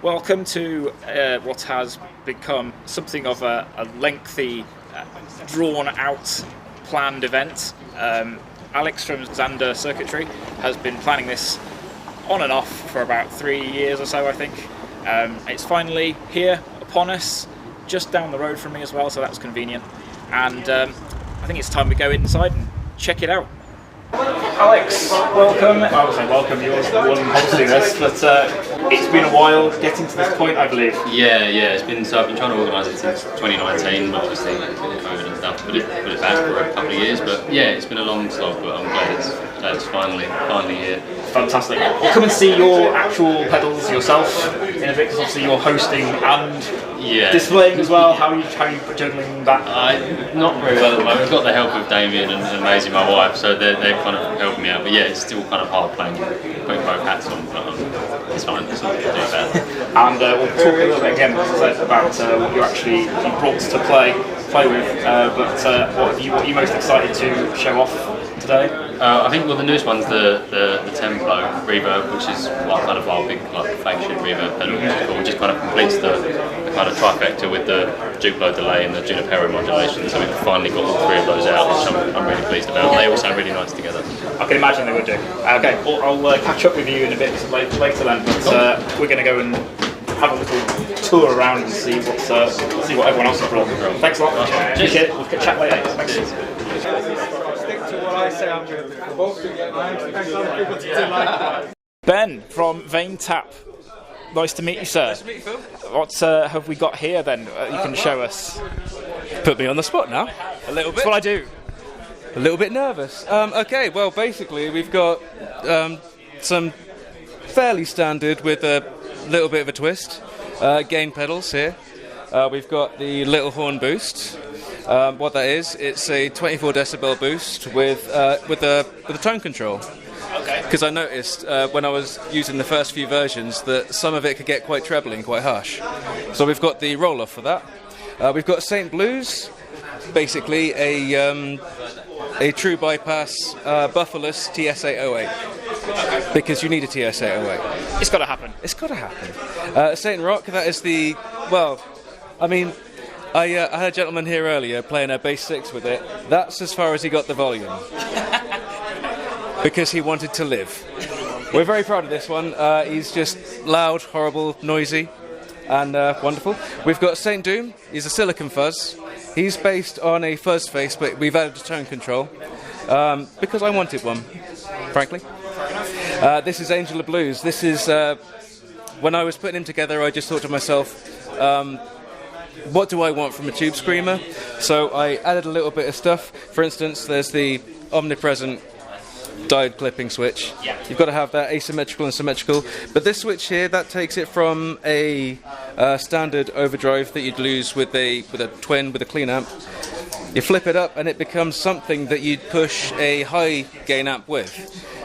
Welcome to what has become something of a lengthy, drawn-out, planned event. Alex from Zander Circuitry has been planning this on and off for about 3 years or so, I think. It's finally here upon us, just down the road from me as well, so that's convenient. And I think it's time we go inside and check it out. Alex, welcome. I was saying welcome, you're the one hosting this, but it's been a while getting to this point, I believe. Yeah, it's been, so I've been trying to organise it since 2019, but obviously COVID and stuff put it back for a couple of years, but yeah, it's been a long slog, but I'm glad it's finally here. Fantastic. We'll come and see your actual pedals yourself in a bit, because obviously you're hosting and displaying as well. How are you juggling that? Not very well at the moment. I've got the help of Damien and Maisie, my wife, so they've kind of helped me out. But yeah, it's still kind of hard putting both hats on, but it's fine. It's not too bad. And we'll talk a little bit again about what you brought to play with. But what are you most excited to show off today? I think the newest one's the Tempo reverb, which is kind of our big flagship reverb pedal, which just kind of completes the kind of trifecta with the Duplo delay and the Junipero modulation. So we've finally got all three of those out, which I'm really pleased about. They all sound really nice together. I can imagine they would do. Okay, well, I'll catch up with you in a bit later then, but we're going to go and have a little tour around and see what everyone else has brought. Thanks a lot. Appreciate it. We'll chat later. Thanks. Ben from Vane Tap. Nice to meet you, sir. Nice to meet you, Phil. What have we got here then? You can show us. Put me on the spot now. A little bit. That's what I do. A little bit nervous. Okay, well, basically we've got some fairly standard with a little bit of a twist gain pedals here. We've got the Little Horn Boost. What that is, it's a 24 decibel boost with a tone control. Okay. Because I noticed when I was using the first few versions that some of it could get quite treble and quite harsh. So we've got the roll off for that. We've got St. Blues, basically a true bypass bufferless TS808. Because you need a TS808. It's got to happen. It's got to happen. St. Rock, that is the, well, I mean, I had a gentleman here earlier playing a bass 6 with it. That's as far as he got the volume. Because he wanted to live. We're very proud of this one. He's just loud, horrible, noisy, and wonderful. We've got St. Doom. He's a silicon fuzz. He's based on a fuzz face, but we've added a tone control. Because I wanted one, frankly. This is Angel of Blues. This is, when I was putting him together, I just thought to myself, what do I want from a tube screamer? So I added a little bit of stuff. For instance, there's the omnipresent diode clipping switch. Yeah. You've got to have that asymmetrical and symmetrical. But this switch here, that takes it from a standard overdrive that you'd lose with a twin, with a clean amp. You flip it up and it becomes something that you'd push a high gain amp with.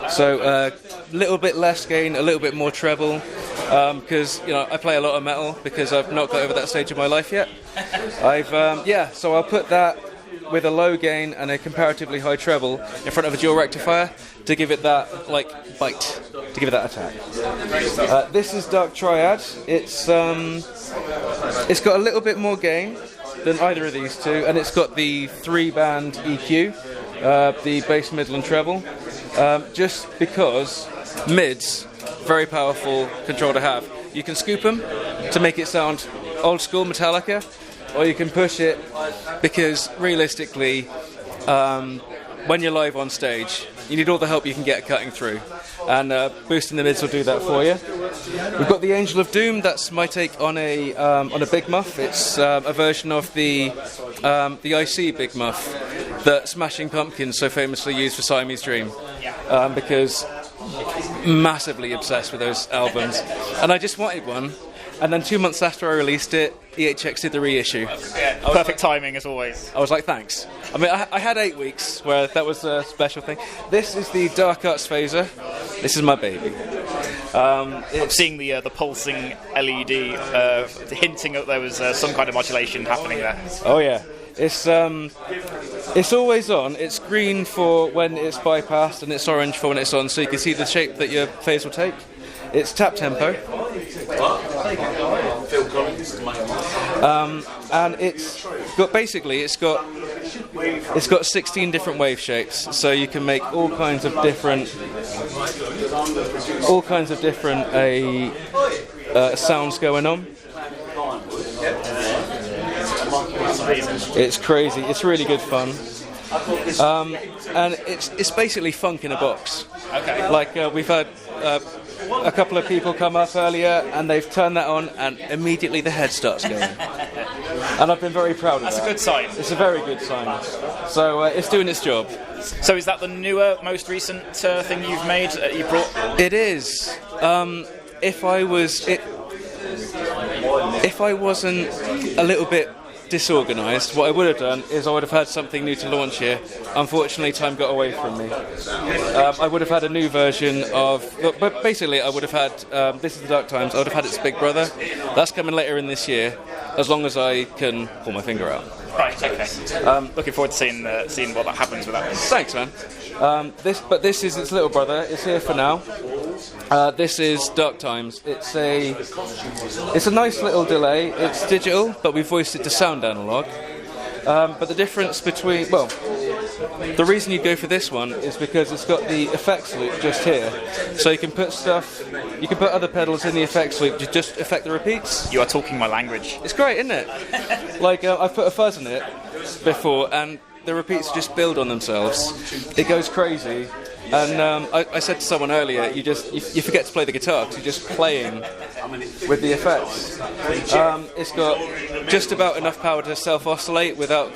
So a little bit less gain, a little bit more treble. Because I play a lot of metal because I've not got over that stage of my life yet. So I'll put that with a low gain and a comparatively high treble in front of a dual rectifier to give it that bite, to give it that attack. This is Dark Triad. It's got a little bit more gain than either of these two, and it's got the 3-band EQ, the bass, middle, and treble. Just because mids. Very powerful control to have. You can scoop them to make it sound old school Metallica, or you can push it because realistically, when you're live on stage, you need all the help you can get cutting through, and boosting the mids will do that for you. We've got the Angel of Doom. That's my take on a Big Muff. It's a version of the IC Big Muff that Smashing Pumpkins so famously used for Siamese Dream, because massively obsessed with those albums, and I just wanted one. And then 2 months after I released it, EHX did the reissue. Perfect timing as always. I was like, thanks. I mean, I had 8 weeks where that was a special thing. This is the Dark Arts Phaser. This is my baby. I'm seeing the pulsing LED hinting that there was some kind of modulation happening there. Oh yeah. It's always on. It's green for when it's bypassed and it's orange for when it's on, so you can see the shape that your phase will take. It's tap tempo. And it's got 16 different wave shapes, so you can make all kinds of different sounds going on. It's crazy. It's really good fun. And it's basically funk in a box. Okay. Like we've had a couple of people come up earlier, and they've turned that on, and immediately the head starts going. And I've been very proud of that. That's a good sign. It's a very good sign. So it's doing its job. So is that the newer, most recent thing you've made that you brought? It is. If I wasn't a little bit disorganised, what I would have done is I would have had something new to launch here. Unfortunately, time got away from me. I would have had a new version of, but basically I would have had, this is the Dark Times, I would have had its big brother. That's coming later in this year, as long as I can pull my finger out. Right, okay. Looking forward to seeing what happens with that. Thanks, man. This is its little brother. It's here for now. This is Dark Times. It's a nice little delay. It's digital, but we voiced it to sound analog. But the difference between, well, the reason you go for this one is because it's got the effects loop just here. So you can put other pedals in the effects loop to just affect the repeats. You are talking my language. It's great, isn't it? Like, I've put a fuzz in it before, and the repeats just build on themselves. It goes crazy. And I said to someone earlier, you forget to play the guitar because you're just playing with the effects. It's got just about enough power to self-oscillate without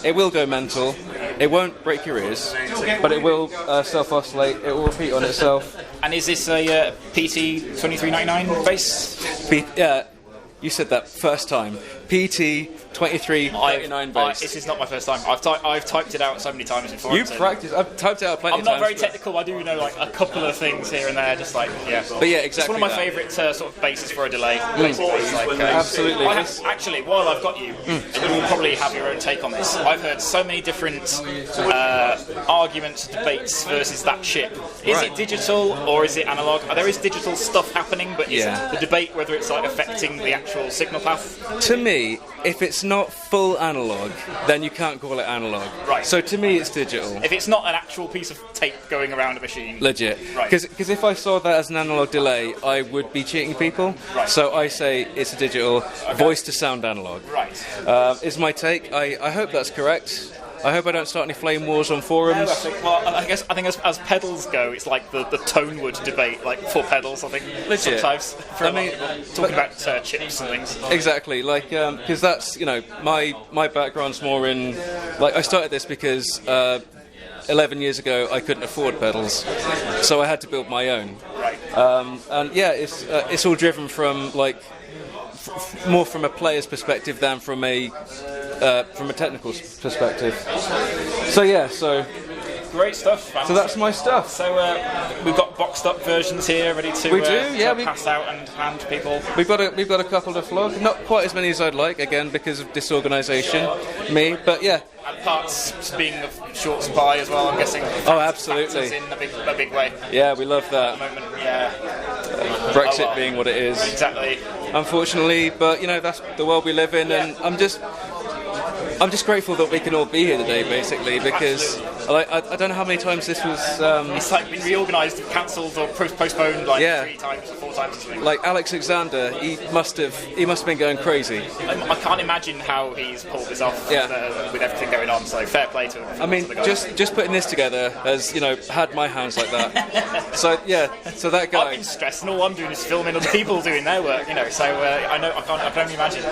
it will go mental. It won't break your ears, but it will self-oscillate. It will repeat on itself. And is this a PT 2399 bass? You said that first time. PT 2399 bass. This is not my first time. I've typed it out so many times before. You practiced. I've typed it out plenty of times. I'm not very technical. I do know like a couple of things here and there. Just like But yeah, exactly. It's one of my favourite sort of bases for a delay. Absolutely. Actually, while I've got you, you will probably have your own take on this. I've heard so many different arguments, debates versus that chip. Is it digital or is it analog? There is digital stuff happening, but is the debate whether it's like affecting the actual signal path? To me, if it's not full analog, then you can't call it analog. Right. So to me, it's digital. If it's not an actual piece of tape going around a machine. Legit. Right. Because if I saw that as an analog delay, I would be cheating people. Right. So I say it's a digital, voice to sound analog. Right. Is my take. I hope that's correct. I hope I don't start any flame wars on forums. I think as pedals go, it's like the Tonewood debate, like for pedals. I think Legit. sometimes talking about chips and things. Exactly, like because that's my background's more in like I started this because 11 years ago I couldn't afford pedals, so I had to build my own. Right. And yeah, it's all driven from like more from a player's perspective than from a technical perspective. So great stuff. So that's my stuff. So we've got boxed up versions here ready to pass out and hand to people. We've got a couple to flog. Not quite as many as I'd like, again because of disorganisation. But yeah. And parts being of short supply as well, I'm guessing. Oh, absolutely. In a big way. Yeah, we love that. At the moment, yeah. Brexit being what it is. Exactly. Unfortunately, but that's the world we live in, and I'm just grateful that we can all be here today, basically, because I don't know how many times this was. It's like been reorganised, cancelled, or postponed 3 times or 4 times or something. Like Alexander, he must have been going crazy. I can't imagine how he's pulled this off with everything going on. So fair play to him. I mean, just putting this together has had my hands like that. So that guy. I've been stressed, and all I'm doing is filming other people doing their work. So I can only imagine.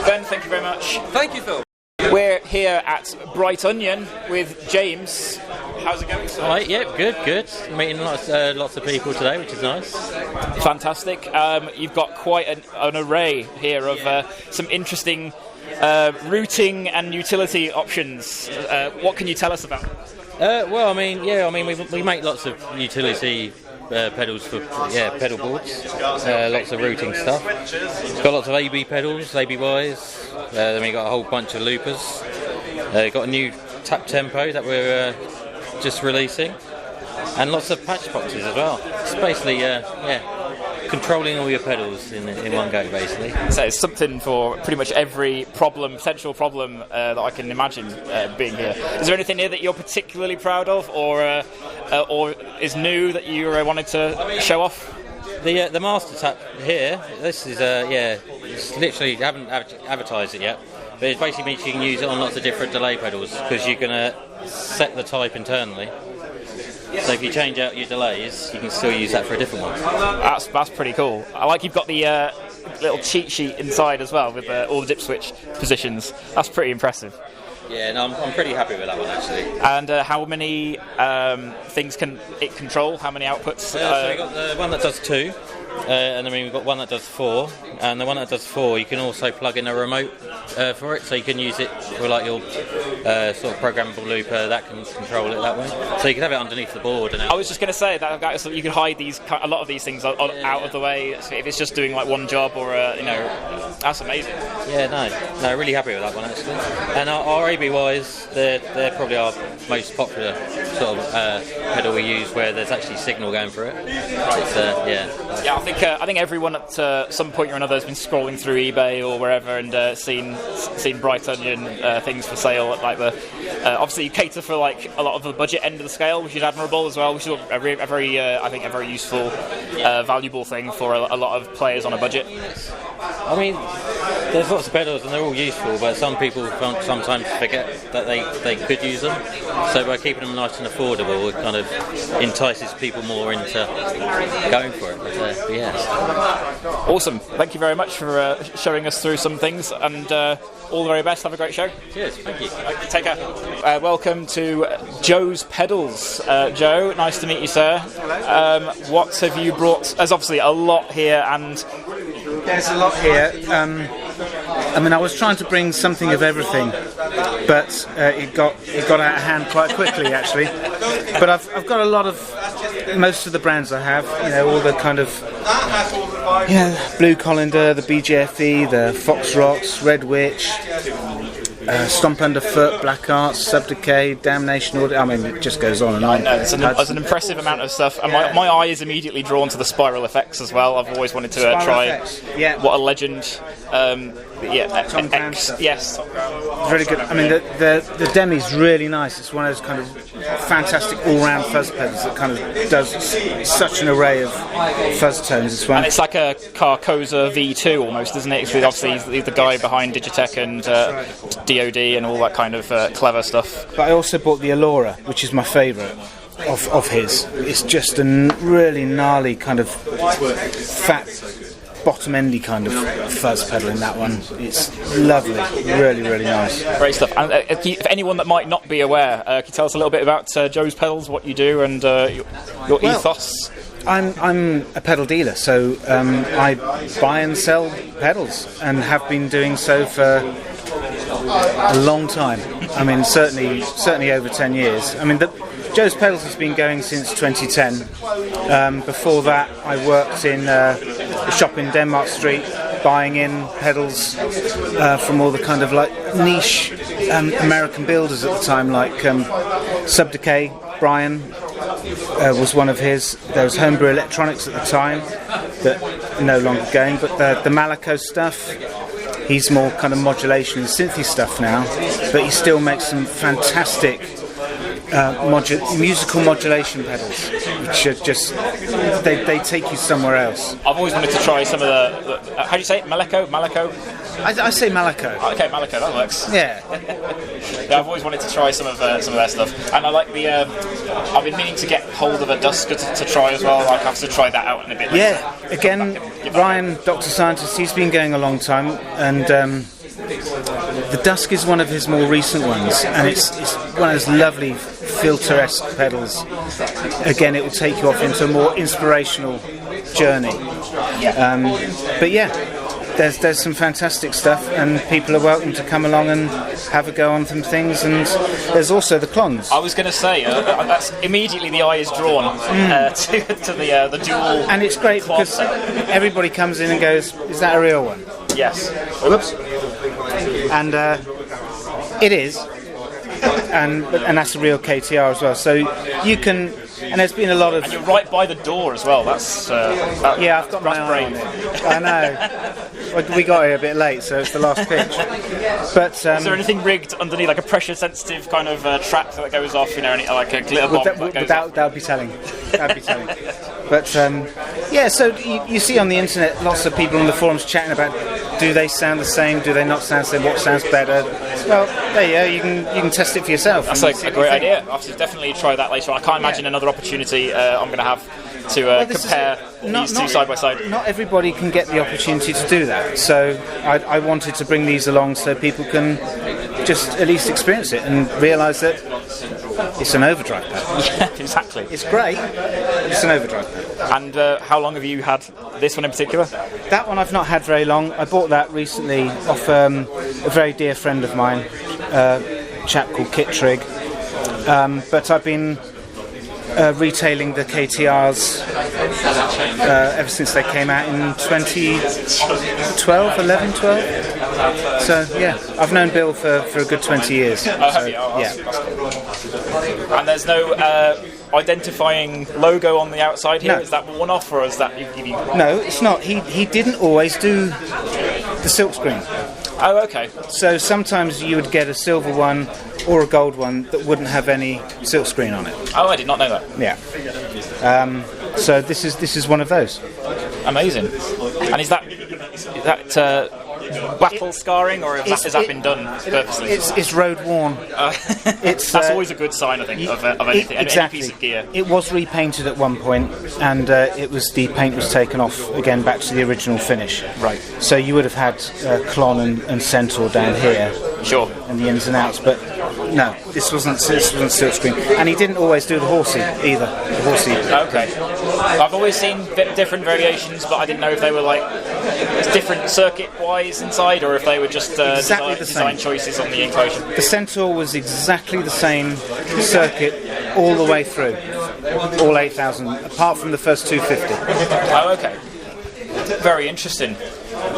Ben, thank you very much. Thank you, Phil. We're here at Bright Onion with James. How's it going, sir? Right, yeah, good. Meeting lots of people today, which is nice. Fantastic. You've got quite an array here of some interesting routing and utility options. What can you tell us about? We make lots of utility pedals for pedal boards. Lots of routing stuff. Got lots of AB pedals, ABYs. Then we got a whole bunch of loopers. Got a new tap tempo that we're just releasing, and lots of patch boxes as well. It's basically controlling all your pedals in one go, basically. So it's something for pretty much every potential problem that I can imagine being here. Is there anything here that you're particularly proud of, or is new that you wanted to show off? The master tap here. This is it's literally haven't advertised it yet, but it basically means you can use it on lots of different delay pedals because you're gonna set the type internally. So if you change out your delays, you can still use that for a different one. That's pretty cool. I like you've got the little cheat sheet inside as well with all the dip switch positions. That's pretty impressive. Yeah, no, I'm pretty happy with that one actually. And how many things can it control? How many outputs? So we've got the one that does 2, and then we've got one that does 4. And the one that does 4, you can also plug in a remote for it, so you can use it for like your sort of programmable looper that can control it that way. So you can have it underneath the board. And I was just going to say that so you could hide a lot of these things out of the way if it's just doing like one job or that's amazing. Yeah, no, really happy with that one actually. And our AB wise, they're probably our most popular sort of pedal we use where there's actually signal going for it. It's, Yeah, I think everyone at some point or another has been scrolling through eBay or wherever and seen Bright Onion things for sale at like the. Obviously, you cater for like a lot of the budget end of the scale, which is admirable as well. Which is a very useful, valuable thing for a lot of players on a budget. I mean, there's lots of pedals and they're all useful, but some people sometimes forget that they could use them. So by keeping them nice and affordable, it kind of entices people more into going for it. But yeah. Awesome. Thank you very much for showing us through some things, and all the very best. Have a great show. Cheers. Thank you. Take care. Welcome to Joe's Pedals. Joe, nice to meet you, sir. What have you brought? There's obviously a lot here, and there's a lot here. I mean, I was trying to bring something of everything, but it got out of hand quite quickly, actually. But I've got a lot of most of the brands I have. All the kind of Blue Colander, the BJFE, the Fox Rocks, Red Witch, Stomp Underfoot, Black Arts, Subdecay, Damnation Order. I mean, it just goes on and on. I know, there's an impressive amount of stuff, and my eye is immediately drawn to the Spiral Effects as well. I've always wanted to try what a legend. Tom X, yes. It's really good. I mean, the Demi's really nice. It's one of those kind of fantastic all-round fuzz pedals that kind of does such an array of fuzz tones. This one. And it's like a Carcosa V2 almost, isn't it? It's obviously he's the guy behind Digitech and DOD and all that kind of clever stuff. But I also bought the Allura, which is my favourite of his. It's just a really gnarly kind of fat, bottom-endy kind of fuzz pedal in that one. It's lovely, really, really nice. Great stuff. And for anyone that might not be aware, can you tell us a little bit about Joe's Pedals, what you do, and your ethos? I'm a pedal dealer, so I buy and sell pedals, and have been doing so for a long time. I mean, certainly over 10 years. I mean, Joe's Pedals has been going since 2010. Before that, I worked in a shop in Denmark Street, buying in pedals from all the kind of like niche American builders at the time, like Subdecay. Brian was one of his. There was Homebrew Electronics at the time, that no longer going. But the Malaco stuff, he's more kind of modulation and synthy stuff now, but he still makes some fantastic musical modulation pedals, which are just they take you somewhere else. I've always wanted to try some of the how do you say it? Malaco? I say Malaco. Okay, Malaco, that works. Yeah. Yeah, I've always wanted to try some of their stuff, and I like the. I've been meaning to get hold of a Dusker to try as well. I'll have to try that out in a bit. Yeah, again, Ryan, Dr. Scientist, he's been going a long time, and the Dusk is one of his more recent ones, and it's one of those lovely filter-esque pedals. Again, it will take you off into a more inspirational journey. But yeah. There's some fantastic stuff, and people are welcome to come along and have a go on some things. And there's also the clones. I was going to say that's immediately the eye is drawn to the dual. And it's great because everybody comes in and goes, "Is that a real one?" Yes. Whoops. And it is, and that's a real KTR as well. So you can And there's been a lot of... And you're right by the door as well. That's yeah, I've got my eye on it. I know. We got here a bit late, so it's the last pitch. But is there anything rigged underneath, like a pressure-sensitive kind of trap that goes off? You know, like a glitter bomb that goes off? That would be telling. That'd be telling. But yeah, so you see on the internet lots of people on the forums chatting about, do they sound the same? Do they not sound the same? What sounds better? Well, there you go. You can test it for yourself. That's a great idea. I'll definitely try that later on. I can't imagine another opportunity I'm going to have to compare these two side by side. Not everybody can get the opportunity to do that, so I wanted to bring these along so people can just at least experience it and realise that it's an overdrive pedal. Yeah, exactly. It's great, but it's an overdrive pedal. And how long have you had this one in particular? That one I've not had very long. I bought that recently off a very dear friend of mine, a chap called Kit Trigg. But I've been retailing the KTRs ever since they came out in 2012, 11, 12. So yeah, I've known Bill for a good 20 years. So, that's cool. And there's no identifying logo on the outside here? No. Is that one-off, or is that... No, it's not. He didn't always do the silkscreen. Oh, okay. So sometimes you would get a silver one or a gold one that wouldn't have any silkscreen on it. Oh, I did not know that. Yeah. So this is one of those. Amazing. And is that battle scarring, or has that been done purposely? It's road worn. That's always a good sign, I think, of anything, exactly. any piece of gear. It was repainted at one point, and the paint was taken off again back to the original finish. Right. So you would have had Klon and Centaur down here. Sure. And the ins and outs, but no, this wasn't silkscreen. And he didn't always do the horsey either. The horsey. Okay. I've always seen different variations, but I didn't know if they were like different circuit-wise inside, or if they were just design choices on the enclosure. The Centaur was exactly the same circuit all the way through, all 8,000, apart from the first 250. Oh, okay. Very interesting.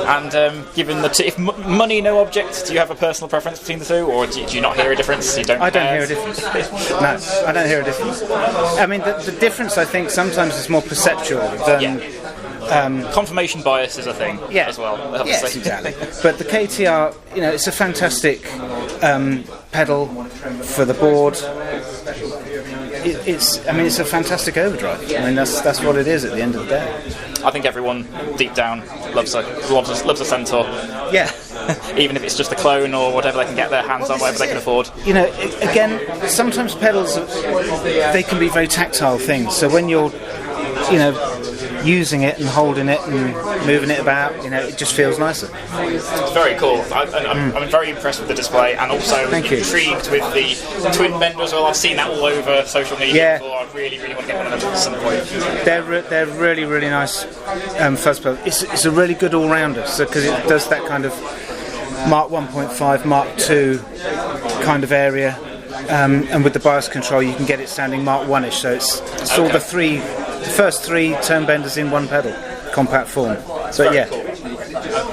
And given if money no object, do you have a personal preference between the two, or do you not hear a difference? I don't hear a difference. No, I don't hear a difference. I mean, the difference, I think, sometimes is more perceptual than... Yeah. Confirmation bias is a thing as well. Obviously. Yes, exactly. But the KTR, it's a fantastic pedal for the board. It's a fantastic overdrive. I mean, that's what it is at the end of the day. I think everyone deep down loves a Centaur. Yeah. Even if it's just a clone or whatever they can get their hands on, whatever they can afford. Again, sometimes pedals, they can be very tactile things. So when you're, using it and holding it and moving it about, it just feels nicer. It's very cool. I'm very impressed with the display, and also intrigued with the twin bender as well. I've seen that all over social media before. I really, really want to get one of them at some point. They're really, really nice fuzz pedals. It's a really good all-rounder, because it does that kind of Mark 1.5, Mark 2 kind of area. And with the bias control, you can get it sounding Mark 1-ish. So it's all the first three tone benders in one pedal, compact form. So yeah. Cool.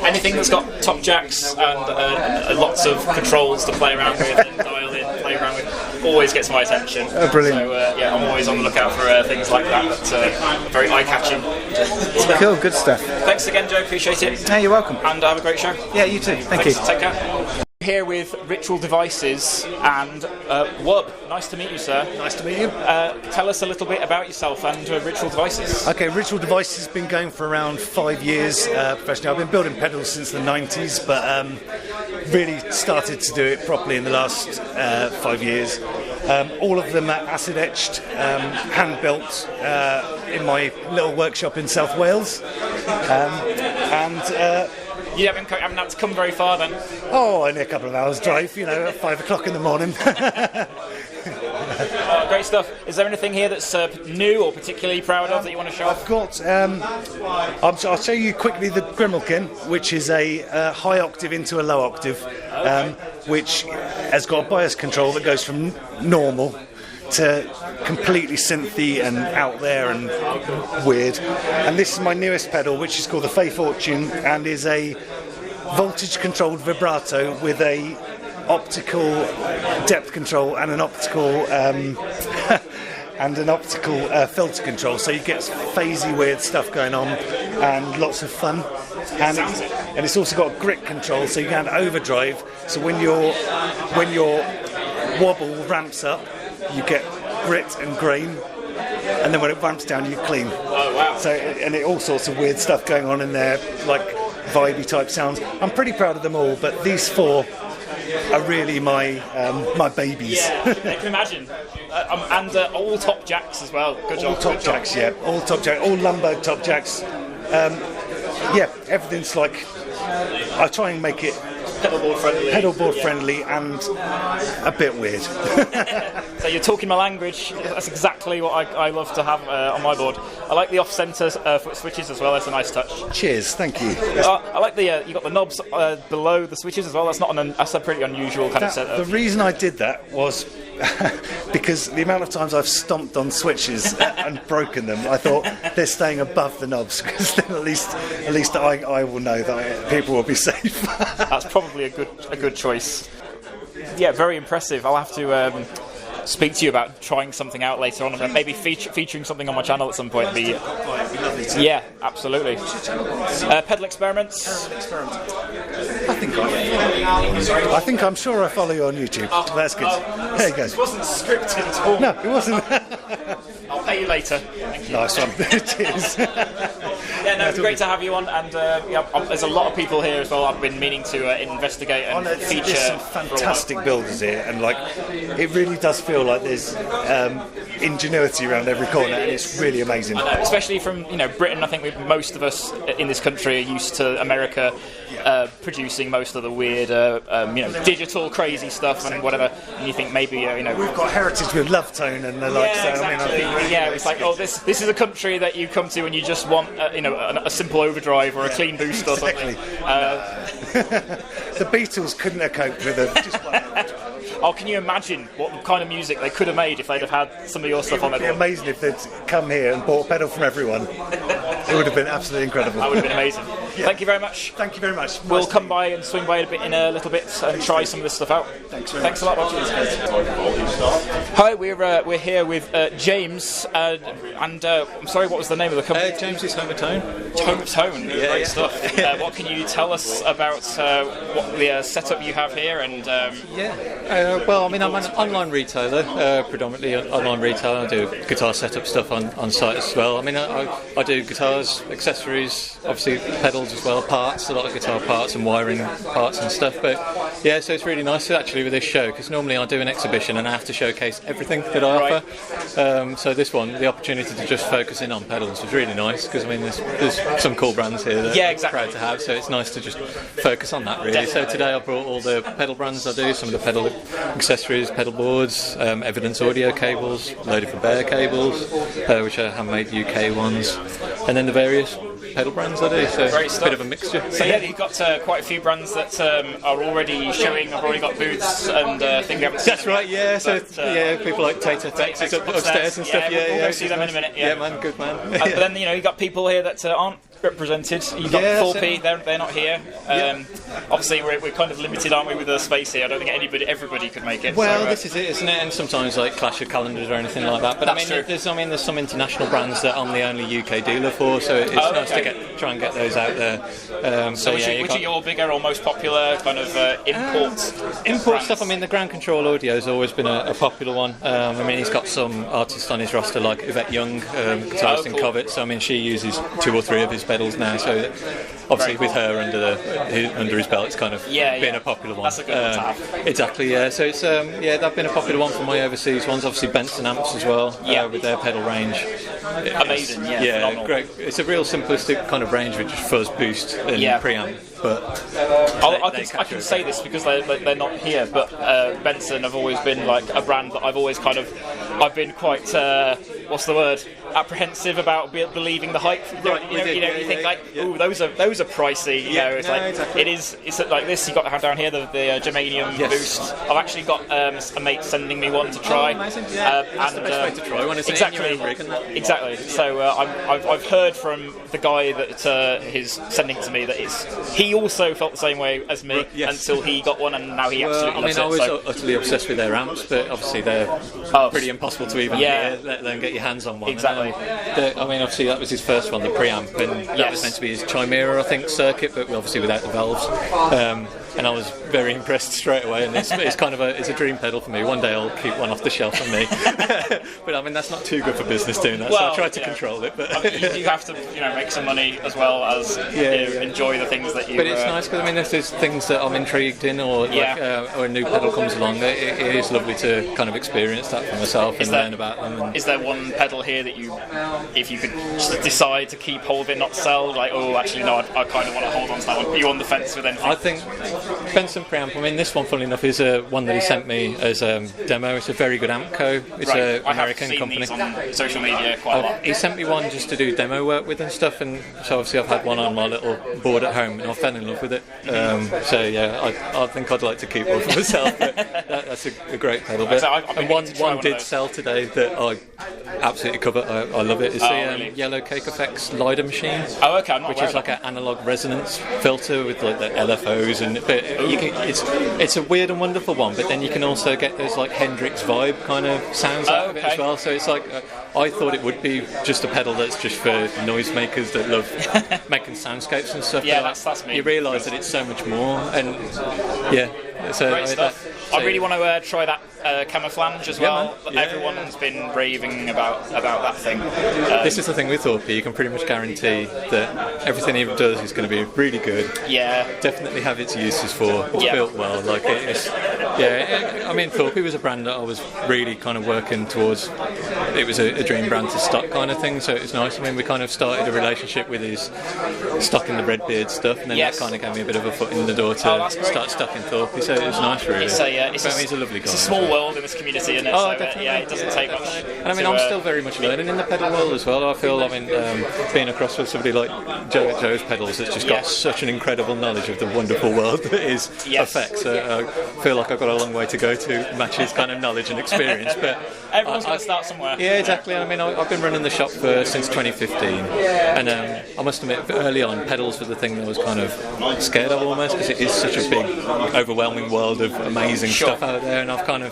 Anything that's got top jacks and lots of controls to play around with and dial in, play around with, always gets my attention. Oh, brilliant. So I'm always on the lookout for things like that. That's very eye-catching. Cool, good stuff. Thanks again, Joe. Appreciate it. Hey, you're welcome. And have a great show. Yeah, you too. Thanks. You. Take care. Here with Ritual Devices and Wub. Nice to meet you, sir. Nice to meet you. Tell us a little bit about yourself and Ritual Devices. Okay, Ritual Devices has been going for around 5 years professionally. I've been building pedals since the 90s, but really started to do it properly in the last 5 years. All of them are acid etched, hand built in my little workshop in South Wales. You haven't had to come very far then? Oh, only a couple of hours drive, at 5 o'clock in the morning. Great stuff. Is there anything here that's new or particularly proud of that you want to show off? I've got, I'll show you quickly the Grimalkin, which is a high octave into a low octave, which has got a bias control that goes from normal to completely synthy and out there and weird. And this is my newest pedal, which is called the Fey Fortune, and is a voltage controlled vibrato with a optical depth control and an optical and an optical filter control, so you get phasey weird stuff going on and lots of fun. And it's also got grit control, so you can overdrive. So when your wobble ramps up, you get grit and grain, and then when it ramps down, you clean. Oh wow! So and all sorts of weird stuff going on in there, like vibey type sounds. I'm pretty proud of them all, but these 4 are really my babies. Yeah, I can imagine. And all top jacks as well. Good job. All top jacks, yeah. All top jacks, all Lumberg top jacks. Yeah, everything's like, I try and make it pedalboard friendly and a bit weird. So you're talking my language. That's exactly what I love to have on my board. I like the off-center foot switches as well. That's a nice touch. Cheers, thank you. I like the you got the knobs below the switches as well. That's a pretty unusual kind of setup. The reason I did that was because the amount of times I've stomped on switches and broken them, I thought they're staying above the knobs, because then at least I will know that people will be safe. That's probably a good choice. Yeah, very impressive. I'll have to speak to you about trying something out later on, and maybe featuring something on my channel at some point. Yeah, absolutely. Pedal experiments. I think I'm sure I follow you on YouTube. That's good. There you go. It wasn't scripted at all. No, it wasn't. I'll pay you later. Thank you. Nice one. Cheers. Yeah, no, it's great to have you on, and there's a lot of people here as well. I've been meaning to investigate and feature. There's some fantastic builders here, and like, it really does feel like there's ingenuity around every corner, and it's really amazing. I know, especially from Britain. I think most of us in this country are used to America producing most of the weird, digital crazy stuff and whatever. And you think maybe we've got heritage with Love Tone and the like. Yeah, exactly. It's like, oh, this is a country that you come to and you just want a simple overdrive or a clean boost or something. The Beatles couldn't have coped with just one overdrive. Oh, can you imagine what kind of music they could have made if they'd have had some of your stuff on it? It would be amazing if they'd come here and bought a pedal from everyone. It would have been absolutely incredible. That would have been amazing. Yeah. Thank you very much. Thank you very much. We'll come by and swing by in a little bit and try some of this stuff out. Thanks a lot, Roger. Hi, we're here with James, and I'm sorry, what was the name of the company? James is Homertone. Homertone, great stuff. What can you tell us about what the setup you have here? And well, I mean, I'm an online retailer, predominantly online retailer. I do guitar setup stuff on site as well. I mean, I do guitars, accessories, obviously pedals as well, parts, a lot of guitar parts and wiring parts and stuff. But yeah, so it's really nice actually with this show, because normally I do an exhibition and I have to showcase everything that I offer. So this one, the opportunity to just focus in on pedals was really nice, because I mean, there's some cool brands here that I'm proud to have. So it's nice to just focus on that really. Definitely. So today I brought all the pedal brands I do, some of the pedal accessories, pedal boards, Evidence audio cables, Loaded for Bear cables, which are handmade UK ones, and then the various pedal brands I do, so it's a bit of a mixture. So yeah, you've got quite a few brands that are already showing. I've already got booths and things we haven't seen. That's right, yeah. So people like Tate FX is upstairs and stuff. We'll go see them in a minute. Yeah, man, good man. But then you've got people here that aren't represented. You've got 4P, they're not here. Obviously we're kind of limited, aren't we, with the space here? I don't think everybody could make it. Well, this is it, isn't it? And sometimes like clash of calendars or anything like that. But there's some international brands that I'm the only UK dealer for, so it's nice to try and get those out there. Which are your bigger or most popular kind of import stuff? I mean, the Ground Control Audio has always been a popular one. I mean, he's got some artists on his roster like Yvette Young, guitarist in Covet. So I mean, she uses 2 or 3 of his pedals now. So obviously with her under his belt, it's kind of been a popular one. That's a good one to have. Exactly, yeah. So it's that's been a popular one for my overseas ones. Obviously Benson amps as well, with their pedal range. Amazing, yeah, great. It's a real simplistic kind of range with just fuzz, boost, and preamp. But I can say this because they're not here, but Benson have always been like a brand that I've been quite what's the word? apprehensive about believing the hype. You think like, ooh, those are pricey. You know, it's like exactly. It's like this. You got to have down here the germanium boost. I've actually got a mate sending me one to try. Amazing. That's the best way to try one. Is Exactly. Exactly. So I've heard from the guy that is sending it to me that he also felt the same way as me until he got one, and now he absolutely loves it. I was utterly obsessed with their amps, but obviously they're pretty impossible to even hear, let alone get your hands on one. Exactly. Obviously that was his first one, the preamp, and that was meant to be his Chimera, I think, circuit, but obviously without the valves. And I was very impressed straight away, and it's kind of it's a dream pedal for me. One day I'll keep one off the shelf for me. But I mean, that's not too good for business doing that, so I tried to control it. But you have to make some money as well as enjoy the things that you. But it's nice because I mean, if there's things that I'm intrigued in, or or a new pedal comes along, it is lovely to kind of experience that for myself and learn about them. Is there one pedal here that you, if you could just decide to keep hold of it, not sell, like, oh, actually no, I kind of want to hold on to that one? Are you on the fence with anything? I think Benson preamp. I mean, this one, funnily enough, is one that he sent me as a demo. It's a very good Amco. It's an American company. I have seen these on social media quite a lot. He sent me one just to do demo work with and stuff, and so obviously I've had one on my little board at home, and I fell in love with it. So yeah, I think I'd like to keep one for myself. But that's a great pedal. But, and one did sell today that I absolutely cover. I love it. It's the Yellow Cake FX Lider machine. Oh, okay. Which is like an analog resonance filter with like the LFOs, and it's a weird and wonderful one. But then you can also get those like Hendrix vibe kind of sounds out of it as well. So it's like I thought it would be just a pedal that's just for noisemakers that love making soundscapes and stuff. Yeah, that's me. You realise that it's so much more, and great stuff. I really want to try that camouflage as well. Everyone's been raving about that thing. This is the thing with Thorpe. You can pretty much guarantee that everything he does is going to be really good. Yeah. Definitely have its uses for. It's built well. Like I mean, Thorpe was a brand that I was really kind of working towards. It was a dream brand to stock kind of thing. So it's nice. I mean, we kind of started a relationship with his stocking the Redbeard stuff, and then that kind of gave me a bit of a foot in the door to start stocking Thorpe. So it was nice, really. He's a lovely guy. It's a small world in this community, isn't it? It doesn't take much. And I mean, I'm still very much learning in the pedal world as well. I feel, being across with somebody like Joe's Pedals that's just got such an incredible knowledge of the wonderful world that is effects. I feel like I've got a long way to go to match his kind of knowledge and experience. But everyone's got to start somewhere. Yeah, exactly. I mean, I've been running the shop since 2015, and I must admit, early on, pedals were the thing that I was kind of scared of almost, because it is such a big, overwhelming world of amazing stuff out there, and I've kind of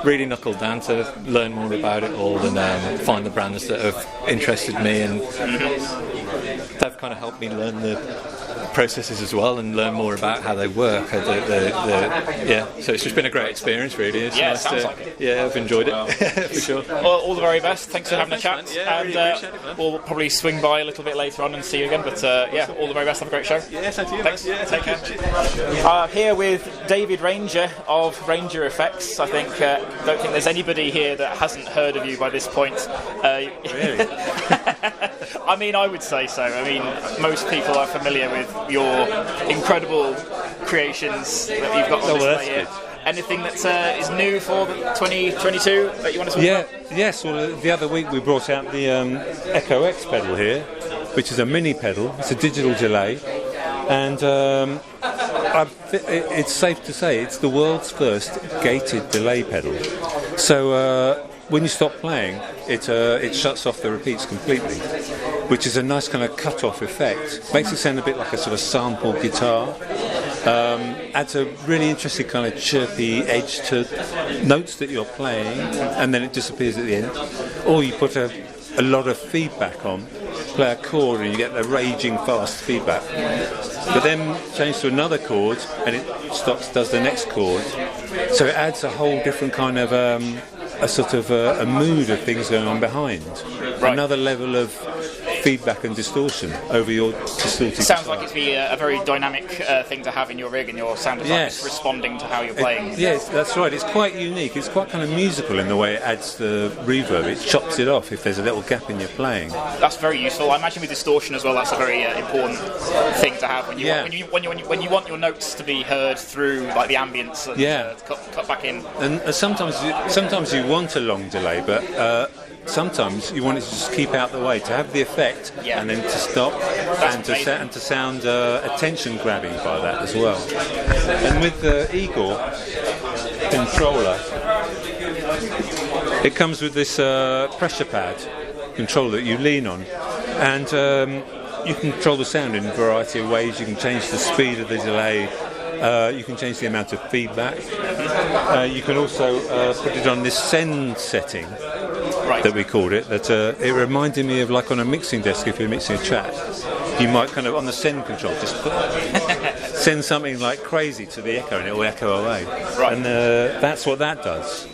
really knuckled down to learn more about it all and find the brands that have interested me, and they've kind of helped me learn the processes as well and learn more about how they work. So it's just been a great experience, really. It's nice sounds like it. Yeah, I've enjoyed it for sure. Well, all the very best. Thanks for having a chat. Yeah, and really appreciate it, man. We'll probably swing by a little bit later on and see you again. But all the very best. Have a great show. Yeah, thank you. Thanks. Yeah, take care. Here with David Rainger of Rainger FX. I think don't think there's anybody here that hasn't heard of you by this point. Really? I mean, I would say so. I mean, most people are familiar with your incredible creations that you've got on display here. Anything that is new for 2022 that you want to talk about? Yes. Well, the other week we brought out the Echo X pedal here, which is a mini pedal. It's a digital delay, and it's safe to say it's the world's first gated delay pedal. So when you stop playing, it shuts off the repeats completely, which is a nice kind of cut-off effect. Makes it sound a bit like a sort of sample guitar. Adds a really interesting kind of chirpy edge to notes that you're playing, and then it disappears at the end. Or you put a lot of feedback on, play a chord, and you get the raging fast feedback. But then change to another chord, and it stops, does the next chord. So it adds a whole different kind of a sort of a mood of things going on behind. Right. Another level of feedback and distortion over your distorted Sounds guitar. Like it's a very dynamic thing to have in your rig, and your sound design is responding to how you're playing. Yes, that's right. It's quite unique. It's quite kind of musical in the way it adds the reverb. It chops it off if there's a little gap in your playing. That's very useful. I imagine with distortion as well, that's a very important thing to have when you want your notes to be heard through like the ambience and cut back in. And sometimes you want a long delay, but sometimes you want it to just keep out the way, to have the effect, and then to stop, and to sound attention grabbing by that as well. And with the Igor controller, it comes with this pressure pad controller that you lean on, and you can control the sound in a variety of ways. You can change the speed of the delay, you can change the amount of feedback, you can also put it on this send setting that we called it, that it reminded me of like on a mixing desk. If you're mixing a track, you might kind of on the send control just send something like crazy to the echo and it will echo away, and that's what that does.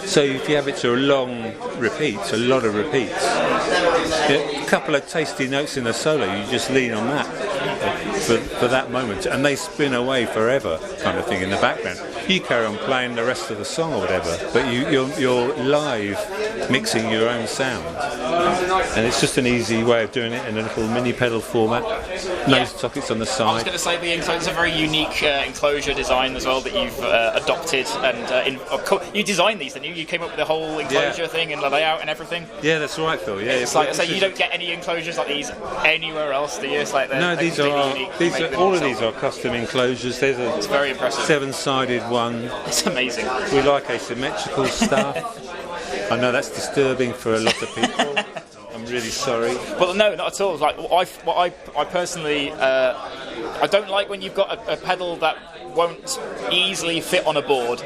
So if you have it to a long repeats, a lot of repeats, a couple of tasty notes in a solo, you just lean on that for that moment, and they spin away forever, kind of thing in the background. You carry on playing the rest of the song or whatever, but you're live mixing your own sound, and it's just an easy way of doing it in a little mini pedal format. Nose sockets on the side. I was going to say it's a very unique enclosure design as well that you've adopted, and you designed these, didn't you? You came up with the whole enclosure thing and the layout and everything. Yeah, that's right, Phil. Yeah, it's like, so you don't get any enclosures like these anywhere else, do you? It's like no, these are all of these are custom enclosures. There's a it's very impressive 7-sided one. It's amazing. We like asymmetrical stuff. I know that's disturbing for a lot of people. I'm really sorry. Well, no, not at all. Like I personally, I don't like when you've got a pedal that won't easily fit on a board.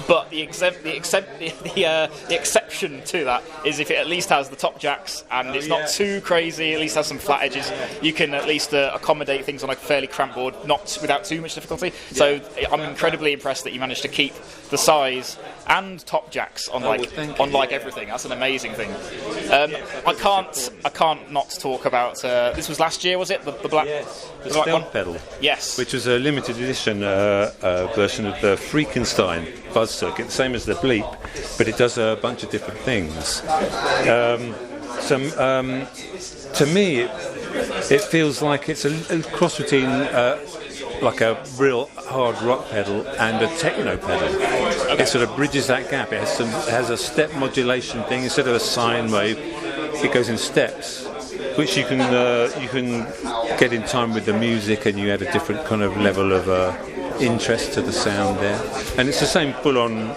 But the exception to that is if it at least has the top jacks and it's not too crazy, at least has some flat edges, you can at least accommodate things on a fairly cramped board, not without too much difficulty. So I'm incredibly impressed that you managed to keep the size and top jacks on everything. That's an amazing thing. I can't not talk about this was last year, was it? The black, the black one? Pedal. Yes. Which was a limited edition version of the Frankenstein fuzz circuit, same as the Bleak, but it does a bunch of different things. To me, it feels like it's a cross between like a real hard rock pedal and a techno pedal. Okay. It sort of bridges that gap. It has a step modulation thing instead of a sine wave. It goes in steps, which you can get in time with the music, and you add a different kind of level of interest to the sound there. And it's the same full-on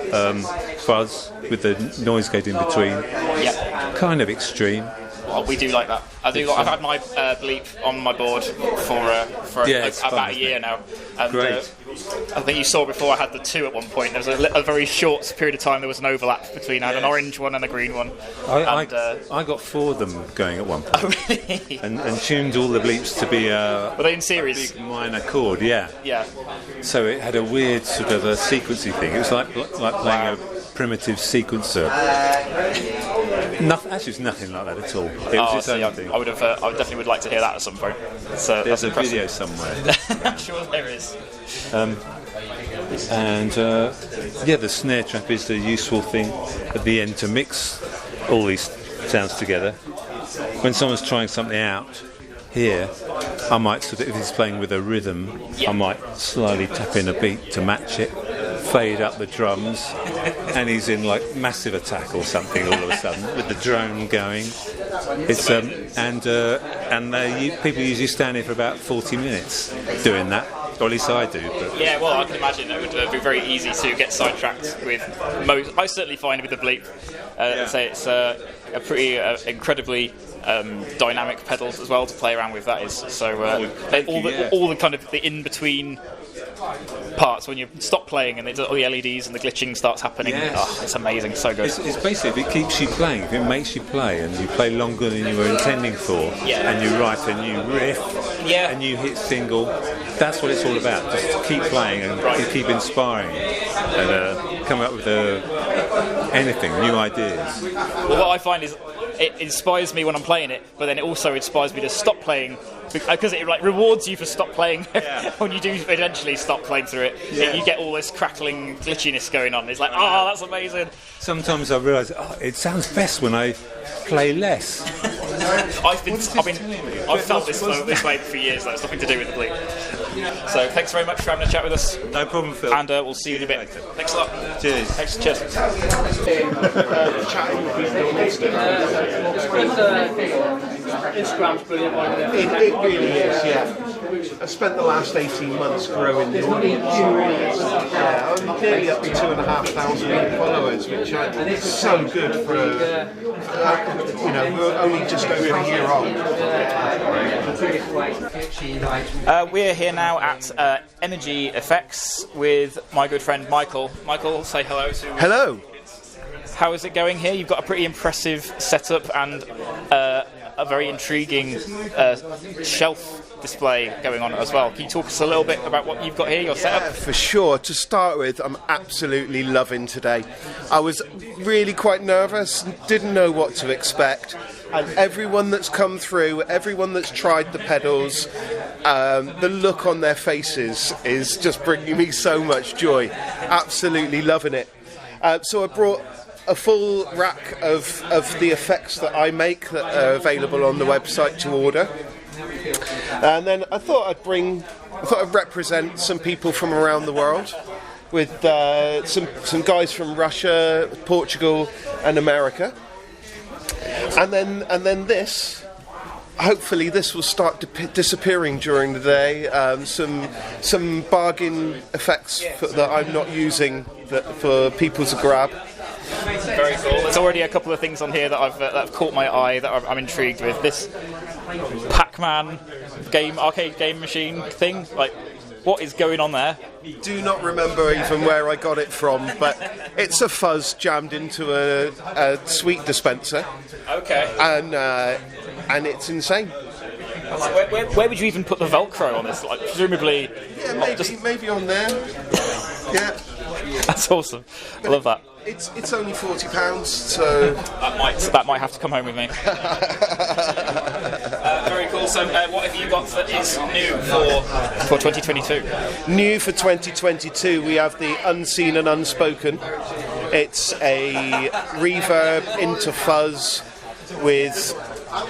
fuzz with the noise gate in between. Yep. Kind of extreme. Well, we do like that. I've had my Bleak on my board for about a year now. And, great. I think you saw before I had the two at one point. There was a very short period of time there was an overlap between I had an orange one and a green one. I got 4 of them going at one point. Oh, really? And tuned all the Bleaks to be were they in series? A big minor chord, yeah. Yeah. So it had a weird sort of a sequencey thing. It was like playing a primitive sequencer. Actually, it's nothing like that at all. It was its own thing. I definitely would like to hear that at some point. There's a video somewhere. I'm sure there is. The snare trap is the useful thing at the end to mix all these sounds together. When someone's trying something out here, I might sort of, if he's playing with a rhythm, I might slightly tap in a beat to match it, fade up the drums, and he's in like massive attack or something all of a sudden with the drone going. It's people usually stand here for about 40 minutes doing that. Or at least I do. But. Yeah, well, I can imagine it would be very easy to get sidetracked with most. I certainly find with the Bleak. Say it's a pretty incredibly dynamic pedals as well to play around with. That is so. All the kind of the in between parts when you stop playing and all the LEDs and the glitching starts happening. Yes. Oh, it's amazing, so good. It's basically, if it keeps you playing, if it makes you play and you play longer than you were intending for, and you write a new riff, and you hit single, that's what it's all about. Just keep playing and keep inspiring and come up with anything, new ideas. Well, what I find is it inspires me when I'm playing it, but then it also inspires me to stop playing because it like rewards you for stop playing when you do eventually stop playing through it. You get all this crackling glitchiness going on. It's like, oh, that's amazing. Sometimes I realise it sounds best when I play less. I've felt this way for years. That's nothing to do with the Bleak. So thanks very much for having a chat with us. No problem, Phil. And we'll see you in a bit. Thanks a lot. Cheers. Thanks. Cheers. Instagram's brilliant. It really is, yeah. I spent the last 18 months growing the audience. I'm nearly up to 2,500 followers, which is so good for, we're only just over a year old. We're here now at NRG Effects with my good friend Michael. Michael, say hello to... Hello. How is it going here? You've got a pretty impressive setup and a very intriguing shelf display going on as well. Can you talk us a little bit about what you've got here, your setup? Yeah, for sure. To start with, I'm absolutely loving today. I was really quite nervous and didn't know what to expect. And everyone that's come through, everyone that's tried the pedals, the look on their faces is just bringing me so much joy. Absolutely loving it. So I brought a full rack of the effects that I make that are available on the website to order. And then I thought I'd represent some people from around the world with some guys from Russia, Portugal and America. And then this, hopefully this will start disappearing during the day. Some bargain effects that I'm not using for people to grab. Very cool. There's already a couple of things on here that have caught my eye that I'm intrigued with. This Pac-Man arcade game machine thing, like, what is going on there? Do not remember even where I got it from, but it's a fuzz jammed into a sweet dispenser. Okay. And it's insane. Where would you even put the Velcro on this? Like, presumably... Yeah, maybe on there. Yeah. That's awesome. I love that. It's only £40, so... That might have to come home with me. Very cool. So what have you got that is new for 2022? New for 2022, we have the Unseen and Unspoken. It's a reverb into fuzz with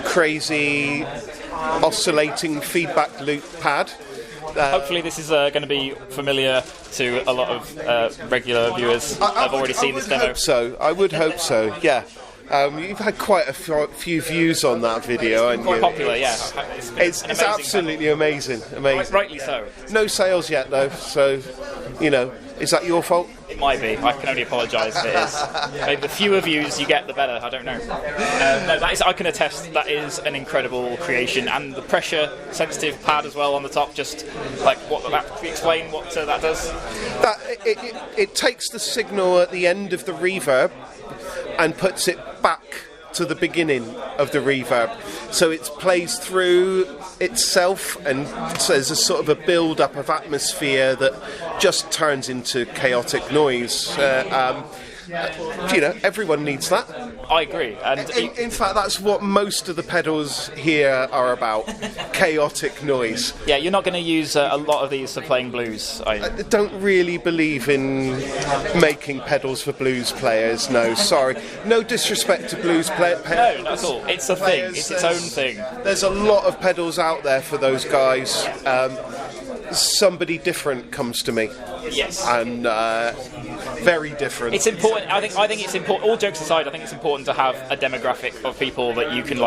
crazy oscillating feedback loop pad. Hopefully this is going to be familiar to a lot of regular viewers. I've already seen this demo. I would hope so, yeah. You've had quite a few views on that video. It's quite popular, yeah. It's absolutely amazing. Rightly so. No sales yet, though, so, is that your fault? It might be. I can only apologise if it is. Maybe the fewer views you get, the better. I don't know. No, I can attest that is an incredible creation, and the pressure-sensitive pad as well on the top. Just like explain what that does. It takes the signal at the end of the reverb and puts it back to the beginning of the reverb, so it plays through itself, and so there's a sort of a build-up of atmosphere that just turns into chaotic noise. Everyone needs that. I agree. And in fact, that's what most of the pedals here are about: chaotic noise. Yeah, you're not going to use a lot of these for playing blues. I don't really believe in making pedals for blues players. No, sorry. No disrespect to blues players. No, not at all. It's a thing. It's its own thing. There's a lot of pedals out there for those guys. Somebody different comes to me. Yes. And very different. It's important. I think it's important. All jokes aside, I think it's important to have a demographic of people that you can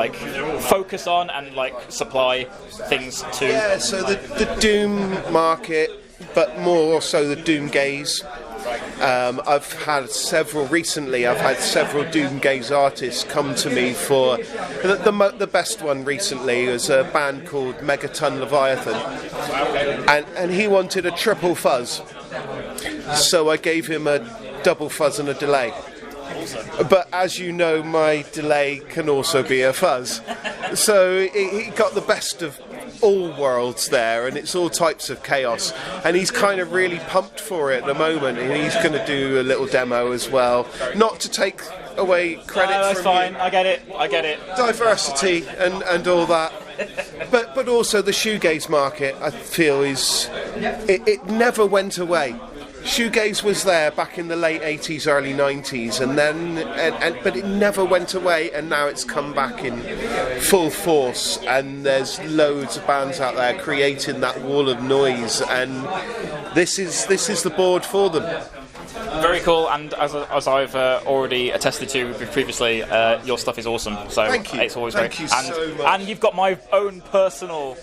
focus on and supply things to. Yeah. So the Doom market, but more so the Doom gaze. I've had several Doom gaze artists come to me for the best one recently was a band called Megaton Leviathan, and he wanted a triple fuzz, so I gave him a double fuzz and a delay. But as you know, my delay can also be a fuzz, so he got the best of all worlds there, and it's all types of chaos, and he's kind of really pumped for it at the moment, and he's going to do a little demo as well, not to take away credit that's from fine. you. I get it. Diversity and all that, but also the shoegaze market, I feel, it never went away. shoegaze was there back in the late 80s, early 90s, and then, but it never went away, and now it's come back in full force, and there's loads of bands out there creating that wall of noise, and this is the board for them. Very cool, and as I've already attested to previously, your stuff is awesome. So Thank you. It's always Thank great. you so much. And you've got my own personal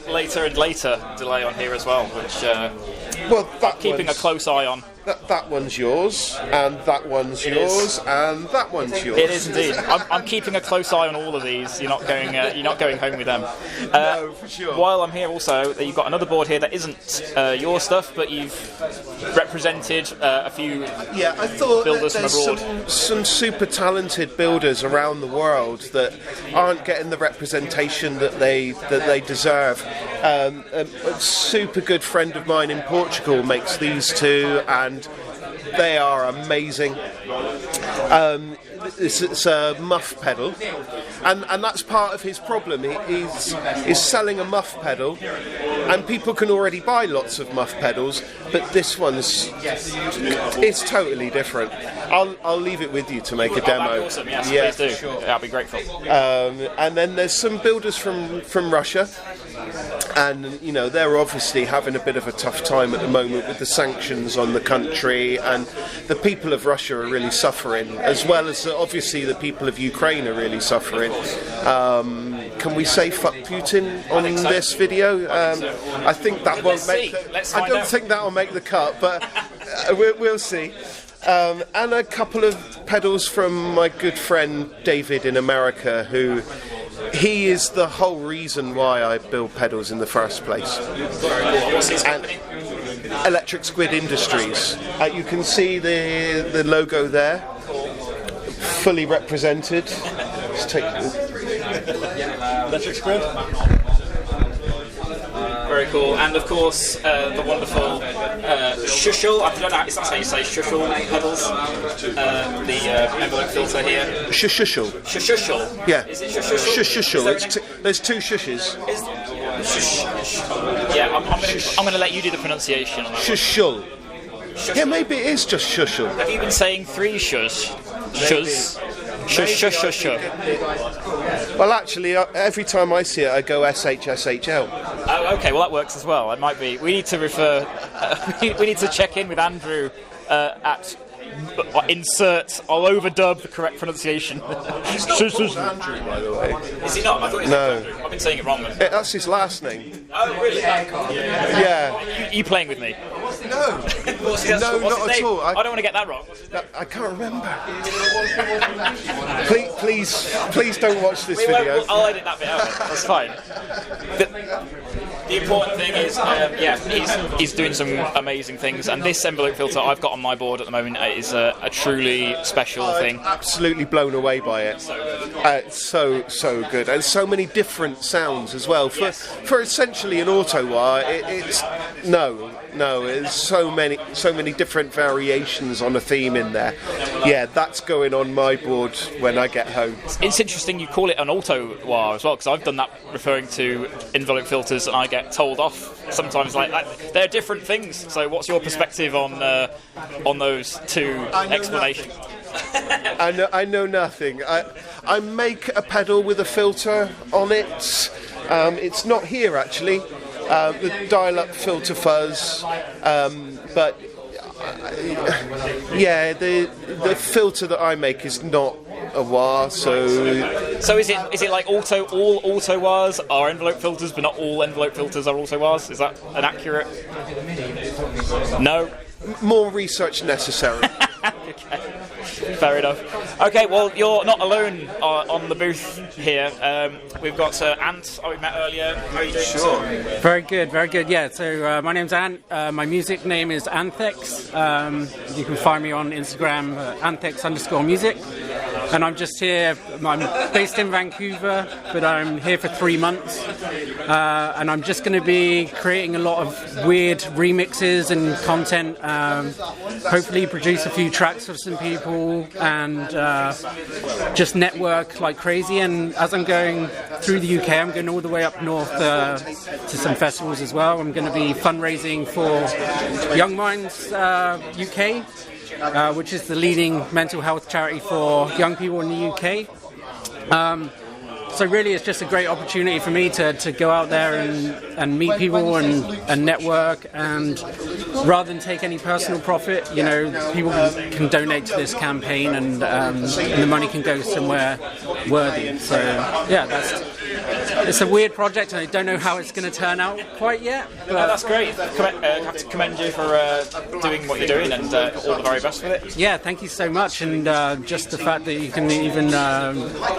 later and later delay on here as well, which Well, I'm keeping a close eye on. That one's yours, and that one's yours, and that one's yours. It is indeed. I'm keeping a close eye on all of these. You're not going home with them. No, for sure. While I'm here, also, you've got another board here that isn't your stuff, but you've represented a few I thought builders that from there's abroad. some super talented builders around the world that aren't getting the representation that they deserve. A super good friend of mine in Portugal makes these two, and they are amazing. It's a muff pedal, and that's part of his problem. He's selling a muff pedal, and people can already buy lots of muff pedals, but this one's it's totally different. I'll leave it with you to make a demo. That'd be awesome. Yes, please do. Sure. I'll be grateful. And then there's some builders from Russia, and they're obviously having a bit of a tough time at the moment with the sanctions on the country, and the people of Russia are really suffering, as well as obviously the people of Ukraine are really suffering. Can we say fuck Putin on this video? I think that won't make. I don't think that will make the cut, but we'll see. And a couple of pedals from my good friend David in America, who he is the whole reason why I build pedals in the first place. And Electric Squid Industries. You can see the logo there, fully represented. Let's take Electric Squid. Very cool, and of course the wonderful Shushel. I don't know, is that how you say Shushel pedals? The envelope filter here. Shushel. Shushel. Yeah. Is it Shushel? Shushel. There's two shushes. Yeah, I'm going to let you do the pronunciation on that. Shushel. Yeah, maybe it is just Shushel. Have you been saying three shush? Shuz? Shush. Well, actually, every time I see it, I go SHSHL. Oh, okay. Well, that works as well. It might be. We need to refer. We need to check in with Andrew at insert. I'll overdub the correct pronunciation. He's not called Andrew, by the way. Is he not? I thought he was No. I've been saying it wrong. That's his last name. Oh, really? Yeah. You playing with me? No. What's No, his not at name? all. I don't want to get that wrong. I can't remember. Please don't watch this video. I'll edit that bit out. That's fine. The important thing is, he's doing some amazing things, and this envelope filter I've got on my board at the moment is a truly special thing. I'm absolutely blown away by it. It's so good, and so many different sounds as well. For essentially an auto wah, it's so many different variations on a theme in there. Yeah, that's going on my board when I get home. It's interesting you call it an auto wah as well, because I've done that referring to envelope filters, and I get told off sometimes like that. They're different things. So, what's your perspective on those two explanations? I know nothing. I make a pedal with a filter on it. It's not here actually. The dial-up filter fuzz, but the filter that I make is not a wah. So is it like all auto wahs are envelope filters, but not all envelope filters are auto wahs? Is that an accurate? No. More research necessary. Okay. Fair enough. Okay, well, you're not alone on the booth here. We've got Ant, we met earlier. How are you doing? Sure. Very good. Yeah, so my name's Ant. My music name is Anthex. You can find me on Instagram, Anthex_music. and I'm just here. I'm based in Vancouver, but I'm here for 3 months, and I'm just going to be creating a lot of weird remixes and content. Hopefully, produce a few tracks for some people, and just network like crazy. And as I'm going through the UK, I'm going all the way up north to some festivals as well. I'm going to be fundraising for Young Minds UK, which is the leading mental health charity for young people in the UK. So really it's just a great opportunity for me to go out there and meet people and network, and rather than take any personal profit, you know, people can donate to this campaign, and the money can go somewhere worthy. So yeah, it's a weird project, and I don't know how it's going to turn out quite yet. But no, that's great. I have to commend you for doing what you're doing, and all the very best with it. Yeah, thank you so much, and just the fact that you can even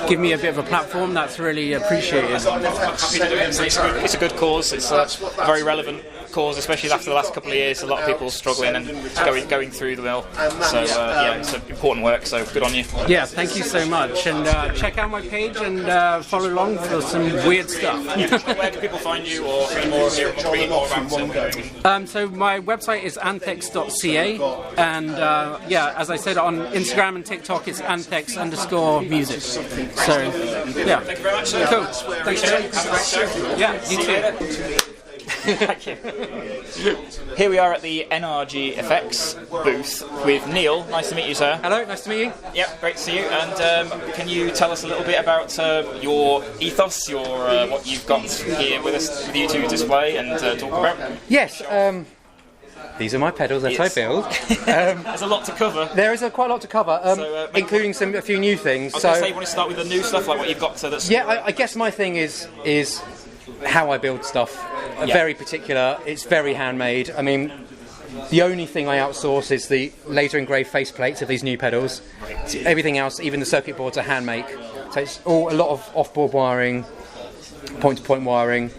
give me a bit of a platform, that's really appreciated. Happy to do it. It's a good cause. It's a very relevant cause, especially after the last couple of years. A lot of people struggling and going through the mill. So yeah, it's important work. So good on you. Yeah, thank you so much, and check out my page and follow along for some weird stuff. Where can people find you, or read more about it? So my website is anthex.ca, and yeah, as I said, on Instagram and TikTok it's anthex_music. So yeah, thank you very much. Cool. Thanks. Yeah, you too. Thank you. Here we are at the NRG Effects booth with Neil. Nice to meet you, sir. Hello, nice to meet you. Yep, great to see you. And can you tell us a little bit about your ethos, your what you've got here with you to display and talk about? Yes. These are my pedals that I build. There's a lot to cover. There is quite a lot to cover, including a few new things. I was going to say, you want to start with the new stuff, like what you've got to that's... Yeah, I guess my thing is how I build stuff. Very particular. It's very handmade. I mean, the only thing I outsource is the laser engraved faceplates of these new pedals. Everything else, even the circuit boards, are hand make. So it's all a lot of off-board wiring, point-to-point wiring.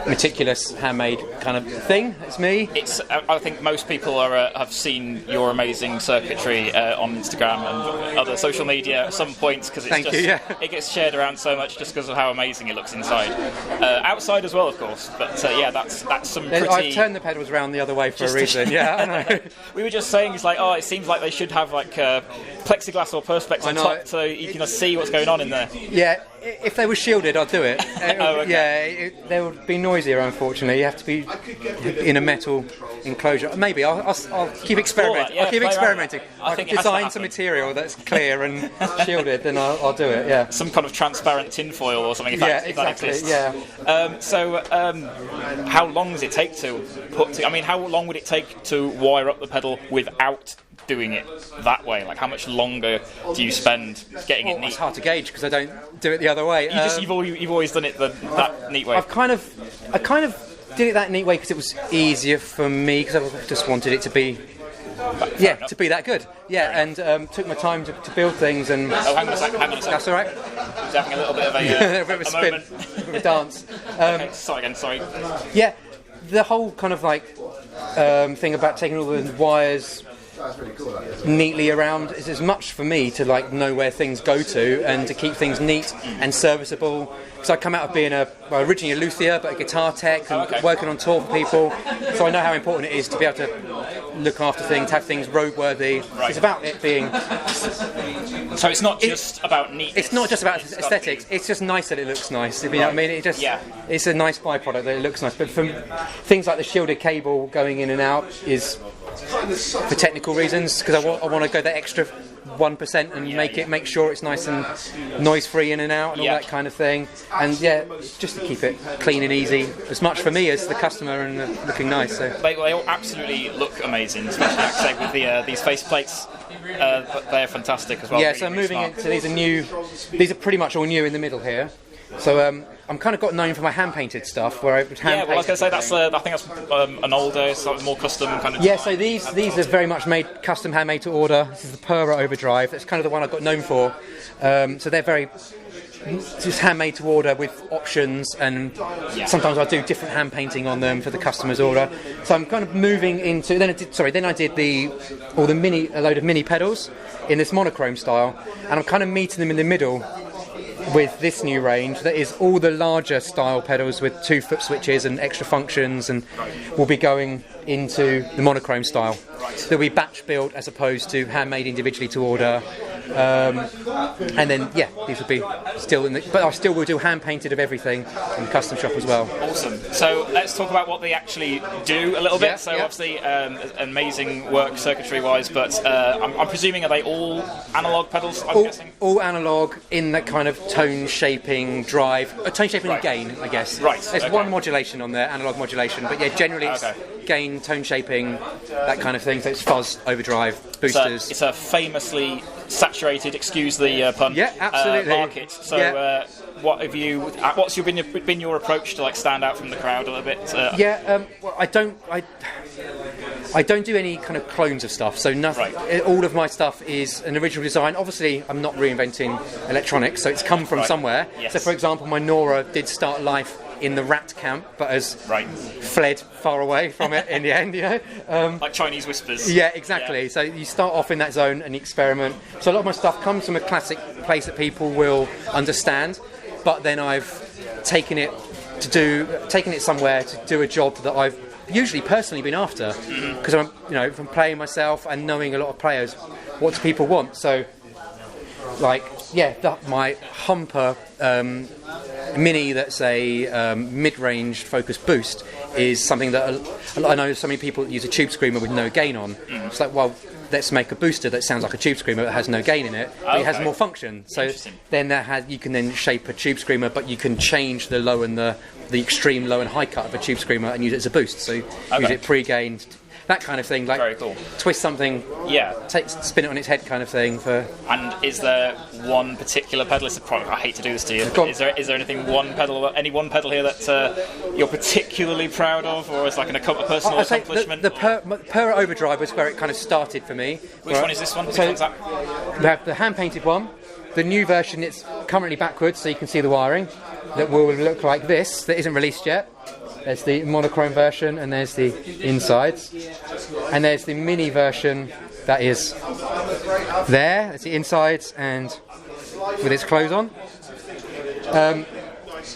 Meticulous handmade kind of thing. It's me. I think most people have seen your amazing circuitry on Instagram and other social media at some point, because it gets shared around so much just because of how amazing it looks inside. Outside as well, of course. But yeah, that's some pretty... I've turned the pedals around the other way for a reason. Yeah, I know. We were just saying, it's like, it seems like they should have like plexiglass or perspex on top so you can see what's going on in there. Yeah. If they were shielded, I'd do it. Okay. Yeah, they would be noisier, unfortunately. You have to be in a metal enclosure. Maybe I'll keep experimenting. I'll keep experimenting. I can design some material that's clear and shielded, then I'll do it. Yeah. Some kind of transparent tinfoil or something. If that exists. Yeah. So, how long does it take to put? I mean, how long would it take to wire up the pedal without doing it that way? Like, how much longer do you spend getting it neat? It's hard to gauge because I don't do it the other way. You've always done it that neat way. I kind of did it that neat way because it was easier for me, because I just wanted it to be to be that good. Yeah, and took my time to build things. And hang on a sec. That's all right. Just having a little bit of a bit of a spin, moment. a bit of a dance. Okay, sorry. Yeah, the whole kind of like thing about taking all the wires neatly around is as much for me to like know where things go to and to keep things neat and serviceable, because I come out of being originally a luthier but a guitar tech and working on tour for people, so I know how important it is to be able to look after things, have things roadworthy. It's about it being... So it's not just about neatness. It's not just about aesthetics, it's just nice that it looks nice. You know what I mean? It's a nice byproduct that it looks nice, but for things like the shielded cable going in and out is for technical reasons, because I want to go that extra 1% and make sure it's nice and noise free in and out and all that kind of thing, and just to keep it clean and easy, as much for me as the customer, and looking nice. So they all absolutely look amazing, especially like I say with these face plates. But they're fantastic as well. Yeah, really, so moving into these are new. These are pretty much all new in the middle here. So I'm kind of got known for my hand painted stuff, where I would hand. Yeah, well, I was going to say I think that's an Alder, slightly more custom kind of. Yeah, so these are very much made custom, handmade to order. This is the Pura Overdrive. That's kind of the one I got known for. So they're very just handmade to order with options, and sometimes I do different hand painting on them for the customer's order. So I'm kind of moving into. Then I did a load of mini pedals in this monochrome style, and I'm kind of meeting them in the middle with this new range that is all the larger style pedals with 2-foot switches and extra functions, and will be going into the monochrome style. They'll be batch built as opposed to handmade individually to order. And then these will be still but I still will do hand painted of everything in the custom shop as well. Awesome. So let's talk about what they actually do a little bit. Obviously amazing work circuitry wise, but I'm presuming, are they all analog pedals? I'm guessing all analog in that kind of tone shaping drive, tone shaping and gain, I guess. Right. There's one modulation on there, analog modulation, but generally it's gain, tone shaping, that kind of thing. So it's fuzz, overdrive, boosters. It's a famously saturated, excuse the pun, absolutely. market. So what's been your approach to stand out from the crowd a little bit? Well, I don't do any kind of clones of stuff, so nothing. All of my stuff is an original design. Obviously, I'm not reinventing electronics, so it's come from somewhere. Yes. So, for example, my Nora did start life in the rat camp, but has fled far away from it in the end, like Chinese whispers. Yeah, exactly. So you start off in that zone and experiment. So a lot of my stuff comes from a classic place that people will understand, but then I've taken it somewhere to do a job that I've usually personally been after, because I'm, from playing myself and knowing a lot of players, what do people want? So, my Humper Mini that's a mid-range focused boost is something that I know so many people use a tube screamer with no gain on. It's like, well, let's make a booster that sounds like a tube screamer that has no gain in it, but it has more function. So then you can then shape a tube screamer, but you can change the low and the extreme low and high cut of a tube screamer and use it as a boost. So use it pre-gained, that kind of thing. Very cool. Twist something, spin it on its head, kind of thing. And is there one particular pedal? I hate to do this to you. Is there any one pedal here that you're particularly proud of, or is like a personal accomplishment? The Per Overdrive was where it kind of started for me. Which one is this one? So we have the hand painted one. The new version, it's currently backwards, so you can see the wiring. That will look like this. That isn't released yet. There's the monochrome version, and there's the insides, and there's the mini version that is there. It's the insides and with its clothes on.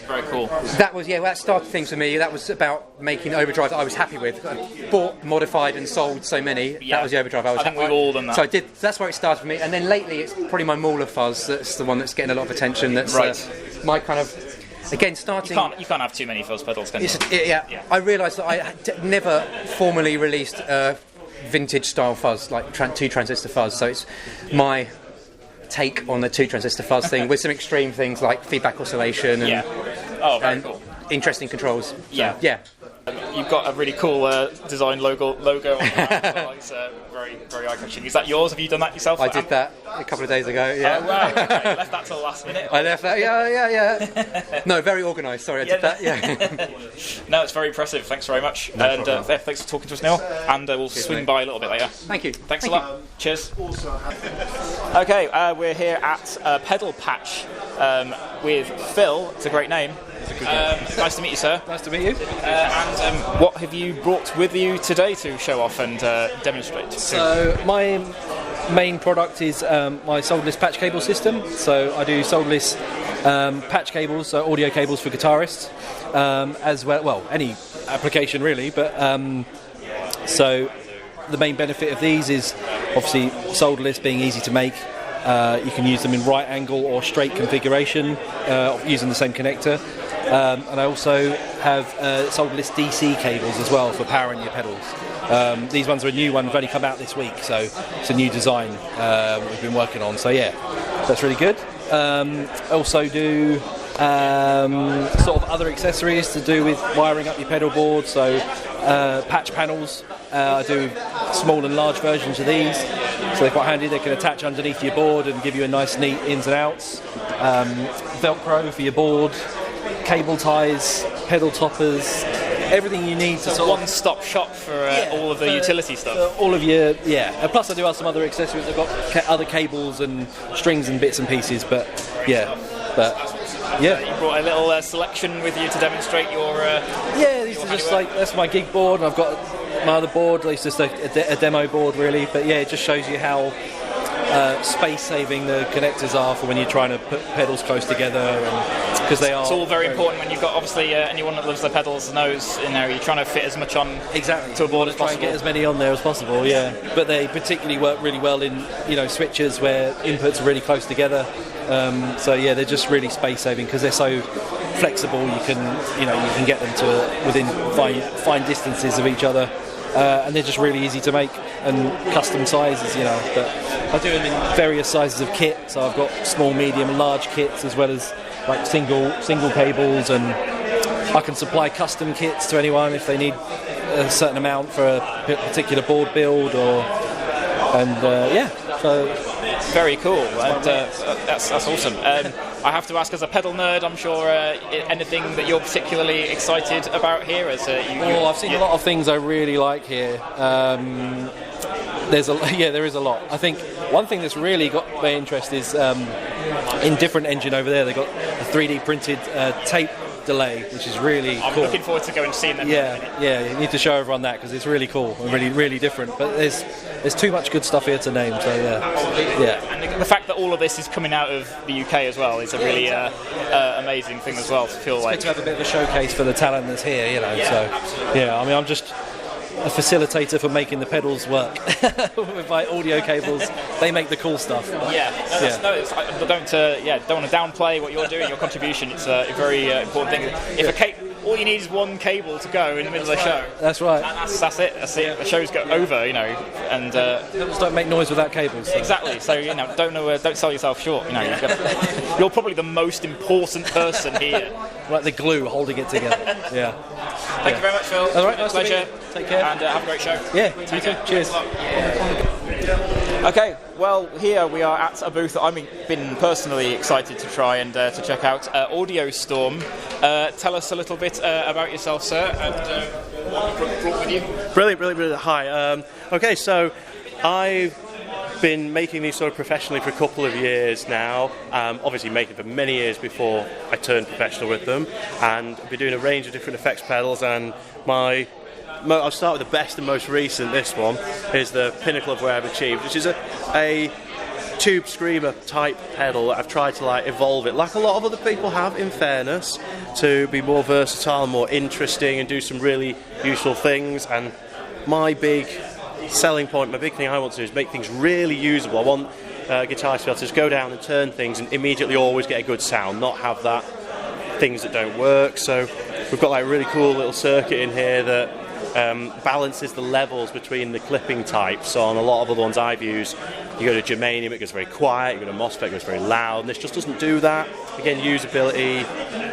Very cool. That started things for me. That was about making overdrive that I was happy with. I bought, modified, and sold so many. That was the overdrive I was happy with. I think we've all done that. So that's where it started for me. And then lately, it's probably my Mauler fuzz. That's the one that's getting a lot of attention. That's my kind of. Again, starting. You can't have too many fuzz pedals, can you? I realised that I never formally released vintage style fuzz, like 2-transistor fuzz. So it's my take on the 2-transistor fuzz thing with some extreme things like feedback oscillation and, very cool. Interesting controls. You've got a really cool design logo on there. It's very, very eye-catching. Is that yours? Have you done that yourself? I did that a couple of days ago. Yeah. Oh, wow. Okay. Left that till the last minute. I left that. Yeah. No, very organised. Sorry, I did that. Yeah. No, it's very impressive. Thanks very much. No problem. Thanks for talking to us, Neil. And we'll swing by a little bit later. Thank you. Thanks a lot. Cheers. Okay, we're here at Pedal Patch with Phil. It's a great name. Nice to meet you, sir. Nice to meet you. And what have you brought with you today to show off and demonstrate? So my main product is my solderless patch cable system. So I do solderless patch cables, so audio cables for guitarists, as well, any application really. But so the main benefit of these is obviously solderless, being easy to make. You can use them in right angle or straight configuration using the same connector. And I also have solderless DC cables as well for powering your pedals. These ones are a new one, have only come out this week, so it's a new design we've been working on. So yeah, that's really good. Also do sort of other accessories to do with wiring up your pedal board, so patch panels. I do small and large versions of these, so they're quite handy. They can attach underneath your board and give you a nice neat ins and outs. Velcro for your board, cable ties, pedal toppers, everything you need to sort of one-stop shop for all of the utility stuff. All of your and plus I do have some other accessories. I've got other cables and strings and bits and pieces, but But yeah, you brought a little selection with you to demonstrate your. Yeah, these are just like, that's my gig board, and I've got my other board. It's just a demo board, really. But yeah, it just shows you how space saving the connectors are for when you're trying to put pedals close together, because they are. It's all very important when you've got, obviously, anyone that loves their pedals knows, you're trying to fit as much on to a board as try possible. And get as many on there as possible. Yeah, but they particularly work really well in switches where inputs are really close together. So yeah, they're just really space saving because they're so flexible. You can get them to within fine distances of each other, and they're just really easy to make and custom sizes. But I do them in various sizes of kit. So I've got small, medium, and large kits, as well as like single cables, and I can supply custom kits to anyone if they need a certain amount for a particular board build, so. Very cool, and that's awesome. I have to ask, as a pedal nerd, I'm sure anything that you're particularly excited about here? I've seen a lot of things I really like here. There is a lot. I think one thing that's really got my interest is Indifferent Engine over there. They've got a 3D printed Tate delay, which is really cool. I'm looking forward to going and seeing them. Yeah, you need to show everyone that because it's really cool and really, really different. But there's too much good stuff here to name. So yeah. And the fact that all of this is coming out of the UK as well is a really amazing thing as well. To feel like good to have a bit of a showcase for the talent that's here. So yeah, I mean, I'm just a facilitator for making the pedals work with my audio cables. They make the cool stuff. Don't want to downplay what you're doing, your contribution. It's a very important thing. If all you need is one cable to go in the middle of the show. That's right. That's it. The show's go over, and pedals don't make noise without cables. So. Exactly. So don't sell yourself short. You're probably the most important person here. Like the glue holding it together. Yeah. Thank you very much, Phil. All right, nice pleasure. Take care. And have a great show. Yeah, you too. Cheers. Okay, well, here we are at a booth that I've been personally excited to try and to check out, Audiostorm. Tell us a little bit about yourself, sir, and what you brought with you. Brilliant. Hi. Okay, so I've been making these sort of professionally for a couple of years now. Obviously making for many years before I turned professional with them, and I've been doing a range of different effects pedals, and I'll start with the best and most recent. This one is the pinnacle of where I've achieved, which is a tube screamer type pedal. I've tried to evolve it, like a lot of other people have, in fairness, to be more versatile and more interesting and do some really useful things. And my big selling point, my big thing I want to do is make things really usable. I want guitarists to be able to just go down and turn things and immediately always get a good sound, not have that things that don't work. So we've got a really cool little circuit in here that balances the levels between the clipping types. So on a lot of other ones I've used, you go to germanium, it goes very quiet, you go to MOSFET, it goes very loud, and this just doesn't do that. Again, usability,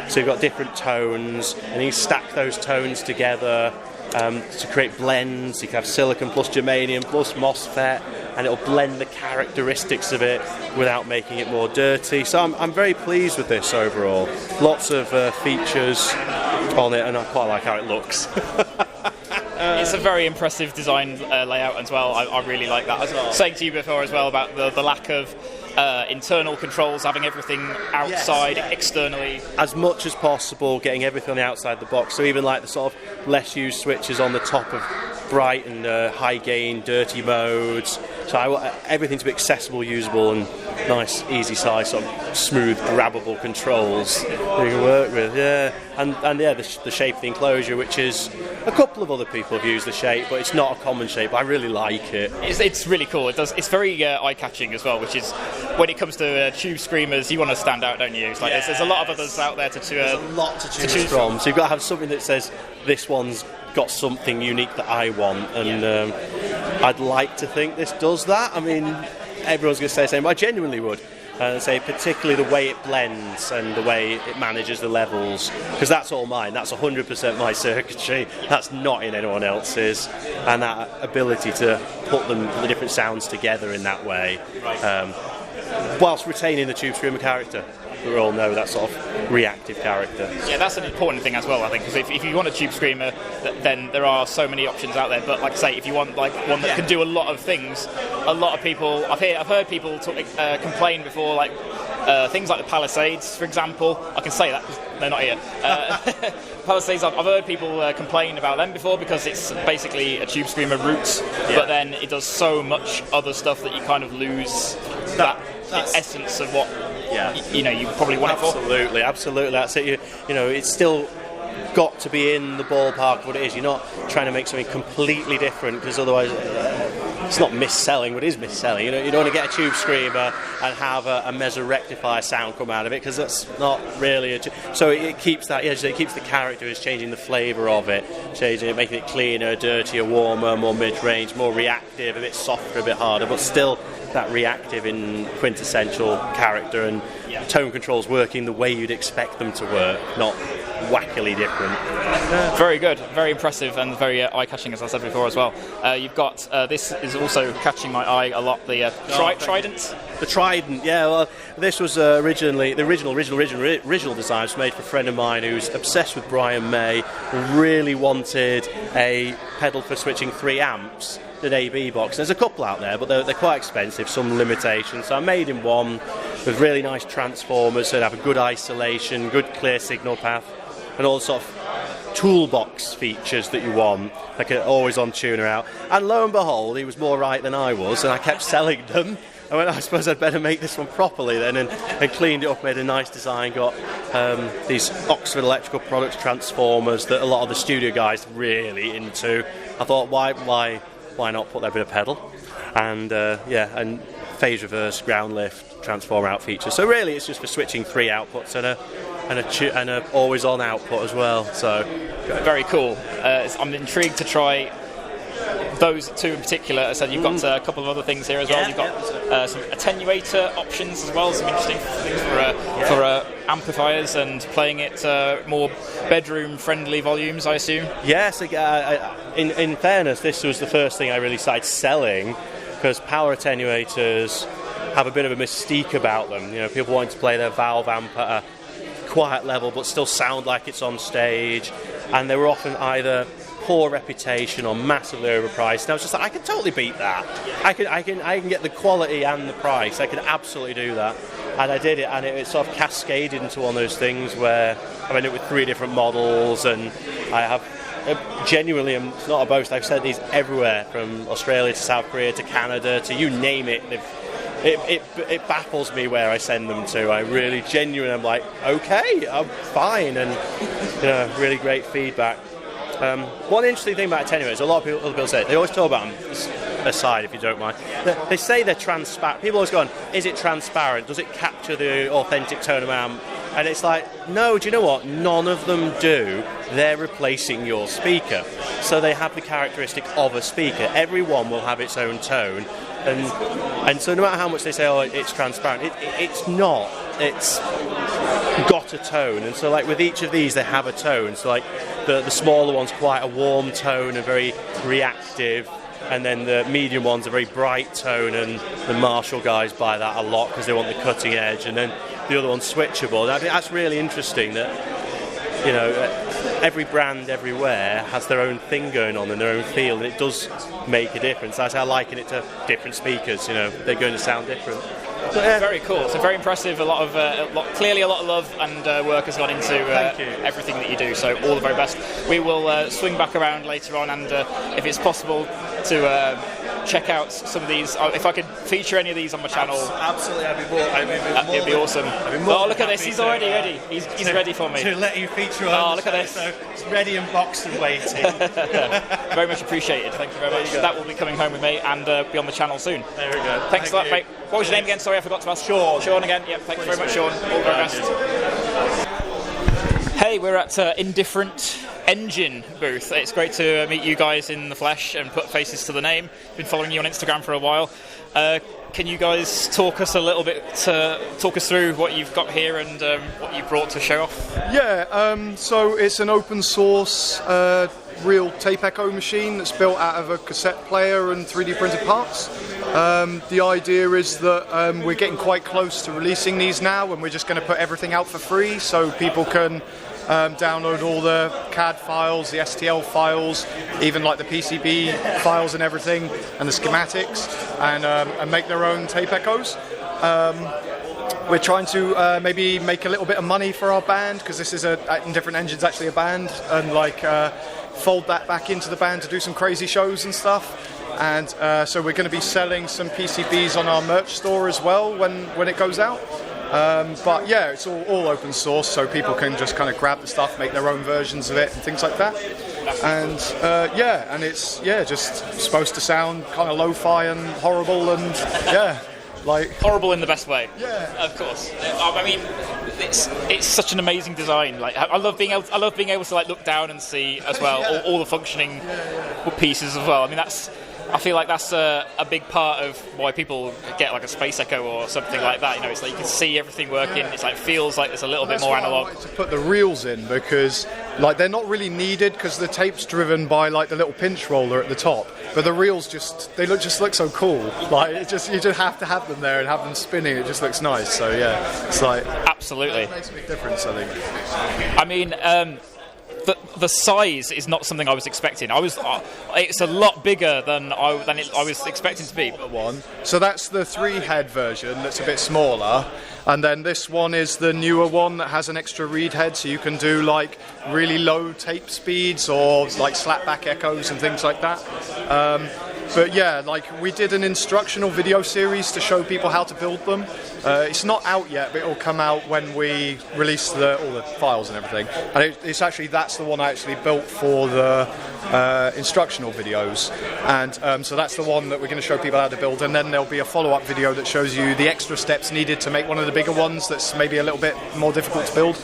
so you've got different tones, and you stack those tones together to create blends. You can have silicon plus germanium plus MOSFET, and it'll blend the characteristics of it without making it more dirty. So I'm very pleased with this overall. Lots of features on it, and I quite like how it looks. It's a very impressive design layout as well. I really like that. I was saying to you before as well about the lack of internal controls, having everything outside, externally. As much as possible, getting everything on the outside of the box. So even like the sort of less used switches on the top of bright and high gain, dirty modes. So I want everything to be accessible, usable, and nice, easy size, sort of smooth, grabbable controls that you can work with. Yeah, and the shape of the enclosure, which is a couple of other people have used the shape, but it's not a common shape. I really like it. It's really cool. It's very eye-catching as well, which is when it comes to tube screamers, you want to stand out, don't you? It's like there's a lot of others out there there's a lot to choose from. So you've got to have something that says this one's got something unique that I want, and I'd like to think this does that. I mean, everyone's going to say the same, but I genuinely would. Say particularly the way it blends and the way it manages the levels, because that's all mine. That's 100% my circuitry. That's not in anyone else's, and that ability to put the different sounds together in that way, whilst retaining the tube screamer character. We all know that sort of reactive character. Yeah, that's an important thing as well, I think, because if you want a tube screamer, then there are so many options out there. But like I say, if you want one that can do a lot of things, a lot of people, I've heard people complain before, Things like the Palisades, for example. I can say that because they're not here. Palisades, I've heard people complain about them before because it's basically a tube screamer root, but then it does so much other stuff that you kind of lose that essence of what you probably want it for. Absolutely. That's it. You know, it's still got to be in the ballpark of what it is. You're not trying to make something completely different, because otherwise it's not mis-selling, but it is mis-selling. You know, you don't want to get a tube screamer and have a Mesa rectifier sound come out of it, because that's not really so it keeps that. It keeps the character, is changing the flavour of it, changing it, making it cleaner, dirtier, warmer, more mid-range, more reactive, a bit softer, a bit harder, but still that reactive in quintessential character, and tone controls working the way you'd expect them to work, not wackily different. Very good, very impressive, and very eye-catching, as I said before as well. You've got this is also catching my eye a lot. The Trident. The Trident, yeah. Well, this was originally the original design was made for a friend of mine who's obsessed with Brian May, and really wanted a pedal for switching 3 amps. An AB box. There's a couple out there, but they're quite expensive, some limitations. So I made him one with really nice transformers, so it'd have a good isolation, good clear signal path, and all sort of toolbox features that you want, like an always-on tuner out. And lo and behold, he was more right than I was, and I kept selling them. I went, I suppose I'd better make this one properly then, and cleaned it up, made a nice design, got these Oxford Electrical Products transformers that a lot of the studio guys really into. I thought, why not put that bit of pedal, and and phase reverse, ground lift, transform out features. So really, it's just for switching 3 outputs and a always on output as well. So very cool. I'm intrigued to try those 2 in particular. As I said, you've got a couple of other things here as well. You've got some attenuator options as well, some interesting things for amplifiers and playing it more bedroom-friendly volumes, I assume. Yes, in fairness, this was the first thing I really started selling, because power attenuators have a bit of a mystique about them. You know, people wanting to play their valve amp at a quiet level but still sound like it's on stage, and they were often either poor reputation or massively overpriced. And I was just like, I can totally beat that. I can get the quality and the price. I can absolutely do that. And I did it, and it sort of cascaded into one of those things where I ended up with 3 different models, and I have genuinely, it's not a boast, I've sent these everywhere, from Australia to South Korea to Canada to you name it. It baffles me where I send them to. I really genuinely, I'm like, okay, I'm fine, and really great feedback. One interesting thing about attenuators, a lot of other people say, they always talk about them, aside if you don't mind, they say they're transparent. People always go on, is it transparent? Does it capture the authentic tone of amp? And it's like, no, do you know what? None of them do. They're replacing your speaker. So they have the characteristic of a speaker. Every one will have its own tone. And so no matter how much they say, oh, it's transparent, it's not. It's got a tone. And so like with each of these, they have a tone. So like the smaller one's quite a warm tone and very reactive. And then the medium one's a very bright tone, and the Marshall guys buy that a lot because they want the cutting edge. And then the other one's switchable. And I think that's really interesting that, you know, every brand everywhere has their own thing going on and their own feel, and it does make a difference. That's how I liken it to different speakers. You know, they're going to sound different. But, very cool. So very impressive. Clearly a lot of love and work has gone into everything that you do. So all the very best. We will swing back around later on, and if it's possible to check out some of these. If I could feature any of these on my channel, absolutely, it'd be awesome. Oh, look at this! He's already ready. He's ready for me to let you feature. Oh, look at this! So it's ready and boxed and waiting. Very much appreciated. Thank you very much. That will be coming home with me and be on the channel soon. There we go. Thanks a lot, mate. What was your name again? Sorry, I forgot to ask. Sean again. Yep. Thank you very much, Sean. All the very best. Hey, we're at Indifferent Engine booth. It's great to meet you guys in the flesh and put faces to the name. Been following you on Instagram for a while. Can you guys talk us through what you've got here and what you brought to show off? Yeah, so it's an open source real tape echo machine that's built out of a cassette player and 3D printed parts. The idea is that we're getting quite close to releasing these now, and we're just going to put everything out for free so people can download all the CAD files, the STL files, even like the PCB files and everything, and the schematics, and make their own tape echoes. we're trying to maybe make a little bit of money for our band, because this is Indifferent Engine's actually a band, and like fold that back into the band to do some crazy shows and stuff. And so we're going to be selling some PCBs on our merch store as well when it goes out. But yeah, it's all open source, so people can just kind of grab the stuff, make their own versions of it and things like that. And and it's just supposed to sound kind of lo-fi and horrible, and like horrible in the best way. Yeah, of course. I mean, it's such an amazing design. Like I love being able to like look down and see as well all the functioning pieces as well. I mean, I feel like that's a big part of why people get like a Space Echo or something like that. You know, it's like you can see everything working. It's like feels like there's a little bit more analog. I wanted to put the reels in because like they're not really needed because the tape's driven by like the little pinch roller at the top. But the reels they look so cool. Like you just have to have them there and have them spinning. It just looks nice. So yeah, it's like absolutely it makes a big difference, I think. I mean. The size is not something I was expecting. It's a lot bigger than I was expecting to be. So that's the 3-head version. That's a bit smaller, and then this one is the newer one that has an extra reed head, so you can do like really low tape speeds or like slapback echoes and things like that. But yeah, like we did an instructional video series to show people how to build them. It's not out yet, but it'll come out when we release all the files and everything. And that's the one I actually built for the instructional videos. And so that's the one that we're going to show people how to build. And then there'll be a follow-up video that shows you the extra steps needed to make one of the bigger ones that's maybe a little bit more difficult to build.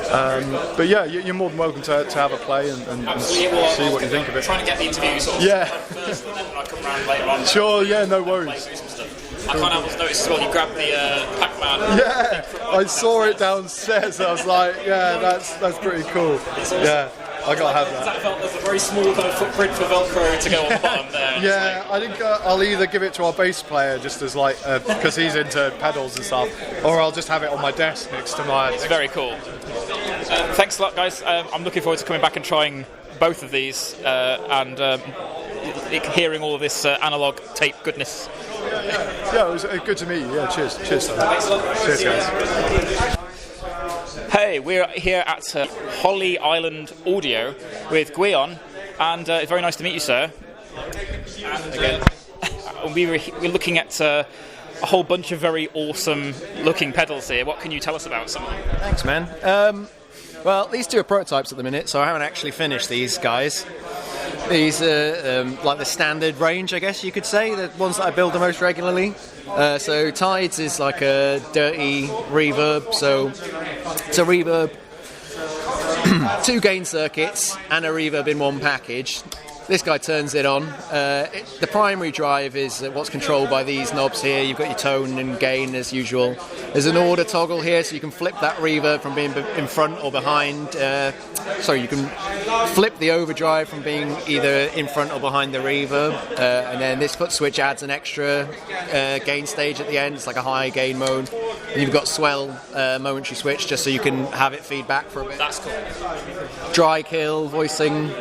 But yeah, you're more than welcome to have a play and see what you think of it. Trying to get the interviews first, and then when I come round later on. Sure, yeah, no worries. I can't help but notice as well, you grabbed the Pac-Man. Yeah, I saw it downstairs and I was like, yeah, that's pretty cool. Yeah, I gotta have that. That felt there's a very small kind of footprint for Velcro to go on the bottom there. Yeah, I think I'll either give it to our bass player just as like, because he's into pedals and stuff, or I'll just have it on my desk next to mine. It's very cool. Thanks a lot, guys. I'm looking forward to coming back and trying both of these and hearing all of this analog tape goodness. Yeah, it was good to meet you. Yeah, cheers. Thanks a lot. Cheers, guys. Hey, we're here at Holly Island Audio with Gwion, and it's very nice to meet you, sir. And again, we're looking at a whole bunch of very awesome looking pedals here. What can you tell us about some of them? Thanks, man. Well, these two are prototypes at the minute, so I haven't actually finished these guys. These are like the standard range, I guess you could say, the ones that I build the most regularly. So Tides is like a dirty reverb, so it's a reverb, 2 gain circuits and a reverb in one package. This guy turns it on. The primary drive is what's controlled by these knobs here. You've got your tone and gain as usual. There's an order toggle here, so you can flip that reverb from being in front or behind. You can flip the overdrive from being either in front or behind the reverb. And then this foot switch adds an extra gain stage at the end. It's like a high gain mode. And you've got swell momentary switch just so you can have it feedback for a bit. That's cool. Dry kill, voicing.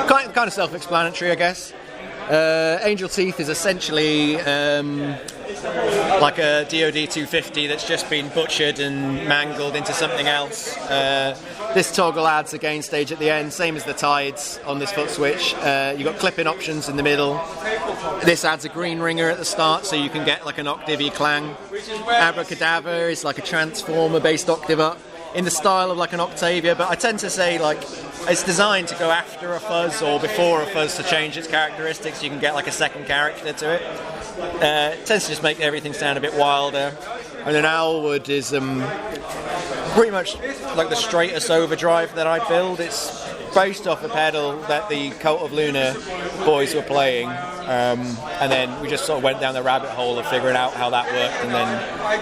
Kind of self-explanatory, I guess. Angel Teeth is essentially like a DoD 250 that's just been butchered and mangled into something else. This toggle adds a gain stage at the end, same as the Tides on this foot switch. You've got clip-in options in the middle. This adds a green ringer at the start, so you can get like an octavey clang. Abracadabra is like a transformer-based octave up, in the style of like an Octavia, but I tend to say like it's designed to go after a fuzz or before a fuzz to change its characteristics. You can get like a second character to it. It tends to just make everything sound a bit wilder. And then Owlwood is pretty much like the straightest overdrive that I build. It's based off a pedal that the Cult of Luna boys were playing, and then we just sort of went down the rabbit hole of figuring out how that worked and then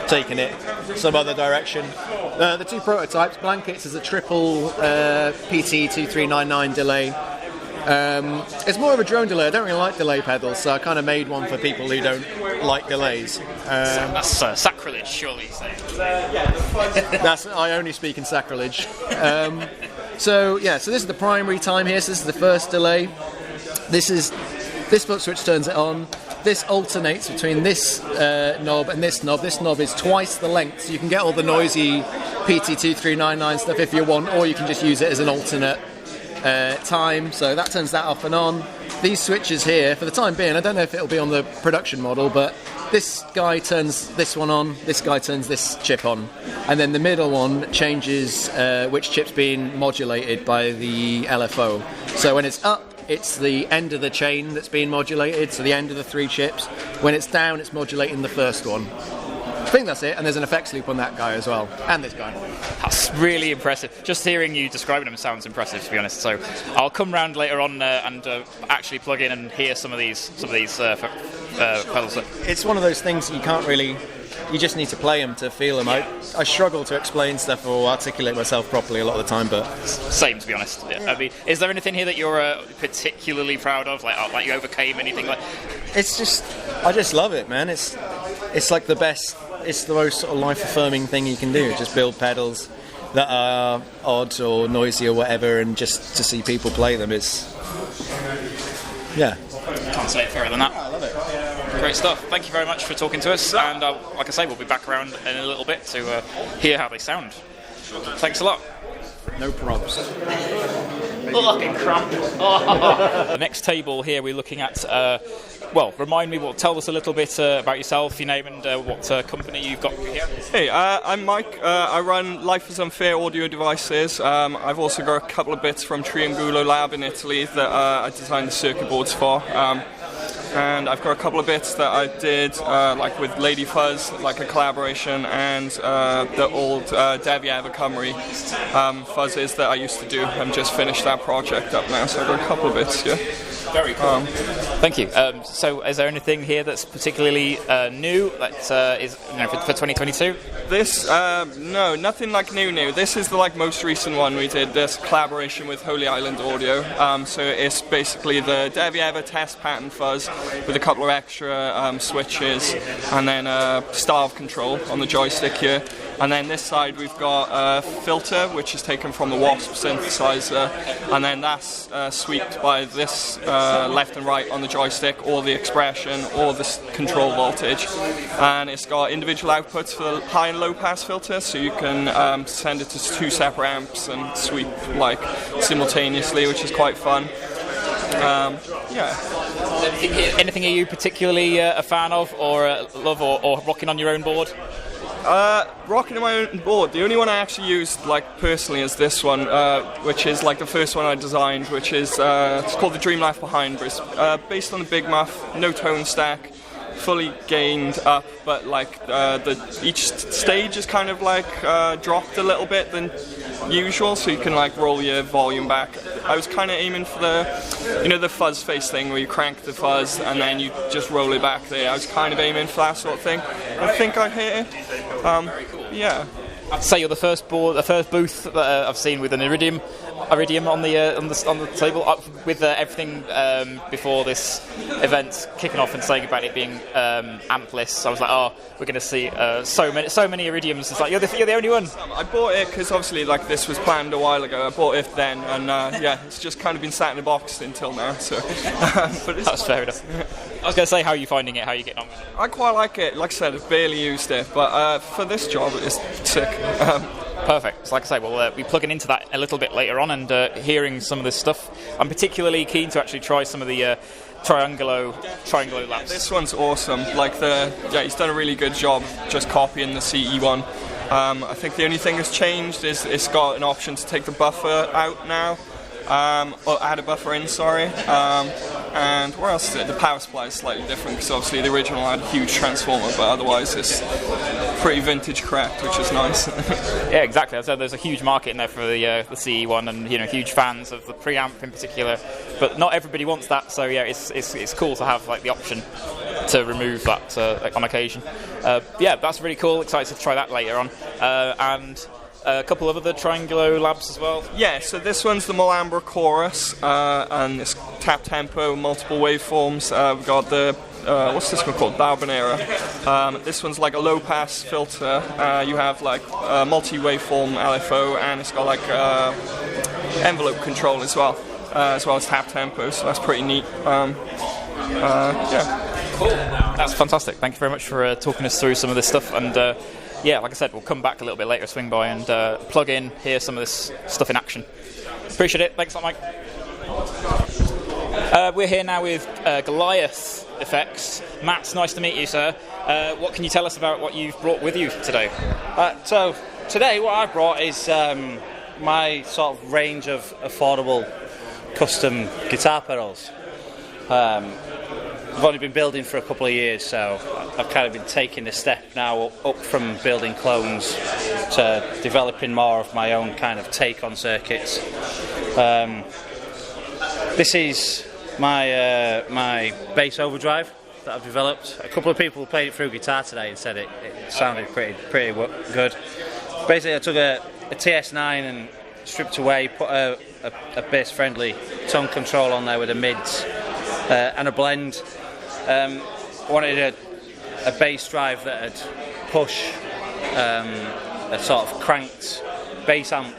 taking it some other direction. The 2 prototypes, Blankets is a triple PT2399 delay. It's more of a drone delay. I don't really like delay pedals, so I kind of made one for people who don't like delays. That's sacrilege, surely you say. I only speak in sacrilege. So this is the primary time here. So this is the first delay. This foot switch turns it on. this alternates between this knob and this knob. This knob is twice the length, so you can get all the noisy PT2399 stuff if you want, or you can just use it as an alternate time. So that turns that off and on. These switches here, for the time being, I don't know if it'll be on the production model, but this guy turns this one on, this guy turns this chip on, and then the middle one changes which chip's being modulated by the LFO. So when it's up, it's the end of the chain that's being modulated, so the end of the 3 chips. When it's down, it's modulating the first one. I think that's it, and there's an effects loop on that guy as well, and this guy. That's really impressive. Just hearing you describing them sounds impressive, to be honest. So I'll come round later on and actually plug in and hear some of these pedals. It's one of those things you can't really. You just need to play them to feel them. I struggle to explain stuff or articulate myself properly a lot of the time, but same, to be honest. I mean, is there anything here that you're particularly proud of, like you overcame anything like? It's just, I just love it, man. It's like the best. It's the most sort of life-affirming thing you can do. Just build pedals that are odd or noisy or whatever, and just to see people play them, it's yeah. Can't say it fairer than that. I love it. Great stuff. Thank you very much for talking to us, and like I say, we'll be back around in a little bit to hear how they sound. Thanks a lot. No probs. Fucking cramp. The next table here we're looking at, tell us a little bit about yourself, your name, and what company you've got here. Hey, I'm Mike. I run Life is Unfair audio devices. I've also got a couple of bits from Triangulo Lab in Italy that I designed the circuit boards for. And I've got a couple of bits that I did, like with Lady Fuzz, like a collaboration, and the old Devia Cymru fuzzes that I used to do. I've just finished that project up now, so I've got a couple of bits, yeah. Very cool. Thank you. So, is there anything here that's particularly new that is for 2022? This no, nothing like new. This is the most recent one we did. This collaboration with Holy Island Audio. So it's basically the Devia test pattern fuzz with a couple of extra switches, and then starve control on the joystick here. And then this side we've got a filter, which is taken from the Wasp synthesizer, and then that's swept by this left and right on the joystick, or the expression, or the control voltage. And it's got individual outputs for the high and low pass filter, so you can send it to 2 separate amps and sweep simultaneously, which is quite fun. Yeah. Anything are you particularly a fan of, or love, or rocking on your own board? Rocking on my own board. The only one I actually used, personally, is this one, which is the first one I designed, which is it's called the Dream Left Behind. But it's based on the Big Muff, no tone stack, fully gained up, but each stage is kind of dropped a little bit than usual, so you can roll your volume back. I was kind of aiming for the fuzz face thing where you crank the fuzz and then you just roll it back there. I was kind of aiming for that sort of thing. I think I hit it. Yeah. I'd say you're the first booth that I've seen with an Iridium on the table, with everything before this event kicking off and saying about it being ampless. So I was like, oh, we're going to see so many Iridiums. It's like you're the only one. I bought it because obviously this was planned a while ago. I bought it then, and it's just kind of been sat in a box until now. So, but that's fair enough. I was going to say, how are you finding it? How are you getting on with it? I quite like it. Like I said, I've barely used it, but for this job, it's sick. Perfect. So like I say, we'll be plugging into that a little bit later on and hearing some of this stuff. I'm particularly keen to actually try some of the Triangulo labs. This one's awesome. He's done a really good job just copying the CE one. I think the only thing that's changed is it's got an option to take the buffer out now. Or add a buffer in, sorry. And where else is it? The power supply is slightly different because obviously the original had a huge transformer, but otherwise it's pretty vintage correct, which is nice. Yeah, exactly. So there's a huge market in there for the CE one, and huge fans of the preamp in particular. But not everybody wants that, so yeah, it's cool to have the option to remove that on occasion. Yeah, that's really cool. Excited to try that later on. And a couple of other Triangulo labs as well. Yeah, so this one's the Mulambra Chorus, and it's tap tempo, multiple waveforms. We've got the what's this one called? Balbanera. This one's like a low pass filter. You have multi waveform LFO, and it's got envelope control as well as tap tempo. So that's pretty neat. Yeah. Cool. That's fantastic. Thank you very much for talking us through some of this stuff. And yeah, like I said, we'll come back a little bit later, swing by and plug in, hear some of this stuff in action. Appreciate it. Thanks a lot, Mike. We're here now with Goliath FX. Matt, nice to meet you, sir. What can you tell us about what you've brought with you today? So today what I've brought is my sort of range of affordable custom guitar pedals. I've only been building for a couple of years, so I've kind of been taking the step now up from building clones to developing more of my own kind of take on circuits. This is my my bass overdrive that I've developed. A couple of people played it through guitar today and said it sounded pretty good. Basically, I took a TS9 and stripped away, put a bass-friendly tone control on there with a mids and a blend. Wanted a bass drive that would push a sort of cranked bass amp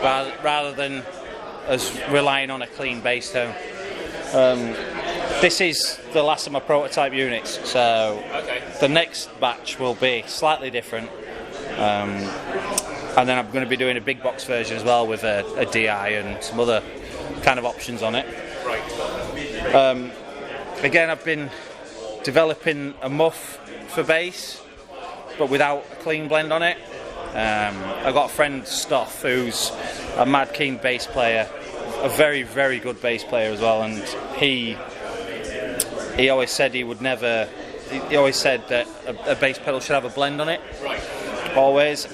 rather than us relying on a clean bass tone. This is the last of my prototype units, so the next batch will be slightly different. And then I'm going to be doing a big box version as well with a DI and some other kind of options on it. Right. Again, I've been developing a muff for bass, but without a clean blend on it. I've got a friend, Stoff, who's a mad keen bass player, a very, very good bass player as well, and he always said he would never. He always said that a bass pedal should have a blend on it. Right. Always.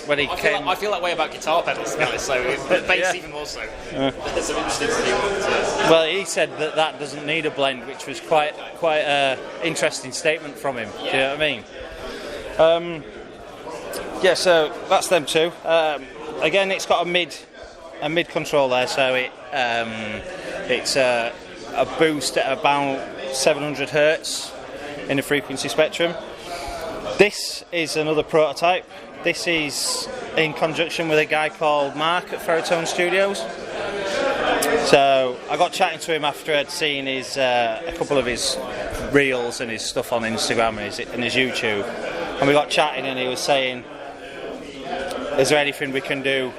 When he came, I feel that way about guitar pedals, to be honest. So bass even more so. There's some interesting thing. Well, he said that doesn't need a blend, which was quite an interesting statement from him. Yeah. Do you know what I mean? Yeah. So that's them two. Again, it's got a mid control there, so it's a boost at about 700 hertz in the frequency spectrum. This is another prototype. This is in conjunction with a guy called Mark at Ferrotone Studios. So I got chatting to him after I'd seen a couple of his reels and his stuff on Instagram and his YouTube. And we got chatting and he was saying, is there anything we can do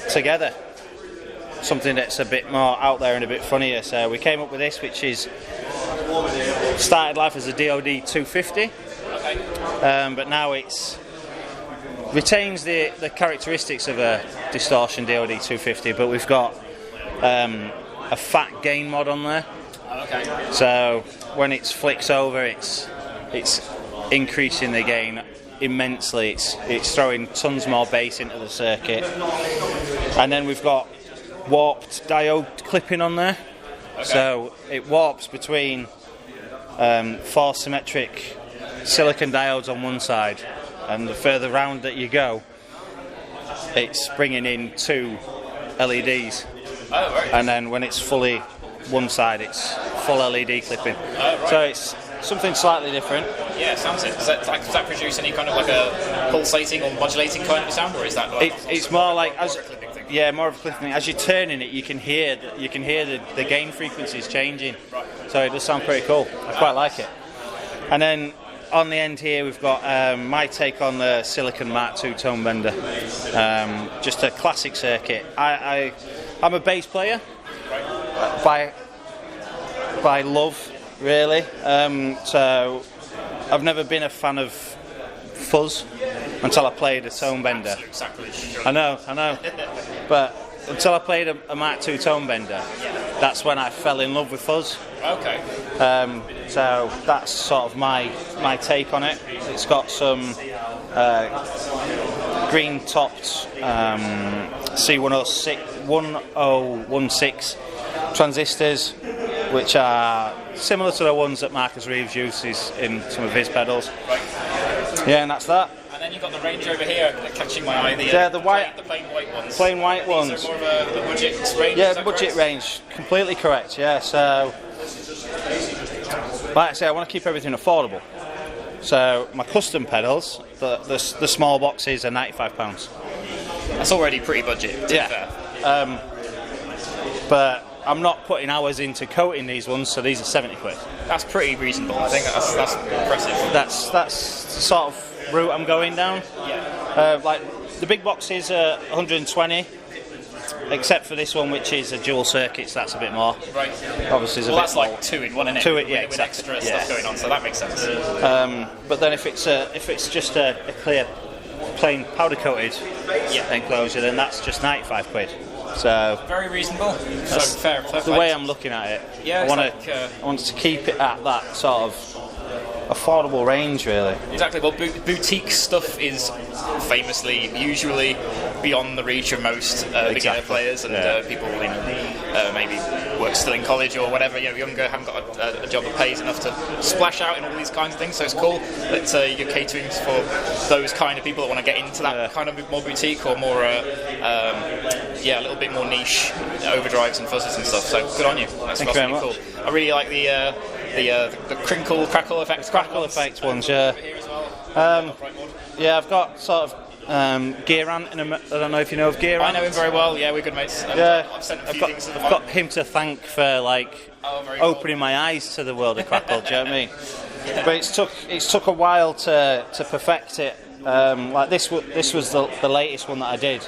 together? Something that's a bit more out there and a bit funnier. So we came up with this, which is started life as a DOD 250. But now it retains the characteristics of a distortion DOD 250, but we've got a fat gain mod on there. So when it flicks over, it's increasing the gain immensely. It's throwing tons more bass into the circuit, and then we've got warped diode clipping on there. So it warps between 4 symmetric silicon diodes on one side, and the further round that you go, it's bringing in 2 LEDs. And then when it's fully one side, it's full LED clipping. So it's something slightly different. Yeah, sounds it. Does that produce any kind of like a pulsating or modulating kind of sound, or is that like it's more like more of a clipping. As you're turning it, you can hear the gain frequencies changing. So it does sound pretty cool. I quite like it. And then on the end here we've got my take on the Silicon Mark 2 tone bender. Just a classic circuit. I'm a bass player by love, really. So I've never been a fan of fuzz until I played a tone bender. I know. But until I played a Mark 2 tone bender, that's when I fell in love with fuzz. Okay. So that's sort of my take on it. It's got some green topped C1016 transistors, which are similar to the ones that Marcus Reeves uses in some of his pedals. Yeah, and that's that. And then you've got the range over here catching my eye. The plain white ones. Plain white ones. These are more of the budget range. Yeah, budget range. Completely correct. Yeah. So, like I say, I want to keep everything affordable. So my custom pedals, the small boxes are £95. That's already pretty budget. Yeah. But I'm not putting hours into coating these ones, so these are 70 quid. That's pretty reasonable. I think that's impressive. That's the sort of route I'm going down. Yeah. Like the big boxes are 120, except for this one, which is a dual circuit, so that's a bit more. Right. Obviously, well, that's like 2 in 1, isn't it? Two in, yeah, with exactly. extra stuff going on, so that makes sense. But then if it's just a clear, plain powder coated enclosure, then that's just 95 quid. So very reasonable. So fair the way I'm looking at it. Yeah, I want to keep it at that sort of affordable range, really. Exactly. Well, boutique stuff is famously usually beyond the reach of most beginner players and people maybe work still in college or whatever, younger, haven't got a job that pays enough to splash out in all these kinds of things. So it's cool that you're catering for those kind of people that want to get into that kind of more boutique or more a little bit more niche overdrives and fuzzes and stuff. So good on you. That's Thank you very really much. Cool. I really like the crinkle crackle effects. Crackle effect ones, yeah. I've got sort of Gearant. I don't know if you know of Gearant. I know him very well. Yeah, we're good mates. I've got him to thank for opening my eyes to the world of crackle. Do you know what I mean? But it's took a while to perfect it. This was the latest one that I did.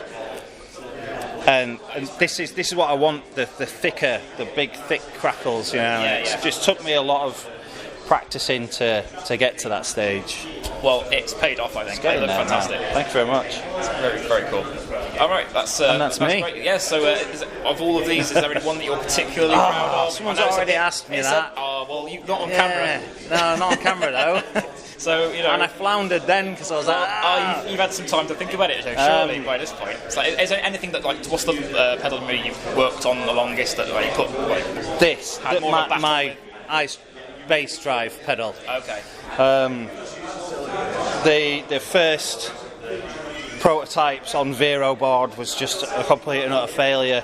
And this is what I want, the thicker, the big thick crackles, It just took me a lot of practicing to get to that stage. Well, it's paid off, I think. They look fantastic. Thank you very much. It's very, very cool. All right, that's me. Great. Yeah, so of all of these, is there any one that you're particularly proud of? Someone's already asked me that. Oh, well, not on camera. No, not on camera, though. So, and I floundered then because I was you've had some time to think about it, surely, by this point. It's like, is there anything that, what's the pedal movie you've worked on the longest that you put, my ice bass drive pedal. Okay. The first prototypes on Vero board was just a complete and utter failure.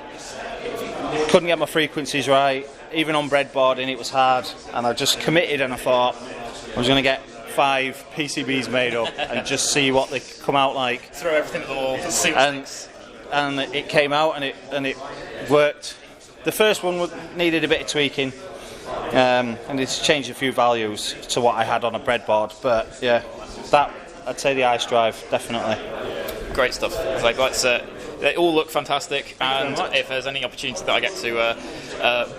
Couldn't get my frequencies right. Even on breadboarding, it was hard. And I just committed and I thought I was going to get 5 PCBs made up and just see what they come out like. Throw everything at the wall to see what and it came out and it worked. The first one needed a bit of tweaking. And it's changed a few values to what I had on a breadboard, but that I'd say the ice drive definitely. Great stuff. They all look fantastic, and if there's any opportunity that I get to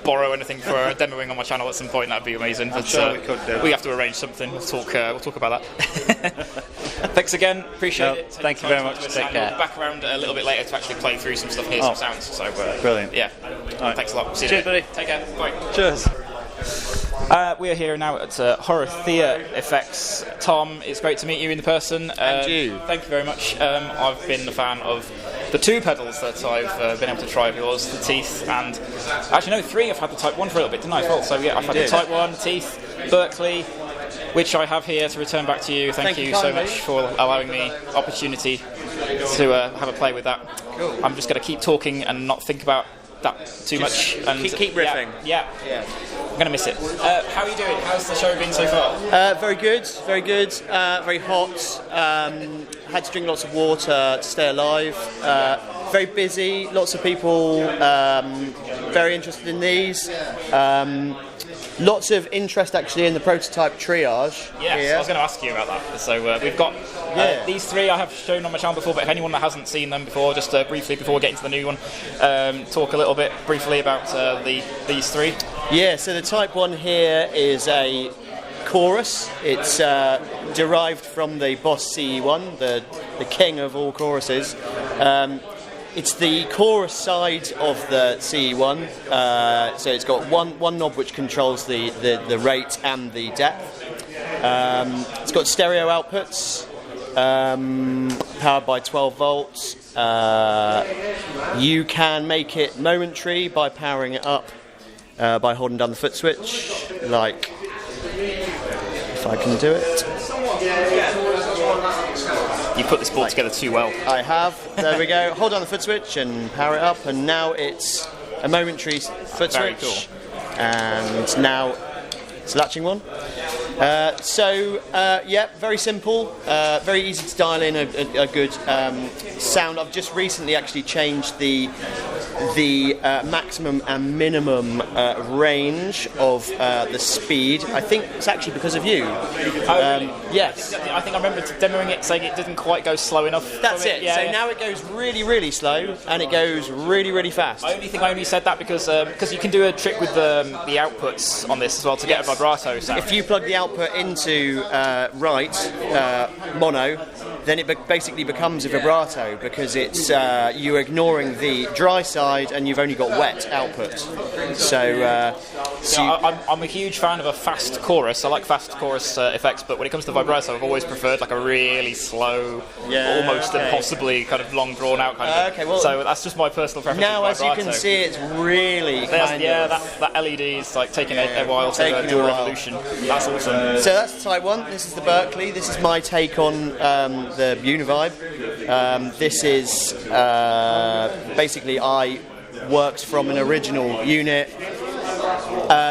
borrow anything for demoing on my channel at some point, that'd be amazing. I'm sure we could do. We have to arrange something. We'll talk about that. Thanks again. Appreciate it. Thank you very much. Take care. We'll be back around a little bit later to actually play through some stuff, hear some sounds. So brilliant. Yeah. All right. Thanks a lot. See you Cheers, later. buddy. Take care. Bye. Cheers. We are here now at Horrothia Effects. Tom, it's great to meet you in person. And you. Thank you very much. I've been a fan of the 2 pedals that I've been able to try of yours, the Teeth, and actually no, 3. I've had the Type 1 for a little bit, didn't I, as well? So yeah, I've had the Type 1, Teeth, Berkeley, which I have here to return back to you. Thank you so much for allowing me opportunity to have a play with that. Cool. I'm just going to keep talking and not think about that too much. And keep riffing. Yeah. I'm going to miss it. How are you doing? How's the show been so far? Very good, very good. Very hot. Had to drink lots of water to stay alive. Very busy. Lots of people very interested in these. Lots of interest actually in the prototype triage. Yes, here. I was going to ask you about that. So we've got these 3 I have shown on my channel before, but if anyone that hasn't seen them before, just briefly before we get into the new one, talk a little bit briefly about these 3. Yeah, so the Type 1 here is a chorus. It's derived from the Boss CE1, the king of all choruses. It's the chorus side of the CE1, so it's got one knob which controls the rate and the depth. It's got stereo outputs, powered by 12 volts. You can make it momentary by powering it up by holding down the foot switch, like if I can do it. You put this board together too well. I have. There we go. Hold down the foot switch and power it up, and now it's a momentary foot Very switch. Cool. And now it's a latching one. Yeah, very simple, very easy to dial in a good sound. I've just recently actually changed the maximum and minimum range of the speed. I think it's actually because of you. Yes. I think I remember demoing it saying it didn't quite go slow enough. That's it. Yeah, so now it goes really, really slow, and it goes really, really fast. I only said that because you can do a trick with the outputs on this as well to get a vibrato sound. If you plug the output into mono, then it basically becomes a vibrato because it's you're ignoring the dry side and you've only got wet output. I'm a huge fan of a fast chorus. I like fast chorus effects, but when it comes to vibrato, I've always preferred like a really slow, almost impossibly kind of long drawn out kind of thing. Well, so that's just my personal preference. Now, as you can see, it's really that LED is like taking a while to do a revolution. That's awesome. So that's Type 1. This is the Berkeley. This is my take on the Univibe. This is basically I worked from an original unit,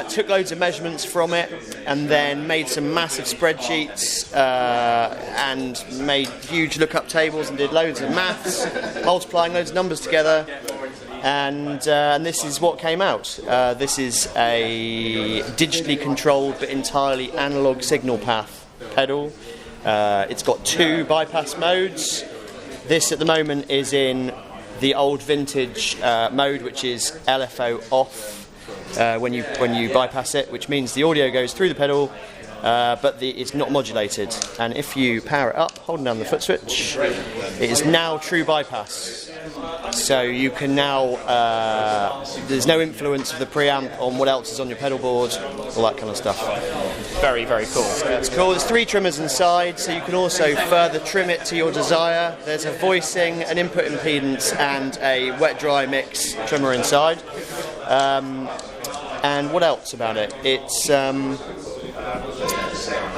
took loads of measurements from it, and then made some massive spreadsheets and made huge lookup tables and did loads of maths, multiplying loads of numbers together. And this is what came out. This is a digitally controlled but entirely analog signal path pedal. It's got 2 bypass modes. This at the moment is in the old vintage mode, which is LFO off when you bypass it, which means the audio goes through the pedal, but it's not modulated. And if you power it up, holding down the foot switch, it is now true bypass. So you can now, there's no influence of the preamp on what else is on your pedal board, all that kind of stuff. Very, very cool. It's cool. There's 3 trimmers inside, so you can also further trim it to your desire. There's a voicing, an input impedance, and a wet-dry mix trimmer inside. And what else about it? It's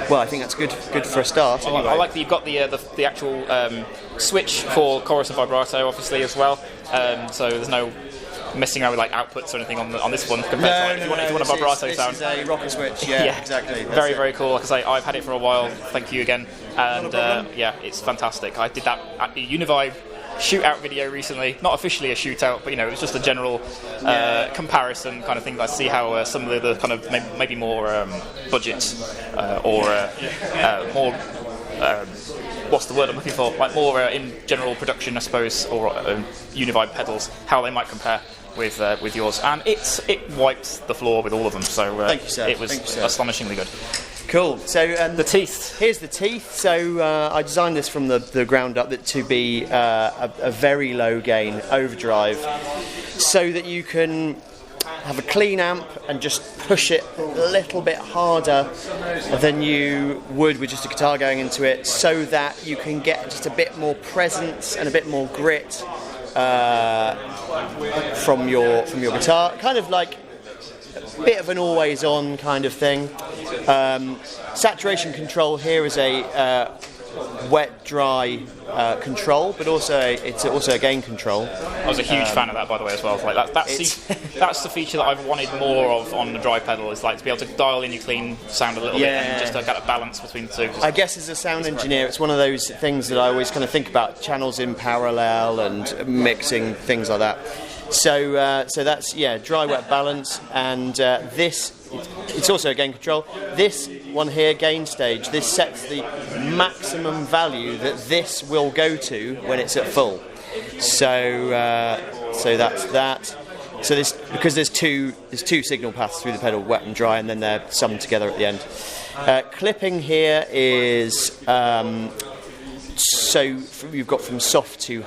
well, I think that's good for a start. Anyway. I like that you've got the actual switch for chorus and vibrato, obviously, as well. So there's no messing around with like outputs or anything on this one compared to if you want a vibrato sound. This is a rocker switch. Yeah, exactly. Very, very cool. Like I say, I've had it for a while. Thank you again. And yeah, it's fantastic. I did that at the Univibe shootout video recently, not officially a shootout, but it was just a general comparison kind of thing. I see how some of the kind of maybe more budget or more what's the word I'm looking for, like more in general production, I suppose, or Univibe pedals, how they might compare with yours, and it wiped the floor with all of them. So thank you, sir. It was astonishingly good. Cool. So the teeth. Here's the teeth. So I designed this from the ground up to be a very low gain overdrive, so that you can have a clean amp and just push it a little bit harder than you would with just a guitar going into it, so that you can get just a bit more presence and a bit more grit from your guitar. Kind of like a bit of an always on kind of thing. Saturation control here is a wet dry control, but it's also a gain control. I was a huge fan of that, by the way, as well. Like that's the feature that I've wanted more of on the dry pedal, is like to be able to dial in your clean sound a little bit and just to get a balance between the two. I guess as a sound engineer, it's one of those things that I always kind of think about, channels in parallel and mixing, things like that. So that's dry wet balance, and this it's also a gain control. This one here, gain stage, this sets the maximum value that this will go to when it's at full. So that's that. So this, because there's two signal paths through the pedal, wet and dry, and then they're summed together at the end. Clipping here is so you've got from soft to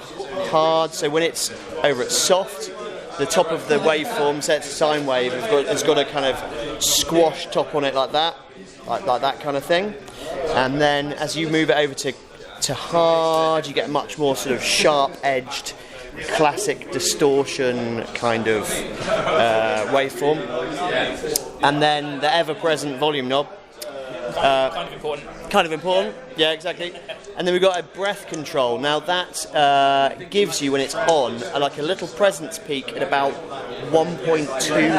hard. So when it's over at soft, the top of the waveform, so it's a sine wave, has got a kind of squash top on it like that kind of thing. And then as you move it over to hard, you get much more sort of sharp-edged, classic distortion kind of waveform. And then the ever-present volume knob. Kind of important. Kind of important, yeah, exactly. And then we've got a breath control. Now that gives you, when it's on, like a little presence peak at about 1.2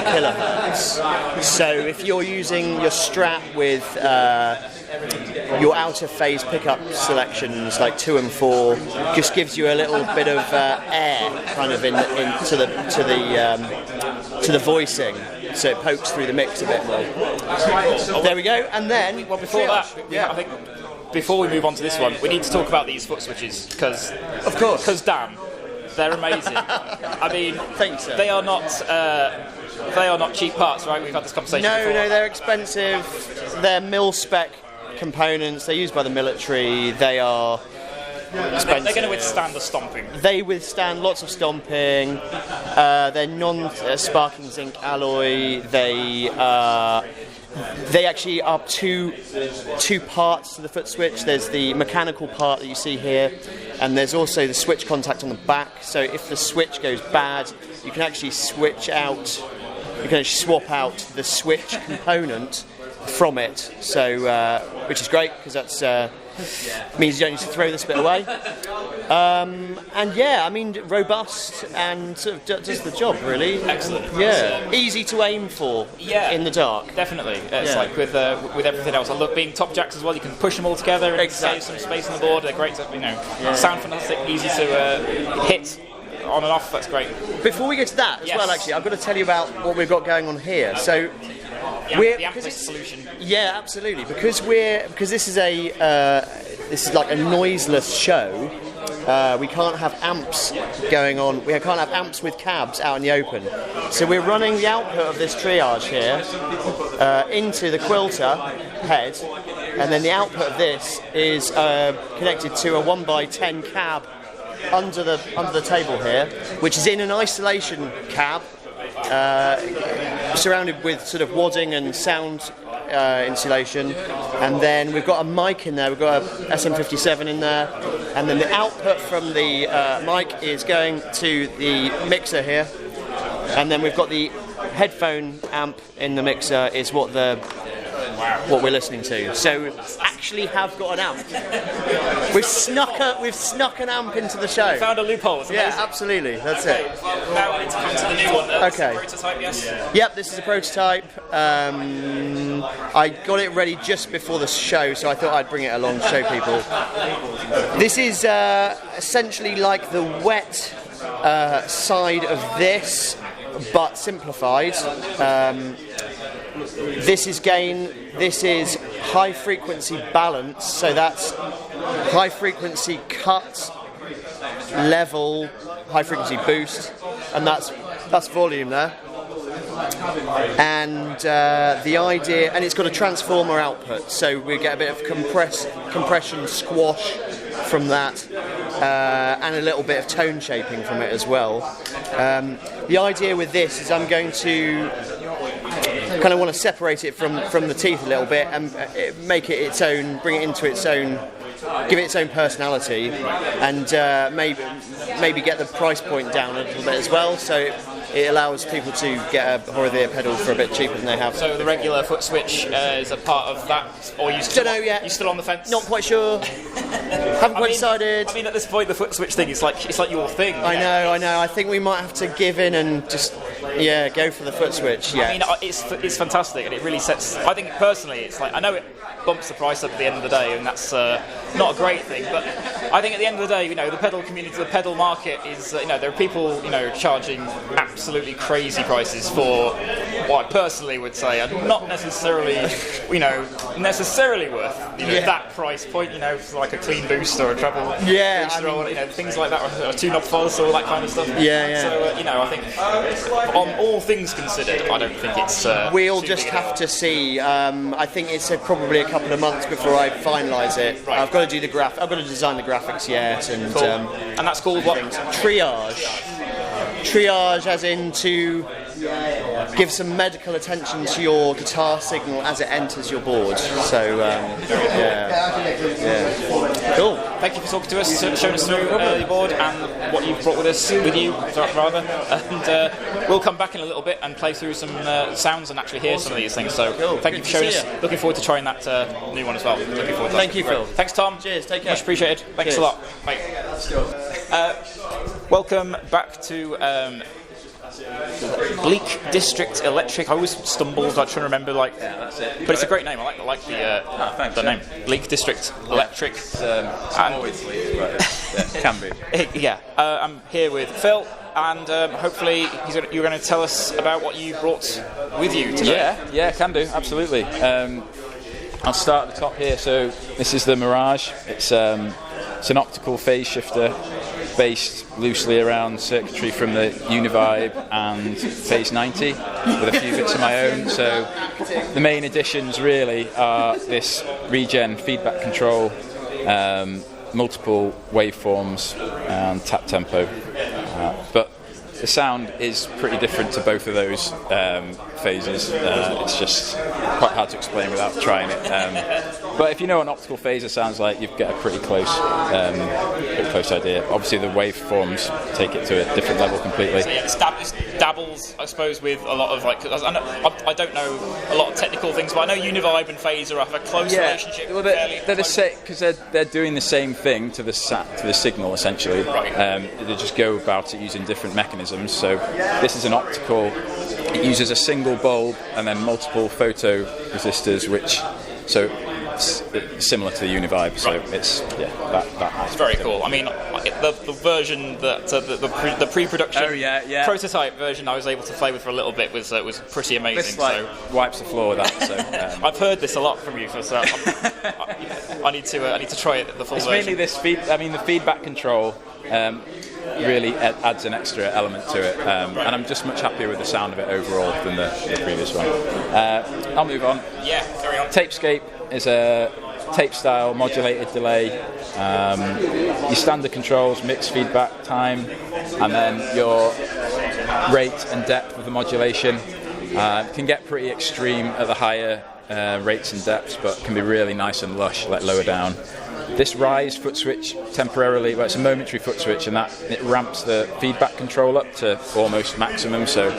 kilohertz. So if you're using your Strat with your outer phase pickup selections like 2 and 4, just gives you a little bit of air kind of into the voicing, so it pokes through the mix a bit more. There we go. And then, well, before that, I think before we move on to this one, we need to talk about these foot switches because, of course, damn, they're amazing. I mean, thanks, sir. They are not cheap parts, right? We've had this conversation before. No, they're expensive. They're mil-spec components. They're used by the military. They are expensive. They're going to withstand the stomping. They withstand lots of stomping. They're non-sparking zinc alloy. They actually are two parts to the foot switch. There's the mechanical part that you see here, and there's also the switch contact on the back. So if the switch goes bad, you can actually swap out the switch component from it. So which is great because that's means you don't need to throw this bit away. And yeah, I mean, robust and sort of does the job really. Excellent. Yeah, easy to aim for. in the dark. Definitely. It's like with everything else. I love being top jacks as well. You can push them all together and save some space on the board. They're great to sound fantastic, easy to hit on and off. That's great. Before we get to that as well, actually, I've got to tell you about what we've got going on here. So. The amp solution. Yeah, absolutely. Because this is like a noiseless show. We can't have amps going on. We can't have amps with cabs out in the open. So we're running the output of this triage here into the quilter head, and then the output of this is connected to a 1x10 cab under the table here, which is in an isolation cab. Surrounded with sort of wadding and sound insulation, and then we've got a mic in there. We've got a SM57 in there, and then the output from the mic is going to the mixer here, and then we've got the headphone amp in the mixer is what we're listening to. So we actually have got an amp. We've snuck an amp into the show. We found a loophole. Yeah, absolutely. That's it. Now we need to come to the new one. Okay. Prototype, yes. Yep, this is a prototype. I got it ready just before the show, so I thought I'd bring it along to show people. This is essentially like the wet side of this, but simplified. This is gain, this is high frequency balance, so that's high frequency cut, level, high frequency boost, and that's volume there. And the idea, and it's got a transformer output, so we get a bit of compression squash from that, and a little bit of tone shaping from it as well. The idea with this is I'm going to kind of want to separate it from the teeth a little bit and make it its own, bring it into its own, give it its own personality, and maybe get the price point down a little bit as well, so it allows people to get a Horrothia pedal for a bit cheaper than they have. So the regular foot switch is a part of that, or you still, don't know yet. You still on the fence? Not quite sure. Haven't quite decided. I mean, at this point, the foot switch thing is like your thing. I know. I think we might have to give in and just go for the foot switch. Yeah. I mean, it's fantastic, and it really sets. I think personally, it's like I know it bumps the price up at the end of the day, and that's not a great thing. But I think at the end of the day, the pedal community, the pedal market is, there are people, charging absolutely crazy prices for what I personally would say are not necessarily, necessarily worth, that price point. For like a clean boost or a treble booster, or things like that, or a tune-up fuzz, or all that kind of stuff. Yeah. So I think on all things considered, I don't think it's. We'll just have to see. I think it's probably a couple of months before I finalise it. Right. I've got to do I've got to design the graphics yet, and cool. And that's called what? Triage. Triage, as in to give some medical attention to your guitar signal as it enters your board. So Cool. Thank you for talking to us, showing us through your board and what you've brought with you, rather. And we'll come back in a little bit and play through some sounds and actually hear some of these things. So thank you for showing us. Looking forward to trying that new one as well. Looking forward to that. Thank you, Phil. Thanks, Tom. Cheers. Take care. Much appreciated. Thanks a lot. Bye. Welcome back to Bleak District Electric. I always stumble trying to remember, that's it. But it's a great name. I like the name. Bleak District Electric. Always Bleak, but can be. Yeah. I'm here with Phil, and hopefully you're going to tell us about what you brought with you today. Yeah, can do. Absolutely. I'll start at the top here. So this is the Mirage. It's an optical phase shifter based loosely around circuitry from the Univibe and Phase 90 with a few bits of my own. So the main additions really are this regen feedback control, multiple waveforms and tap tempo. But the sound is pretty different to both of those phases. It's just quite hard to explain without trying it. But if you know what an optical phaser sounds like, you get a pretty close idea. Obviously, the waveforms take it to a different level completely. So yeah, it dabbles, I suppose, with a lot of I don't know a lot of technical things, but I know Univibe and Phaser have a close relationship. Well, they're the same because they're doing the same thing to the signal essentially. Right. They just go about it using different mechanisms. So this is an optical. It uses a single bulb and then multiple photo resistors, it's similar to the Univibe. So it's It's very cool. I mean, the version that the pre-production prototype version I was able to play with for a little bit was pretty amazing. This wipes the floor with that. So I've heard this a lot from you, so I need to try it the full it's version. mainly this the feedback control. Really adds an extra element to it, and I'm just much happier with the sound of it overall than the previous one. I'll move on. Yeah, carry on. Tapescape is a tape-style modulated delay. Your standard controls, mix, feedback, time, and then your rate and depth of the modulation. Can get pretty extreme at the higher rates and depths, but can be really nice and lush, lower down. This rise foot switch temporarily, it's a momentary foot switch, and it ramps the feedback control up to almost maximum, so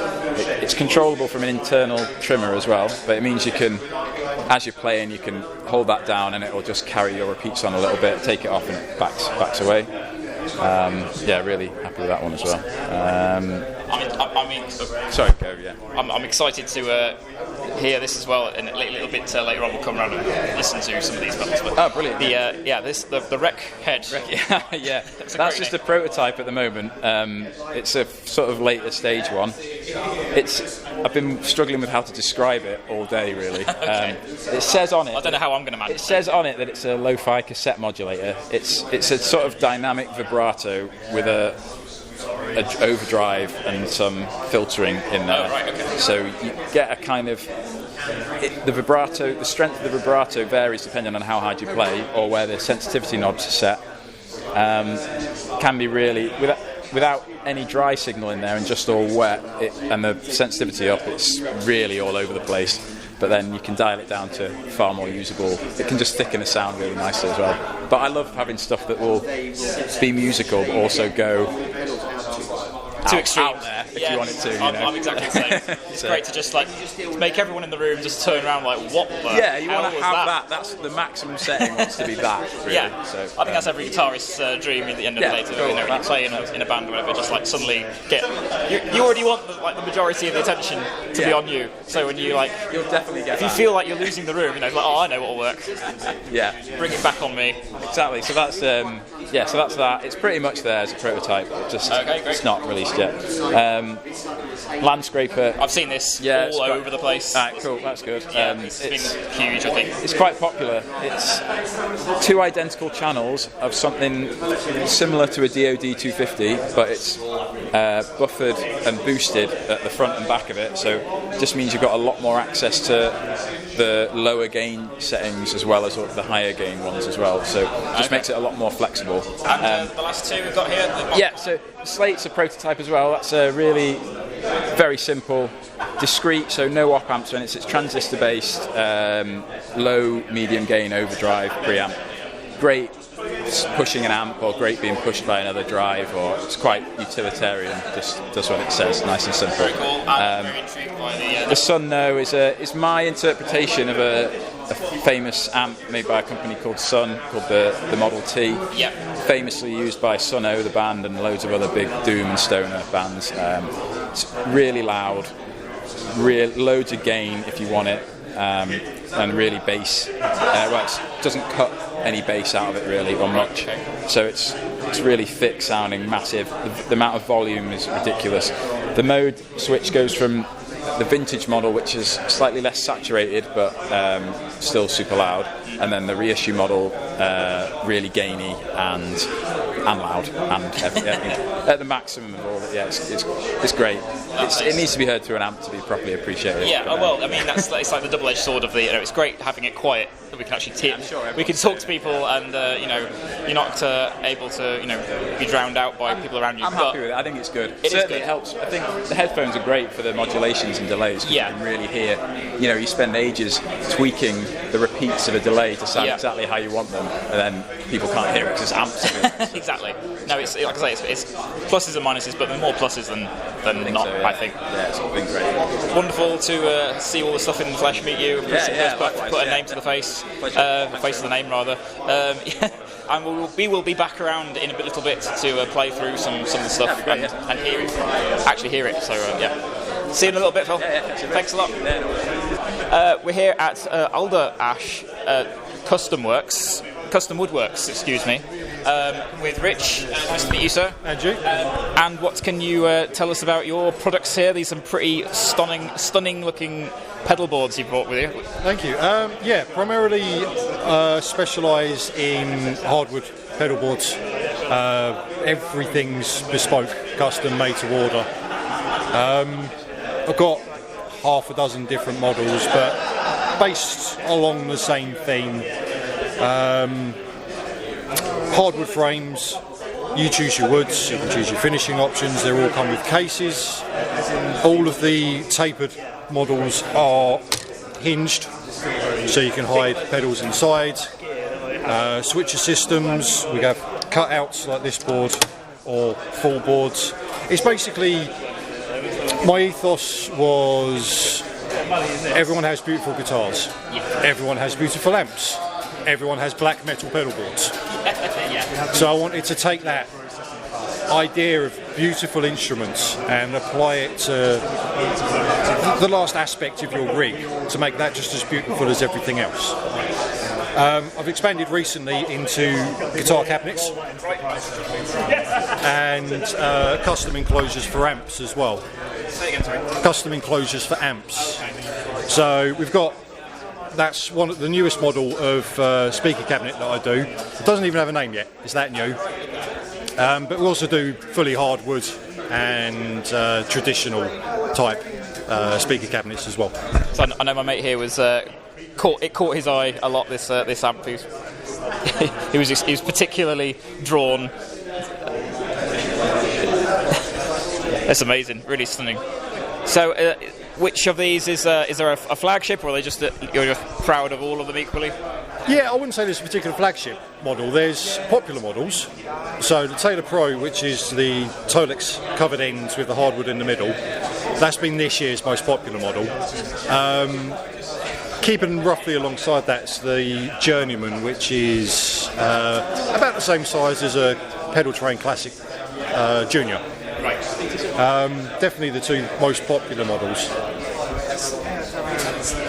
it's controllable from an internal trimmer as well, but it means you can, as you're playing, you can hold that down and it will just carry your repeats on a little bit, take it off and it backs away. Really happy with that one as well. Sorry, go, yeah. I'm excited to hear this as well, and a little bit later on we'll come around and listen to some of these pedals. But brilliant. The Rec Head. Yeah, that's just a prototype at the moment. It's a sort of later stage one. I've been struggling with how to describe it all day, really. Okay. It says on it. I don't know how I'm going to manage. It says on it that it's a lo-fi cassette modulator. It's a sort of dynamic vibrato with a overdrive and some filtering in there. Oh, right, okay. So you get a kind of the strength of the vibrato varies depending on how hard you play or where the sensitivity knobs are set. Can be really without any dry signal in there and just all wet, and the sensitivity up, it's really all over the place. But then you can dial it down to far more usable. It can just thicken the sound really nicely as well. But I love having stuff that will be musical but also go too extreme out there if you want it to. I'm exactly the same. It's great to just make everyone in the room just turn around what the you want to have that. That's the maximum setting wants to be that. Really. Yeah, so, I think that's every guitarist's dream at the end of the day. When you play in a band or whatever, just suddenly get you already want the majority of the attention to be on you. So when you'll definitely get. If you feel like you're losing the room, I know what'll work. Yeah, bring it back on me. Exactly. So that's so that's that. It's pretty much there as a prototype. It's not released yet. Landscraper. I've seen this all over the place. Cool, that's good. It's been huge, I think. It's quite popular. It's two identical channels of something similar to a DoD 250, but it's buffered and boosted at the front and back of it, so it just means you've got a lot more access to the lower gain settings as well as the higher gain ones as well, so it just makes it a lot more flexible. And the last two we've got here? So Slate's a prototype as well. That's a really very simple, discrete, so no op amps, and it's transistor based, low, medium gain overdrive preamp. Great pushing an amp, or great being pushed by another drive, or it's quite utilitarian, just does what it says, nice and simple. Very cool. I'm very intrigued by The Sun, though, is my interpretation of a famous amp made by a company called Sun, called the Model T. Yep. Famously used by Sunno, the band, and loads of other big doom and stoner bands. It's really loud, loads of gain if you want it, and really bass. Well, it doesn't cut any bass out of it really, or much. So it's really thick sounding, massive. The amount of volume is ridiculous. The mode switch goes from the vintage model, which is slightly less saturated but still super loud, and then the reissue model, really gainy and loud, and at the maximum of all of it. Yeah, it's great. It needs to be heard through an amp to be properly appreciated. Yeah, well, I mean, it's like the double-edged sword of the. It's great having it quiet that we can actually we can talk to people, and you're not able to be drowned out by people around you. I'm happy with it. I think it's good. It helps. I think the headphones are great for the modulations and delays. You can really hear. You spend ages tweaking the repeats of a delay to sound exactly how you want them, and then people can't hear it because it's amps. Exactly. No, it's like I say, it's pluses and minuses, but there are more pluses than not. So, I think. Yeah, it's been great. Wonderful to see all the stuff in the flesh, meet you, put a name to the face, face to the name rather. And we will be back around in a little bit to play through some of the stuff and hear it. So see you in a little bit, Phil. Thanks a lot. We're here at Alder Custom Woodworks, excuse me, with Rich. Nice to meet you, sir. And you. And what can you tell us about your products here? These are some pretty stunning looking pedal boards you brought with you. Thank you. Primarily specialise in hardwood pedal boards. Everything's bespoke, custom, made to order. I've got half a dozen different models, but based along the same theme. Hardwood frames, you choose your woods, you can choose your finishing options, they all come with cases. All of the tapered models are hinged, so you can hide pedals inside. Switcher systems, we have cutouts like this board, or full boards. It's basically, my ethos was, everyone has beautiful guitars, everyone has beautiful amps, everyone has black metal pedal boards. So I wanted to take that idea of beautiful instruments and apply it to the last aspect of your rig to make that just as beautiful as everything else. I've expanded recently into guitar cabinets and custom enclosures for amps as well. Custom enclosures for amps. So we've got, that's one of the newest model of speaker cabinet that I do. It doesn't even have a name yet, it's that new. But we also do fully hardwood and traditional type speaker cabinets as well. So I know my mate here was caught his eye a lot. This amp, he was particularly drawn. That's amazing, really stunning. So. Which of these is there a flagship, or are they just you're just proud of all of them equally? Yeah, I wouldn't say there's a particular flagship model. There's popular models. So the Taylor Pro, which is the Tolex covered ends with the hardwood in the middle, that's been this year's most popular model. Keeping roughly alongside that's the Journeyman, which is about the same size as a Pedal Train Classic Junior. Right. Definitely the two most popular models.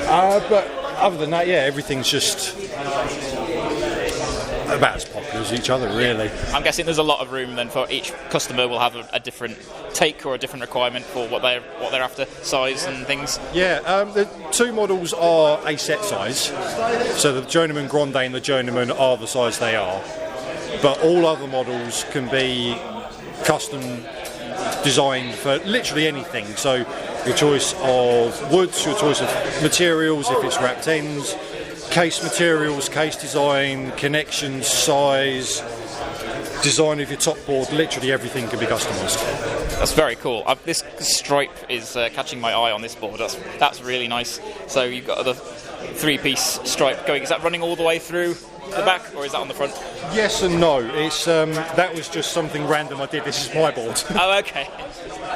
But other than that, everything's just about as popular as each other, really. I'm guessing there's a lot of room then for each customer will have a different take or a different requirement for what they're after, size and things. Yeah, the two models are a set size. So the Journeyman Grande and the Journeyman are the size they are. But all other models can be custom designed for literally anything. So your choice of woods, your choice of materials, if it's wrapped ends, case materials, case design, connections, size, design of your top board, literally everything can be customised. That's very cool. This stripe is catching my eye on this board. That's really nice. So you've got the 3-piece stripe going. Is that running all the way through the back, or is that on the front? Yes and no. It's that was just something random I did. This is my board. Oh, okay.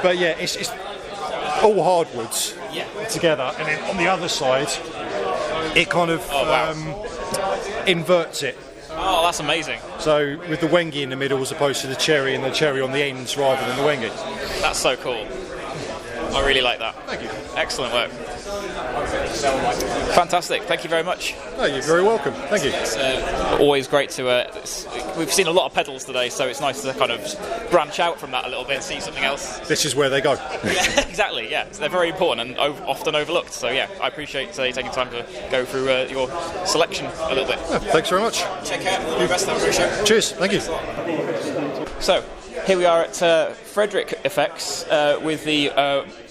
But yeah, it's all hardwoods together, and then on the other side, it kind of inverts it. Oh, that's amazing. So with the wengi in the middle as opposed to the cherry, and the cherry on the ends rather than the wengi. That's so cool. I really like that. Thank you. Excellent work. Fantastic. Thank you very much. Oh, you're very welcome. Thank you. It's always great to... we've seen a lot of pedals today, so it's nice to kind of branch out from that a little bit and see something else. This is where they go. Yeah, exactly, yeah. So they're very important and often overlooked. So, yeah, I appreciate taking time to go through your selection a little bit. Yeah, thanks very much. Take care. All the best. Have a great show. Cheers. Thank you. So, here we are at Fredric Effects with the...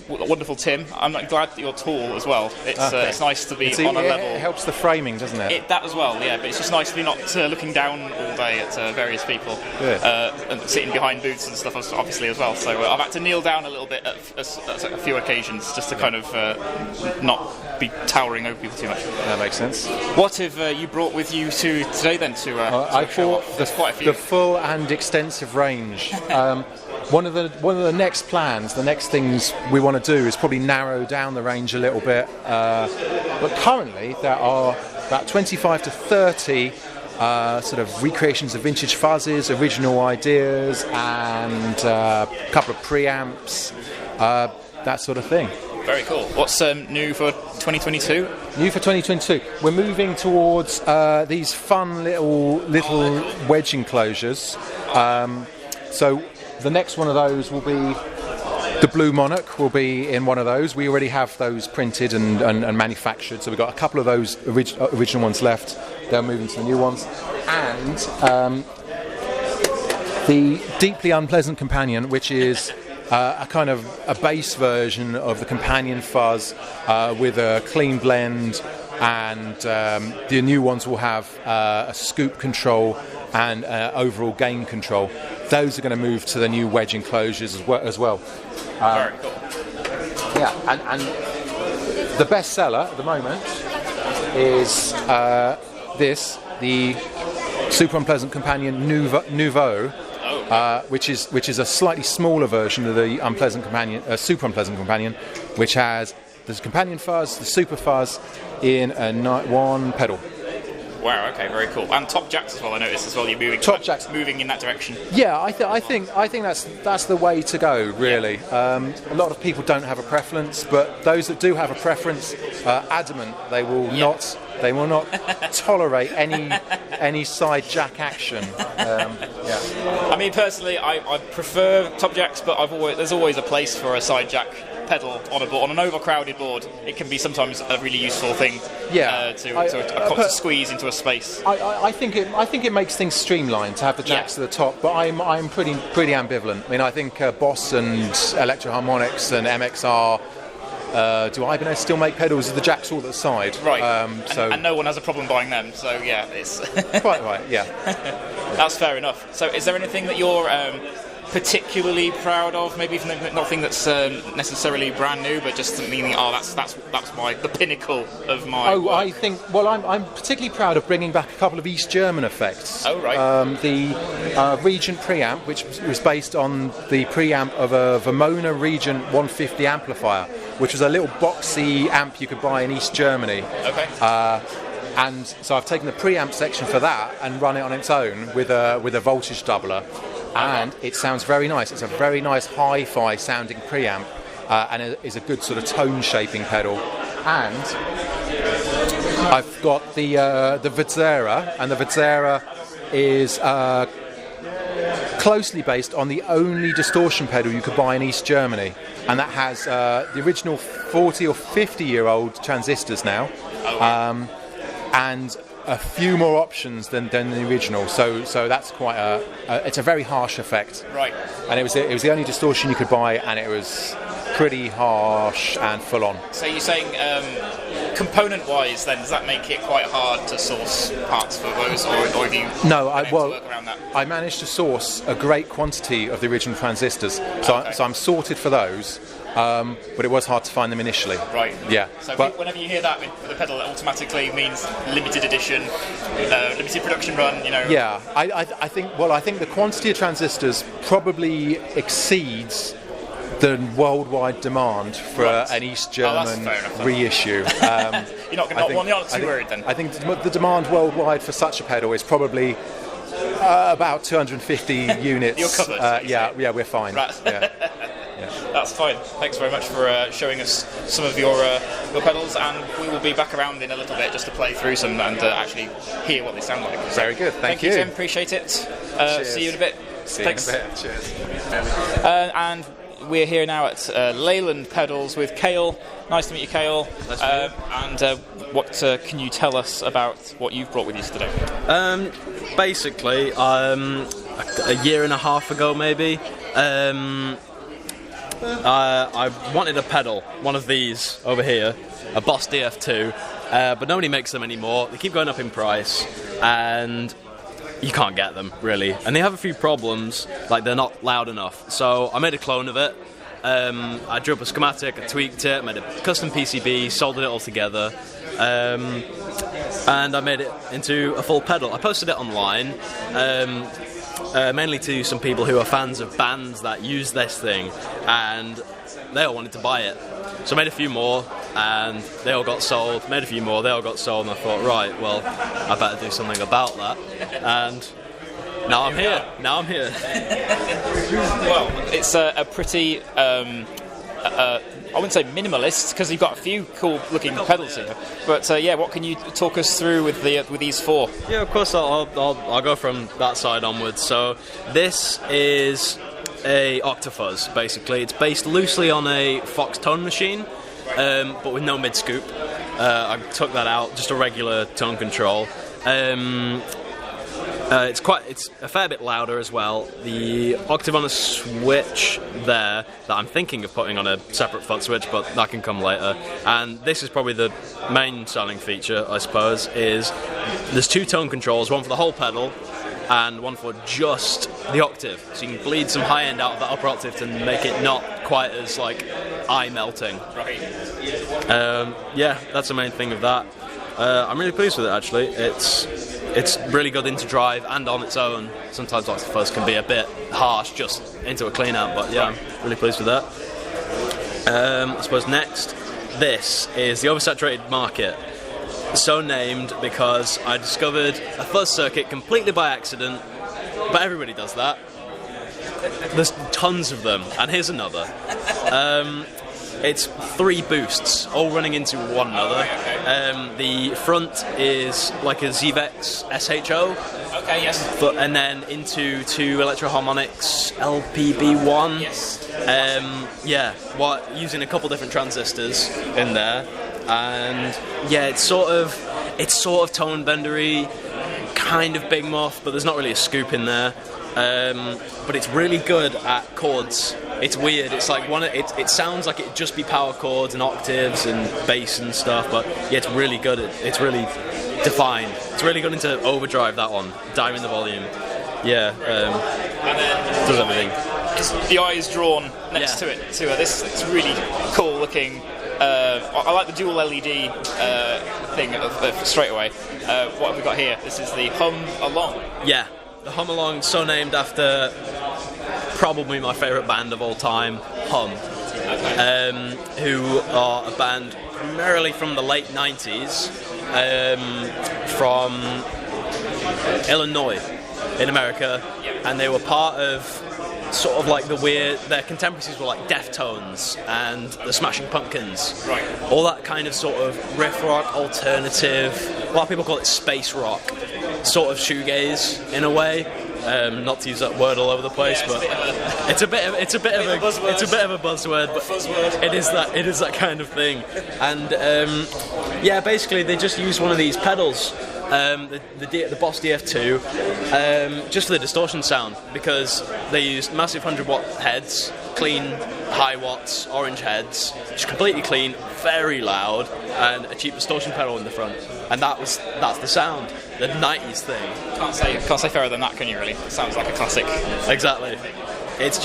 wonderful Tim. I'm glad that you're tall as well. It's nice to be on a level. It helps the framing, doesn't it? That as well, yeah. But it's just nice to be not looking down all day at various people and sitting behind booths and stuff, obviously as well. So I've had to kneel down a little bit at a few occasions just to kind of not be towering over people too much. That makes sense. What have you brought with you to today then? I brought the full and extensive range. One of the next plans, the next things we want to do is probably narrow down the range a little bit. But currently there are about 25 to 30 sort of recreations of vintage fuzzes, original ideas, and a couple of preamps, that sort of thing. Very cool. What's new for 2022? New for 2022. We're moving towards these fun little wedge enclosures. So the next one of those will be the Blue Monarch. Will be in one of those. We already have those printed and manufactured, so we've got a couple of those original ones left. They're moving to the new ones. And the Deeply Unpleasant Companion, which is a kind of a base version of the Companion fuzz with a clean blend, and the new ones will have a scoop control and overall gain control. Those are going to move to the new wedge enclosures as well. Very cool. Yeah, and the best seller at the moment is the Super Unpleasant Companion Nouveau, which is a slightly smaller version of the Unpleasant Companion, Super Unpleasant Companion, which has the Companion fuzz, the Super fuzz in one pedal. Wow. Okay. Very cool. And top jacks as well. I noticed as well. You're moving moving in that direction. Yeah, I think that's the way to go. Really, a lot of people don't have a preference, but those that do have a preference are adamant they will not. They will not tolerate any side jack action. I mean, personally, I prefer top jacks, but there's always a place for a side jack pedal on a board, on an overcrowded board. It can be sometimes a really useful thing to squeeze into a space. I think it makes things streamlined to have the jacks at the top, but I'm pretty ambivalent. I mean, I think Boss and Electro Harmonics and MXR. Do Ibanez still make pedals with the jacks all at the side? Right. And no one has a problem buying them. So yeah, it's quite right. Yeah. That's fair enough. So is there anything that you're particularly proud of? Maybe nothing that's necessarily brand new, but just meaning, that's the pinnacle of my. Oh, work. I think. Well, I'm particularly proud of bringing back a couple of East German effects. Oh, right. The Regent preamp, which was based on the preamp of a Vermona Regent 150 amplifier, which was a little boxy amp you could buy in East Germany. Okay. And so I've taken the preamp section for that and run it on its own with a voltage doubler. And it sounds very nice. It's a very nice hi-fi sounding preamp, and it is a good sort of tone shaping pedal. And I've got the Vizzera, and the Vizzera is closely based on the only distortion pedal you could buy in East Germany, and that has the original 40 or 50-year-old transistors now, and a few more options than the original, so that's quite it's a very harsh effect. Right. And it was the only distortion you could buy, and it was pretty harsh and full on. So you're saying component-wise, then, does that make it quite hard to source parts for those, or have you No, been able to work around that? I managed to source a great quantity of the original transistors, so I'm sorted for those. But it was hard to find them initially. Right. Yeah. So but whenever you hear that with the pedal, it automatically means limited edition, limited production run. yeah, I think the quantity of transistors probably exceeds the worldwide demand for an East German reissue. You're not too worried then. I think the demand worldwide for such a pedal is probably about 250 units. You're covered. Yeah, we're fine. Right. Yeah. That's fine. Thanks very much for showing us some of your pedals, and we will be back around in a little bit just to play through some and actually hear what they sound like. So, very good. Thank you, Tim. Appreciate it. See you in a bit. Thanks. In a bit. Cheers. And we're here now at Leyland Pedals with Cale. Nice to meet you, Cale. Nice to meet you. And what can you tell us about what you've brought with you today? Basically, a year and a half ago, maybe. I wanted a pedal, one of these over here, a Boss DF2, but nobody makes them anymore. They keep going up in price, and you can't get them, really. And they have a few problems, like they're not loud enough. So I made a clone of it. I drew up a schematic, I tweaked it, made a custom PCB, soldered it all together, and I made it into a full pedal. I posted it online. Mainly to some people who are fans of bands that use this thing, and they all wanted to buy it. So I made a few more, and they all got sold. Made a few more, they all got sold, and I thought, right, well, I better do something about that. And now I'm here. Well, it's a pretty, I wouldn't say minimalist, because you've got a few cool-looking pedals here. But what can you talk us through with these four? Yeah, of course. I'll go from that side onwards. So this is a Octafuzz, basically. It's based loosely on a Fox tone machine, but with no mid scoop. I took that out, just a regular tone control. It's a fair bit louder as well. The octave on a switch there that I'm thinking of putting on a separate foot switch, but that can come later. And this is probably the main selling feature, I suppose, is there's two tone controls, one for the whole pedal and one for just the octave. So you can bleed some high end out of that upper octave to make it not quite as eye melting. Right. That's the main thing of that. I'm really pleased with it, actually. It's really good into drive and on its own. Sometimes Octafuzz can be a bit harsh just into a clean out, but yeah, I'm really pleased with that. I suppose next, this is the Oversaturated Market. So named because I discovered a fuzz circuit completely by accident, but everybody does that. There's tons of them, and here's another. It's 3 boosts, all running into one another. The front is like a Zvex SHO. Okay, yes. And then into 2 Electro-Harmonics LPB1. Yes. Using a couple different transistors in there. And yeah, it's sort of tone bendery, kind of big muff, but there's not really a scoop in there. But it's really good at chords. It's weird. It's like it sounds like it'd just be power chords and octaves and bass and stuff, but yeah, it's really good. It's really defined. It's really good into overdrive, that one, diving the volume. Yeah, and then does everything. The eye is drawn next to it. This it's really cool looking. I like the dual LED thing straight away. What have we got here? This is the Hum Along. Yeah, the Hum Along, so named after probably my favourite band of all time, Hum, who are a band primarily from the late 90s, from Illinois in America, and they were part of sort of like their contemporaries were like Deftones and the Smashing Pumpkins, right? All that kind of sort of riff rock, alternative. A lot of people call it space rock, sort of shoegaze in a way. Not to use that word all over the place, but it's a bit of a buzzword, but it is that kind of thing. And basically they just use one of these pedals. The Boss DF2, just for the distortion sound, because they used massive 100-watt heads clean high watts orange heads, just completely clean, very loud, and a cheap distortion pedal in the front. And that's the sound, the 90s thing. Can't say fairer than that, can you? Really, it sounds like a classic. Exactly. It's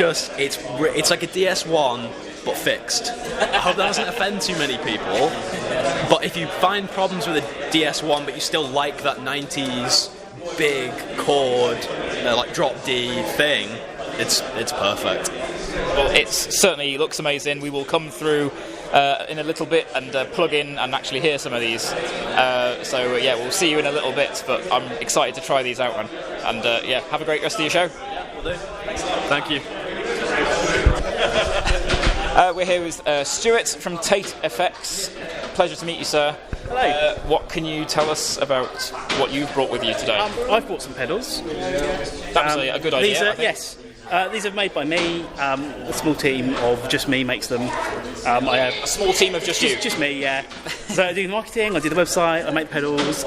like a DS1 but fixed. I hope that doesn't offend too many people. But if you find problems with a DS1 but you still like that 90s big chord, like drop D thing, it's perfect. Well, it certainly looks amazing. We will come through in a little bit and plug in and actually hear some of these. So we'll see you in a little bit, but I'm excited to try these out, and have a great rest of your show. Will do. Thank you. We're here with Stuart from Tate FX. Pleasure to meet you, sir. Hello. What can you tell us about what you've brought with you today? I've brought some pedals. That was a good idea. Yes. These are made by me. A small team of just me makes them. I have a small team of just you? Just me, yeah. So I do the marketing, I do the website, I make pedals.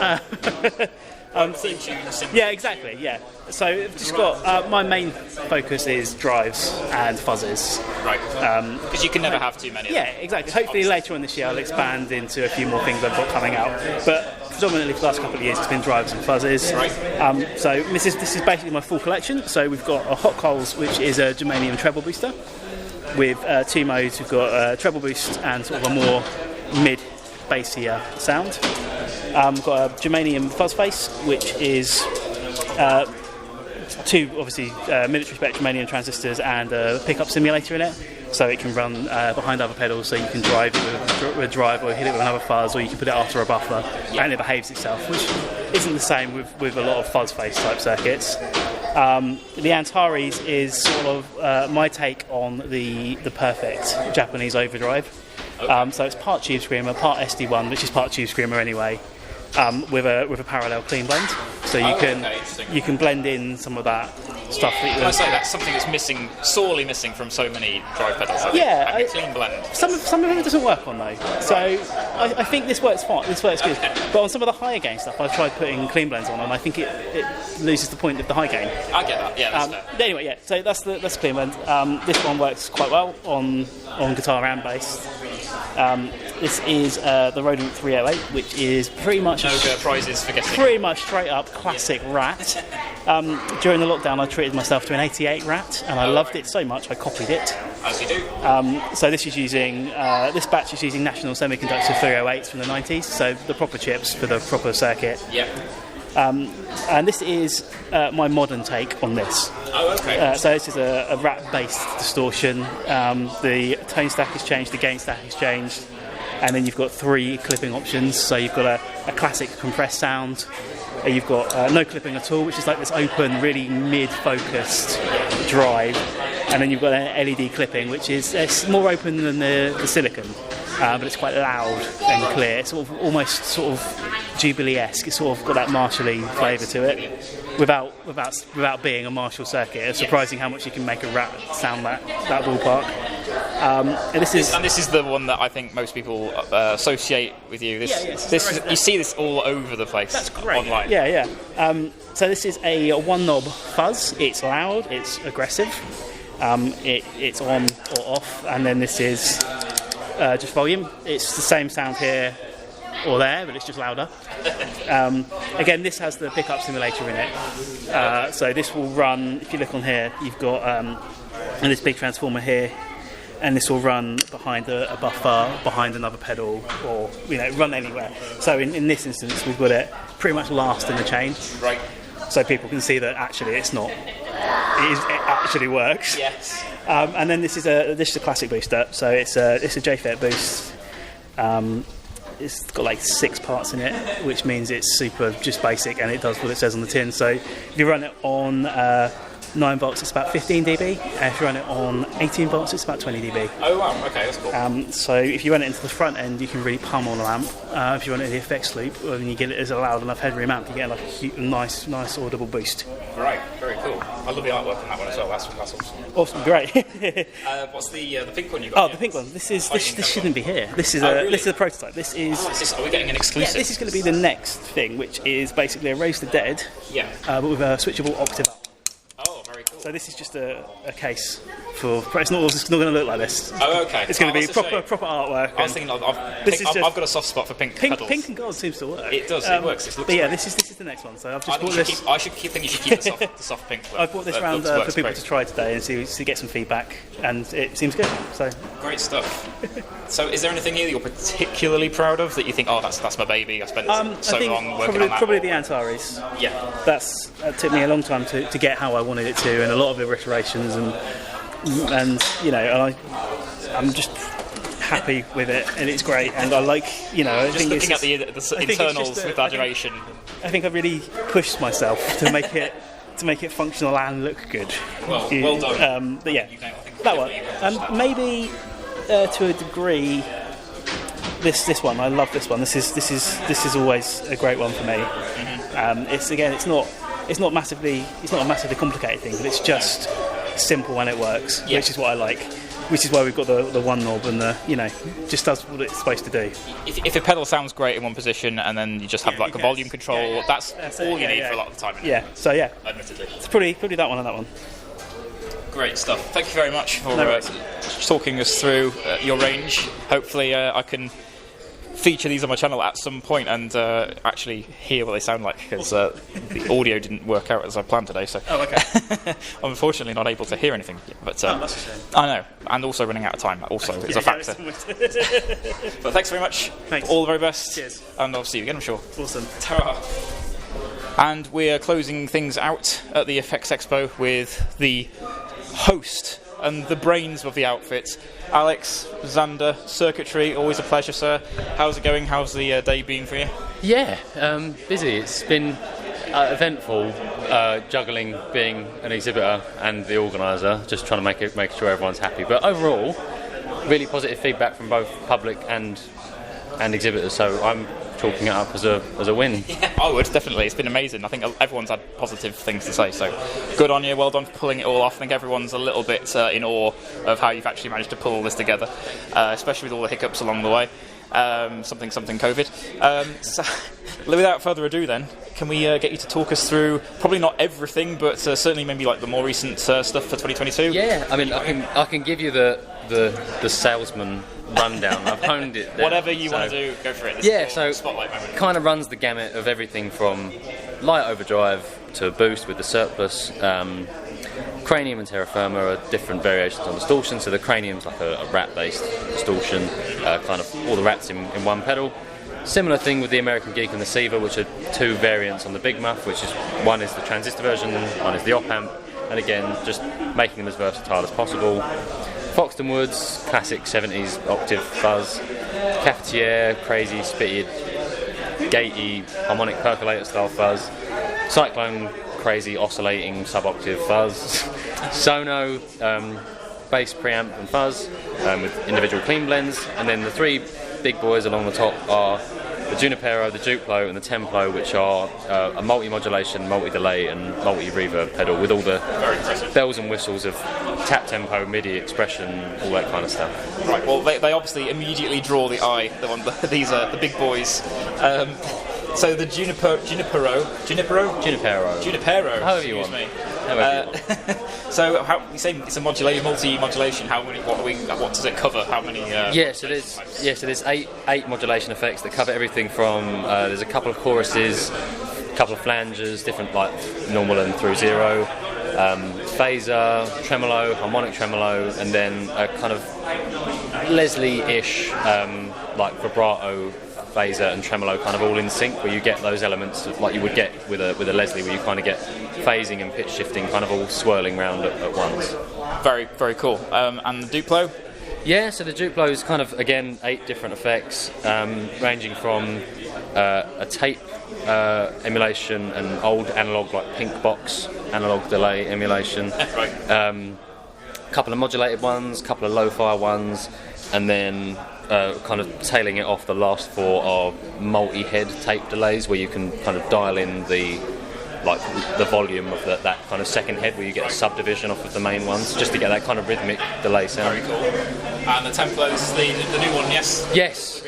Yeah, exactly, yeah. So I've just got, my main focus is drives and fuzzes. Right. Because you can never have too many of them. Yeah, exactly. Hopefully later on this year I'll expand into a few more things I've got coming out. But predominantly for the last couple of years it's been drives and fuzzes. Right. So this is basically my full collection. So we've got a Hot Coals, which is a germanium treble booster. With two modes, we've got a treble boost and sort of a more mid-bassier sound. We've got a germanium fuzz face, which is two, obviously, military spec germanium transistors and a pickup simulator in it, so it can run behind other pedals, so you can drive it with a drive or hit it with another fuzz, or you can put it after a buffer, and it behaves itself, which isn't the same with a lot of fuzz face type circuits. The Antares is sort of my take on the perfect Japanese overdrive. So it's part Tube Screamer, part SD1, which is part Tube Screamer anyway. With a parallel clean blend, so you can blend in some of that stuff. Can I say that's something that's missing, sorely missing from so many drive pedals? A clean blend. Some of it doesn't work on though, so I think this works fine. This works good, but on some of the higher gain stuff, I've tried putting clean blends on, and I think it loses the point of the high gain. I get that. Yeah, that's fair. Anyway, yeah. So that's the clean blend. This one works quite well on guitar and bass. This is the Rodent 308, which is pretty much no prizes for guessing. Pretty much straight up classic Rat. During the lockdown, I treated myself to an 88 Rat, and I loved it so much I copied it. As you do. So this is using this batch is using National Semiconductor 308s from the 90s, so the proper chips for the proper circuit. Yeah. And this is my modern take on this. Oh, okay. So this is a Rat-based distortion. The tone stack has changed, the gain stack has changed, and then you've got three clipping options. So you've got a classic compressed sound, you've got no clipping at all, which is like this open, really mid-focused drive, and then you've got an LED clipping, which is it's more open than the silicon, but it's quite loud and clear. It's sort of almost sort of Jubilee-esque. It's sort of got that Marshall-y flavour to it, without being a Marshall circuit. It's surprising how much you can make a Rat sound that ballpark. And this is the one that I think most people associate with you. You see this all over the place. That's great. Online. Yeah. So this is a one knob fuzz. It's loud. It's aggressive. It's on or off, and then this is just volume. It's the same sound here or there, but it's just louder. Again, this has the pickup simulator in it. So this will run, if you look on here, you've got this big transformer here, and this will run behind a buffer, behind another pedal, or run anywhere. So in this instance, we've got it pretty much last in the chain. Right. So people can see that actually it's not. It actually works. Yes. And then this is a classic booster. So it's a JFET boost. It's got like 6 parts in it, which means it's super just basic, and it does what it says on the tin. So if you run it on 9 volts, it's about 15 dB, and if you run it on 18 volts, it's about 20 dB. Oh wow, okay, that's cool. So if you run it into the front end, you can really pummel on the lamp. If you run it in the effects loop, and you get it as a loud enough headroom amp, you get like a nice audible boost. Right, very cool. I love the artwork on that one as well. That's awesome. Awesome, great. What's the pink one you got? Oh, the pink one. This shouldn't be here. This is really? This is a prototype. This is. Are we getting an exclusive? Yeah, this is going to be the next thing, which is basically a Raise the Dead. Yeah. But with a switchable octave up. Oh, very cool. So this is just a case It's not going to look like this. Oh, okay. It's going to be that's a shame. proper artwork. I was thinking, I've got a soft spot for pink pedals. Pink and gold seems to work. It does. It works. It looks but yeah, great. this is the next one. So I've just bought this. I think you should keep the soft pink. I bought this round for people to try today and see get some feedback, and it seems good. So great stuff. So, is there anything here that you're particularly proud of that you think, oh, that's my baby? I spent long working on that. Probably the Antares. Yeah, that took me a long time to get how I wanted it to, and a lot of iterations, and I'm just happy with it, and it's great, and I like, I just think looking at the internals with that duration. I think I've really pushed myself to make it functional and look good. Well done. But yeah, that one. Maybe to a degree, this one. I love this one. This is always a great one for me. It's not a massively complicated thing, but it's just simple and it works, which is what I like. Which is why we've got the one knob and just does what it's supposed to do. If a pedal sounds great in one position and then you just have a volume control, that's all you need for a lot of the time. Admittedly, it's probably that one and that one. Great stuff. Thank you very much for talking us through your range. Hopefully, I can feature these on my channel at some point and actually hear what they sound like, because the audio didn't work out as I planned today, so I'm unfortunately not able to hear anything, but that's a shame. I know, and also running out of time also is a factor. But thanks very much. Thanks. All the very best. Cheers. And I'll see you again, I'm sure. Awesome. Ta-ra. And we're closing things out at the FX Expo with the host and the brains of the outfit, Alex, Zander Circuitry. Always a pleasure, sir. How's it going? How's the day been for you? Yeah, busy. It's been eventful, juggling being an exhibitor and the organiser, just trying to make sure everyone's happy. But overall, really positive feedback from both public and exhibitors. So I'm chalking it up as a win. Yeah, I would, definitely. It's been amazing. I think everyone's had positive things to say, so good on you. Well done for pulling it all off. I think everyone's a little bit in awe of how you've actually managed to pull all this together, especially with all the hiccups along the way. Something COVID. So, without further ado then, can we get you to talk us through, probably not everything, but certainly maybe like the more recent stuff for 2022? Yeah, I mean, I can give you the salesman rundown. I've honed it down. Whatever you want to do, go for it. So spotlight moment. Kind of runs the gamut of everything from light overdrive to boost with the surplus. Cranium and terra firma are different variations on distortion. So the cranium's like a rat-based distortion, kind of all the rats in one pedal. Similar thing with the American Geek and the Seaver, which are two variants on the Big Muff, which is one is the transistor version, one is the op-amp, and again, just making them as versatile as possible. Foxton Woods, classic 70s octave fuzz. Cafetiere, crazy, spitted, gatey, harmonic percolator style fuzz. Cyclone, crazy, oscillating, sub-octave fuzz. Sono, bass preamp and fuzz, with individual clean blends. And then the three big boys along the top are the Junipero, the Duplo and the Templo, which are a multi-modulation, multi-delay and multi-reverb pedal with all the bells and whistles of tap tempo, MIDI expression, all that kind of stuff. Right, well they obviously immediately draw the eye, these are the big boys. So the Junipero, however you want. So how you say it's a multi-modulation? What does it cover? How many? So there's eight modulation effects that cover everything from there's a couple of choruses, a couple of flanges, different like normal and through zero, phaser, tremolo, harmonic tremolo, and then a kind of Leslie-ish like vibrato phaser and tremolo kind of all in sync, where you get those elements of, like you would get with a Leslie, where you kind of get phasing and pitch shifting kind of all swirling round at once. Very, very cool. And the Duplo? Yeah, so the Duplo is kind of, again, 8 different effects, ranging from a tape emulation, an old analog like pink box analog delay emulation, a couple of modulated ones, a couple of lo-fi ones, and then kind of tailing it off, the last 4 are multi-head tape delays, where you can kind of dial in the volume of that kind of second head, where you get a subdivision off of the main ones, just to get that kind of rhythmic delay sound. Very cool. And the Templo, this is the new one, yes? Yes.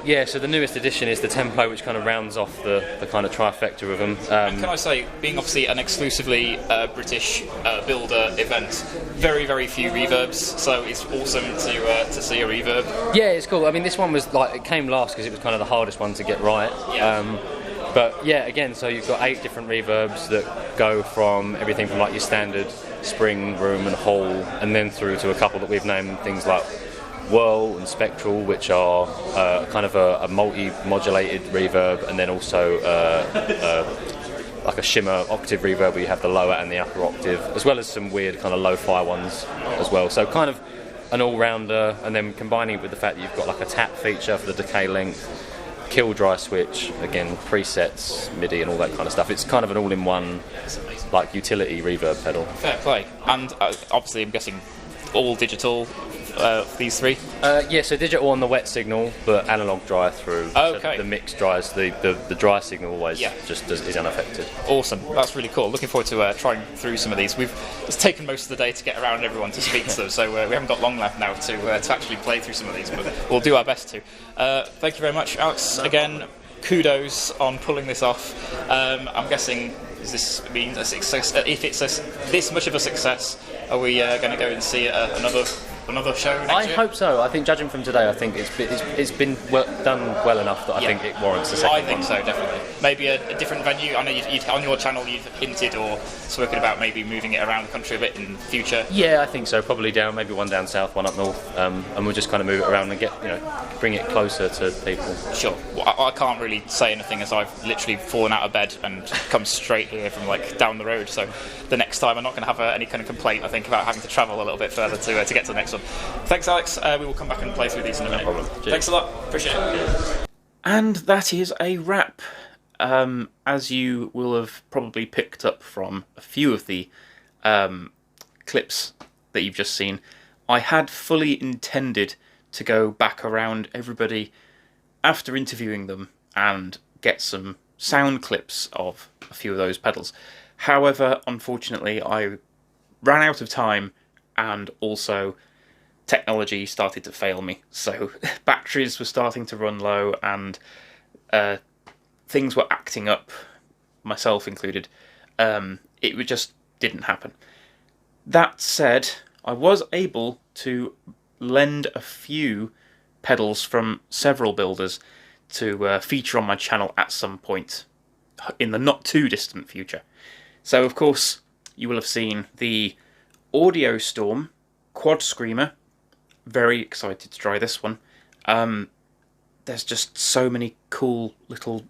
Yeah, so the newest edition is the Tempo, which kind of rounds off the kind of trifecta of them. And can I say, being obviously an exclusively British builder event, very, very few reverbs, so it's awesome to see a reverb. Yeah, it's cool. I mean, this one was like, it came last because it was kind of the hardest one to get right. Yeah. But yeah, again, so you've got 8 different reverbs that go from everything from like your standard spring, room and hall, and then through to a couple that we've named things like whirl and spectral, which are kind of a multi-modulated reverb, and then also like a shimmer octave reverb where you have the lower and the upper octave, as well as some weird kind of lo-fi ones as well. So kind of an all-rounder, and then combining it with the fact that you've got like a tap feature for the decay length, kill dry switch, again presets, MIDI and all that kind of stuff. It's kind of an all-in-one like utility reverb pedal. Fair play. And obviously I'm guessing all digital for these 3? Yeah, so digital on the wet signal, but analog dry through. Okay. So the mix dries, the dry signal always is unaffected. Awesome. That's really cool. Looking forward to trying through some of these. It's taken most of the day to get around everyone to speak to them, so we haven't got long left now to actually play through some of these, but we'll do our best to. Thank you very much, Alex. Again, kudos on pulling this off. I'm guessing, does this mean a success? If it's this much of a success, are we going to go and see another show next year? I hope so. I think, judging from today, I think it's been done well enough that I think it warrants a second one. I think so, definitely. Maybe a different venue. I know on your channel you've hinted or spoken about maybe moving it around the country a bit in the future. Yeah, I think so. Probably maybe one down south, one up north, and we'll just kind of move it around and bring it closer to people. Sure. Well, I can't really say anything as I've literally fallen out of bed and come straight here from like down the road. So the next time I'm not going to have any kind of complaint, I think, about having to travel a little bit further to get to the next one. Thanks, Alex. We will come back and play through these in a minute. No problem. Cheers. Thanks a lot. Appreciate it. And that is a wrap. As you will have probably picked up from a few of the clips that you've just seen, I had fully intended to go back around everybody after interviewing them and get some sound clips of a few of those pedals. However, unfortunately, I ran out of time, and also technology started to fail me. So batteries were starting to run low, and things were acting up, myself included. It just didn't happen. That said, I was able to lend a few pedals from several builders to feature on my channel at some point in the not too distant future. So of course you will have seen the Audiostorm Quad Screamer. Very excited to try this one. There's just so many cool little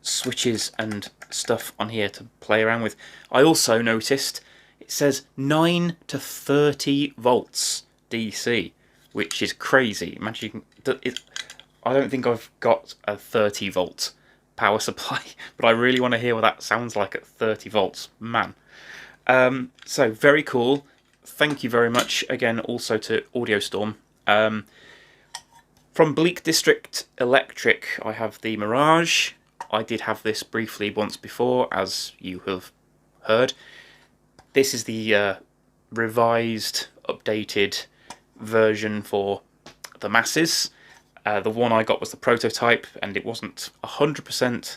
switches and stuff on here to play around with. I also noticed it says 9 to 30 volts DC, which is crazy. Imagine I don't think I've got a 30 volt power supply, but I really want to hear what that sounds like at 30 volts. Man. So very cool. Thank you very much again also to Audiostorm. From Bleak District Electric, I have the Mirage. I did have this briefly once before, as you have heard. This is the revised, updated version for the masses. The one I got was the prototype, and it wasn't 100%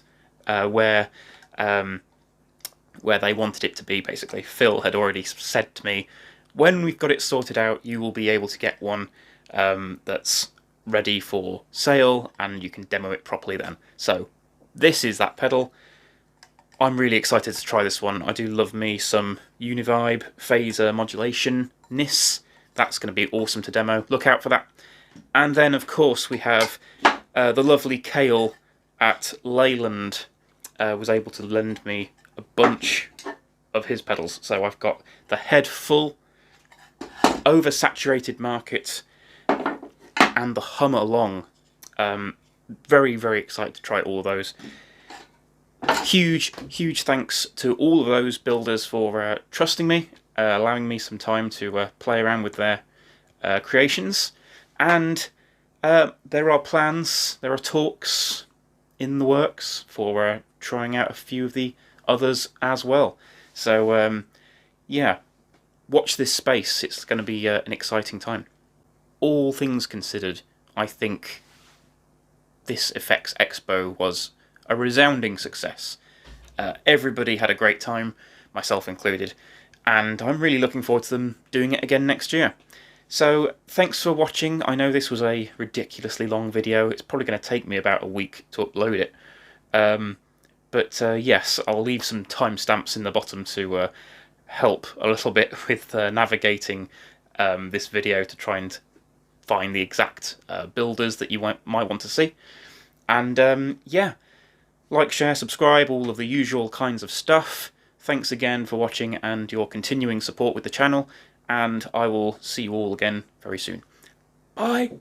where they wanted it to be, basically. Phil had already said to me, when we've got it sorted out, you will be able to get one that's ready for sale, and you can demo it properly then. So this is that pedal. I'm really excited to try this one. I do love me some Univibe phaser modulation-ness. That's going to be awesome to demo. Look out for that. And then, of course, we have the lovely Kale at Leyland was able to lend me a bunch of his pedals. So I've got the Head Full, Oversaturated Market, and the Hum Along. Very, very excited to try all of those. Huge thanks to all of those builders for trusting me, allowing me some time to play around with their creations. And there are plans, there are talks in the works for trying out a few of the others as well. So yeah, watch this space. It's going to be an exciting time. All things considered, I think this FX Expo was a resounding success. Everybody had a great time, myself included, and I'm really looking forward to them doing it again next year. So thanks for watching. I know this was a ridiculously long video. It's probably going to take me about a week to upload it. But yes, I'll leave some timestamps in the bottom to help a little bit with navigating this video to try and find the exact builders that you might want to see. And yeah, like, share, subscribe, all of the usual kinds of stuff. Thanks again for watching and your continuing support with the channel, and I will see you all again very soon. Bye!